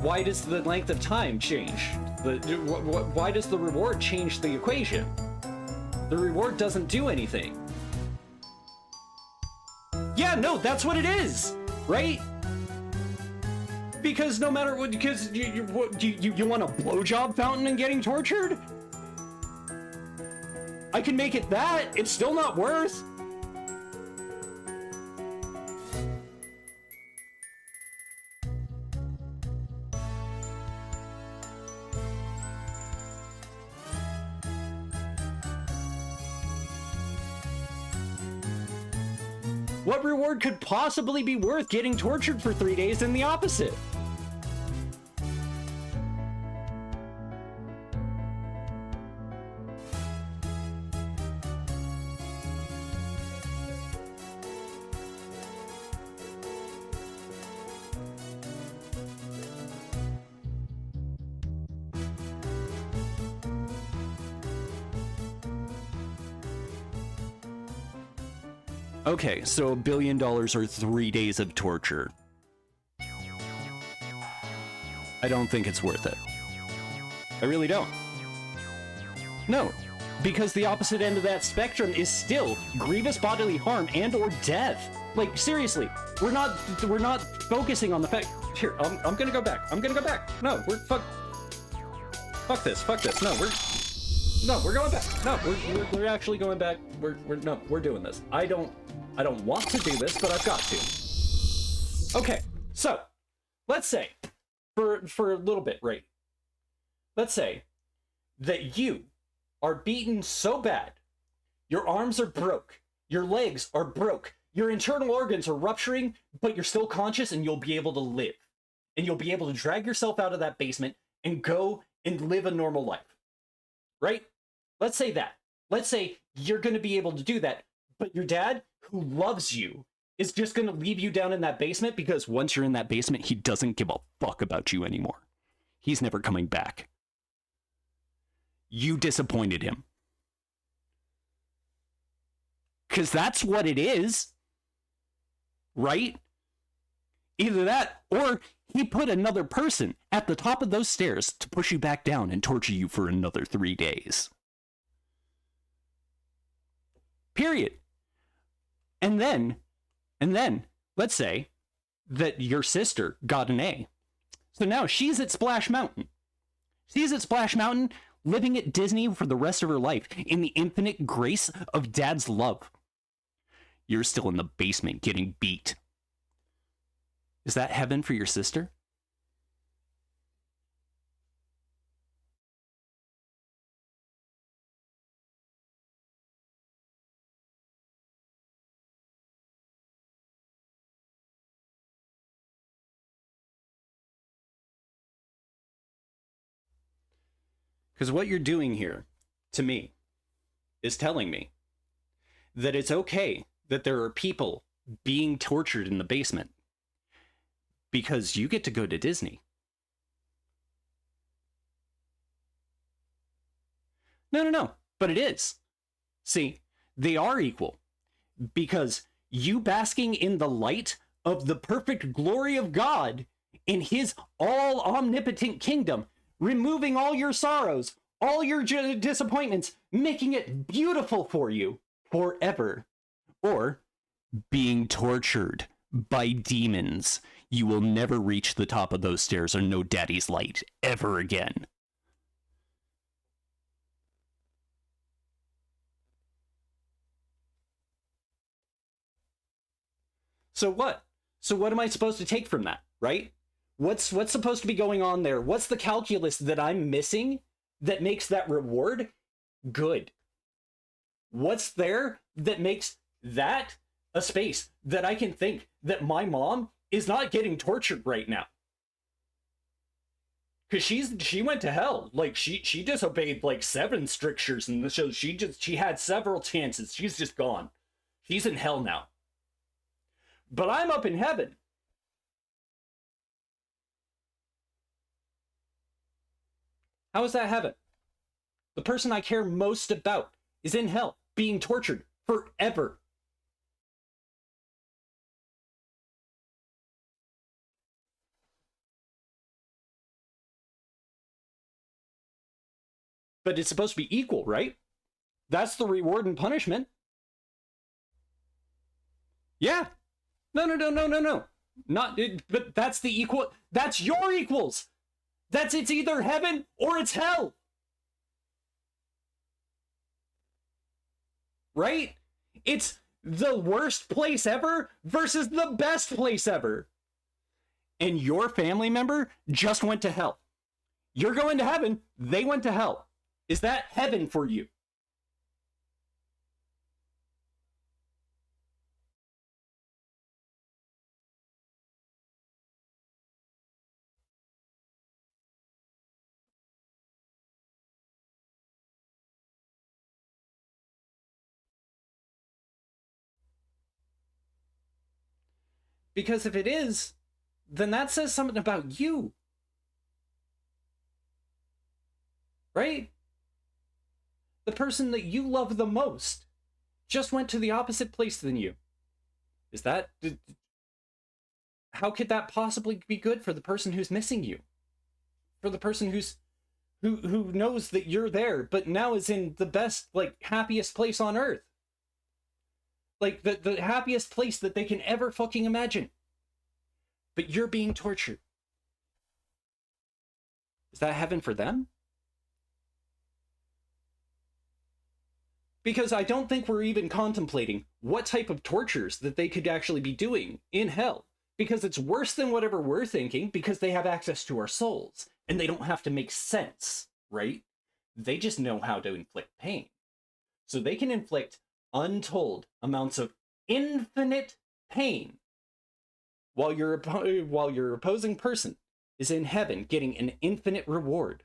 why does the length of time change? Why does the reward change the equation? The reward doesn't do anything. Yeah, no, that's what it is, right? Because no matter what, because you want a blowjob fountain and getting tortured? I can make it that. It's still not worth. What reward could possibly be worth getting tortured for 3 days than the opposite? Okay, so $1 billion or 3 days of torture. I don't think it's worth it. I really don't. No, because the opposite end of that spectrum is still grievous bodily harm and or death. Like, seriously, we're not focusing on the fact. Here, I'm gonna go back. No, fuck this. No, we're going back. No, we're actually going back. We're doing this. I don't want to do this, but I've got to. Okay, so let's say for a little bit, right? Let's say that you are beaten so bad, your arms are broke, your legs are broke, your internal organs are rupturing, but you're still conscious and you'll be able to live. And you'll be able to drag yourself out of that basement and go and live a normal life. Right? Let's say that. Let's say you're going to be able to do that, but your dad, who loves you, is just going to leave you down in that basement because once you're in that basement, he doesn't give a fuck about you anymore. He's never coming back. You disappointed him. Because that's what it is. Right? Either that, or he put another person at the top of those stairs to push you back down and torture you for another 3 days. Period. And then, let's say that your sister got an A. So now she's at Splash Mountain. She's at Splash Mountain, living at Disney for the rest of her life in the infinite grace of Dad's love. You're still in the basement getting beat. Is that heaven for your sister? Because what you're doing here, to me, is telling me that it's okay that there are people being tortured in the basement because you get to go to Disney. No, but it is. See, they are equal because you basking in the light of the perfect glory of God in his all omnipotent kingdom, removing all your sorrows, all your disappointments, making it beautiful for you forever. Or being tortured by demons. You will never reach the top of those stairs or know Daddy's light ever again. So what? So what am I supposed to take from that, right? What's supposed to be going on there? What's the calculus that I'm missing that makes that reward good? What's there that makes that a space that I can think that my mom is not getting tortured right now? Because she went to hell. Like, she disobeyed like 7 strictures in the show. She had several chances. She's just gone. She's in hell now. But I'm up in heaven. How is that heaven? The person I care most about is in hell, being tortured forever. But it's supposed to be equal, right? That's the reward and punishment. Yeah. No. Not, but that's the equal. That's your equals. It's either heaven or it's hell. Right? It's the worst place ever versus the best place ever. And your family member just went to hell. You're going to heaven. They went to hell. Is that heaven for you? Because if it is, then that says something about you. Right? The person that you love the most just went to the opposite place than you. Is that... How could that possibly be good for the person who's missing you? For the person who knows that you're there, but now is in the best, like, happiest place on earth. Like, the happiest place that they can ever fucking imagine. But you're being tortured. Is that heaven for them? Because I don't think we're even contemplating what type of tortures that they could actually be doing in hell. Because it's worse than whatever we're thinking, because they have access to our souls. And they don't have to make sense, right? They just know how to inflict pain. So they can inflict untold amounts of infinite pain while your opposing person is in heaven getting an infinite reward.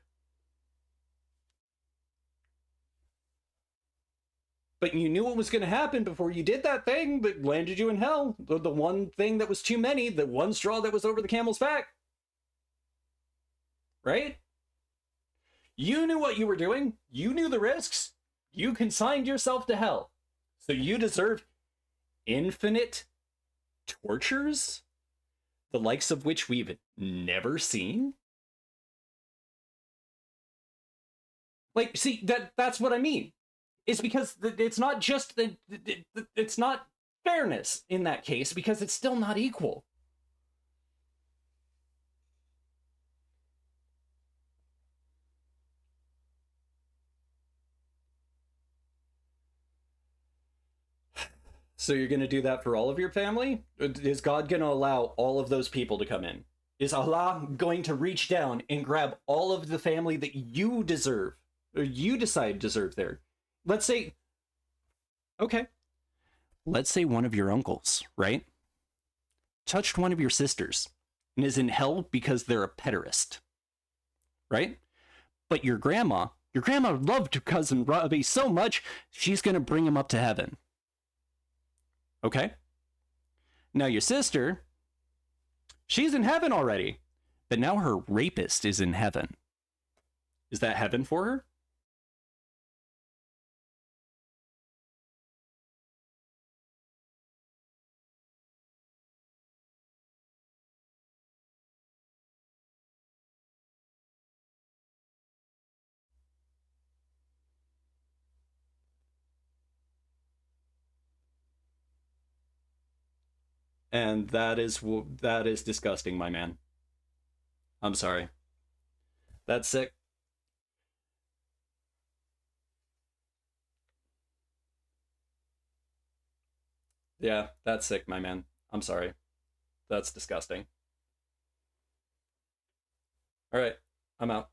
But you knew what was going to happen before you did that thing that landed you in hell. The one thing that was too many, the one straw that was over the camel's back. Right? You knew what you were doing. You knew the risks. You consigned yourself to hell. So you deserve infinite tortures, the likes of which we've never seen. Like, see, that's what I mean. It's because it's not just it's not fairness in that case, because it's still not equal. So you're going to do that for all of your family? Is God going to allow all of those people to come in? Is Allah going to reach down and grab all of the family that you deserve, or you decide deserve there? Let's say, okay, let's say one of your uncles, right, touched one of your sisters and is in hell because they're a pederast, right? But your grandma loved cousin Robbie so much, she's going to bring him up to heaven. Okay? Now your sister, she's in heaven already, but now her rapist is in heaven. Is that heaven for her? And that is disgusting, my man. I'm sorry. That's sick. Yeah, that's sick, my man. I'm sorry. That's disgusting. All right, I'm out.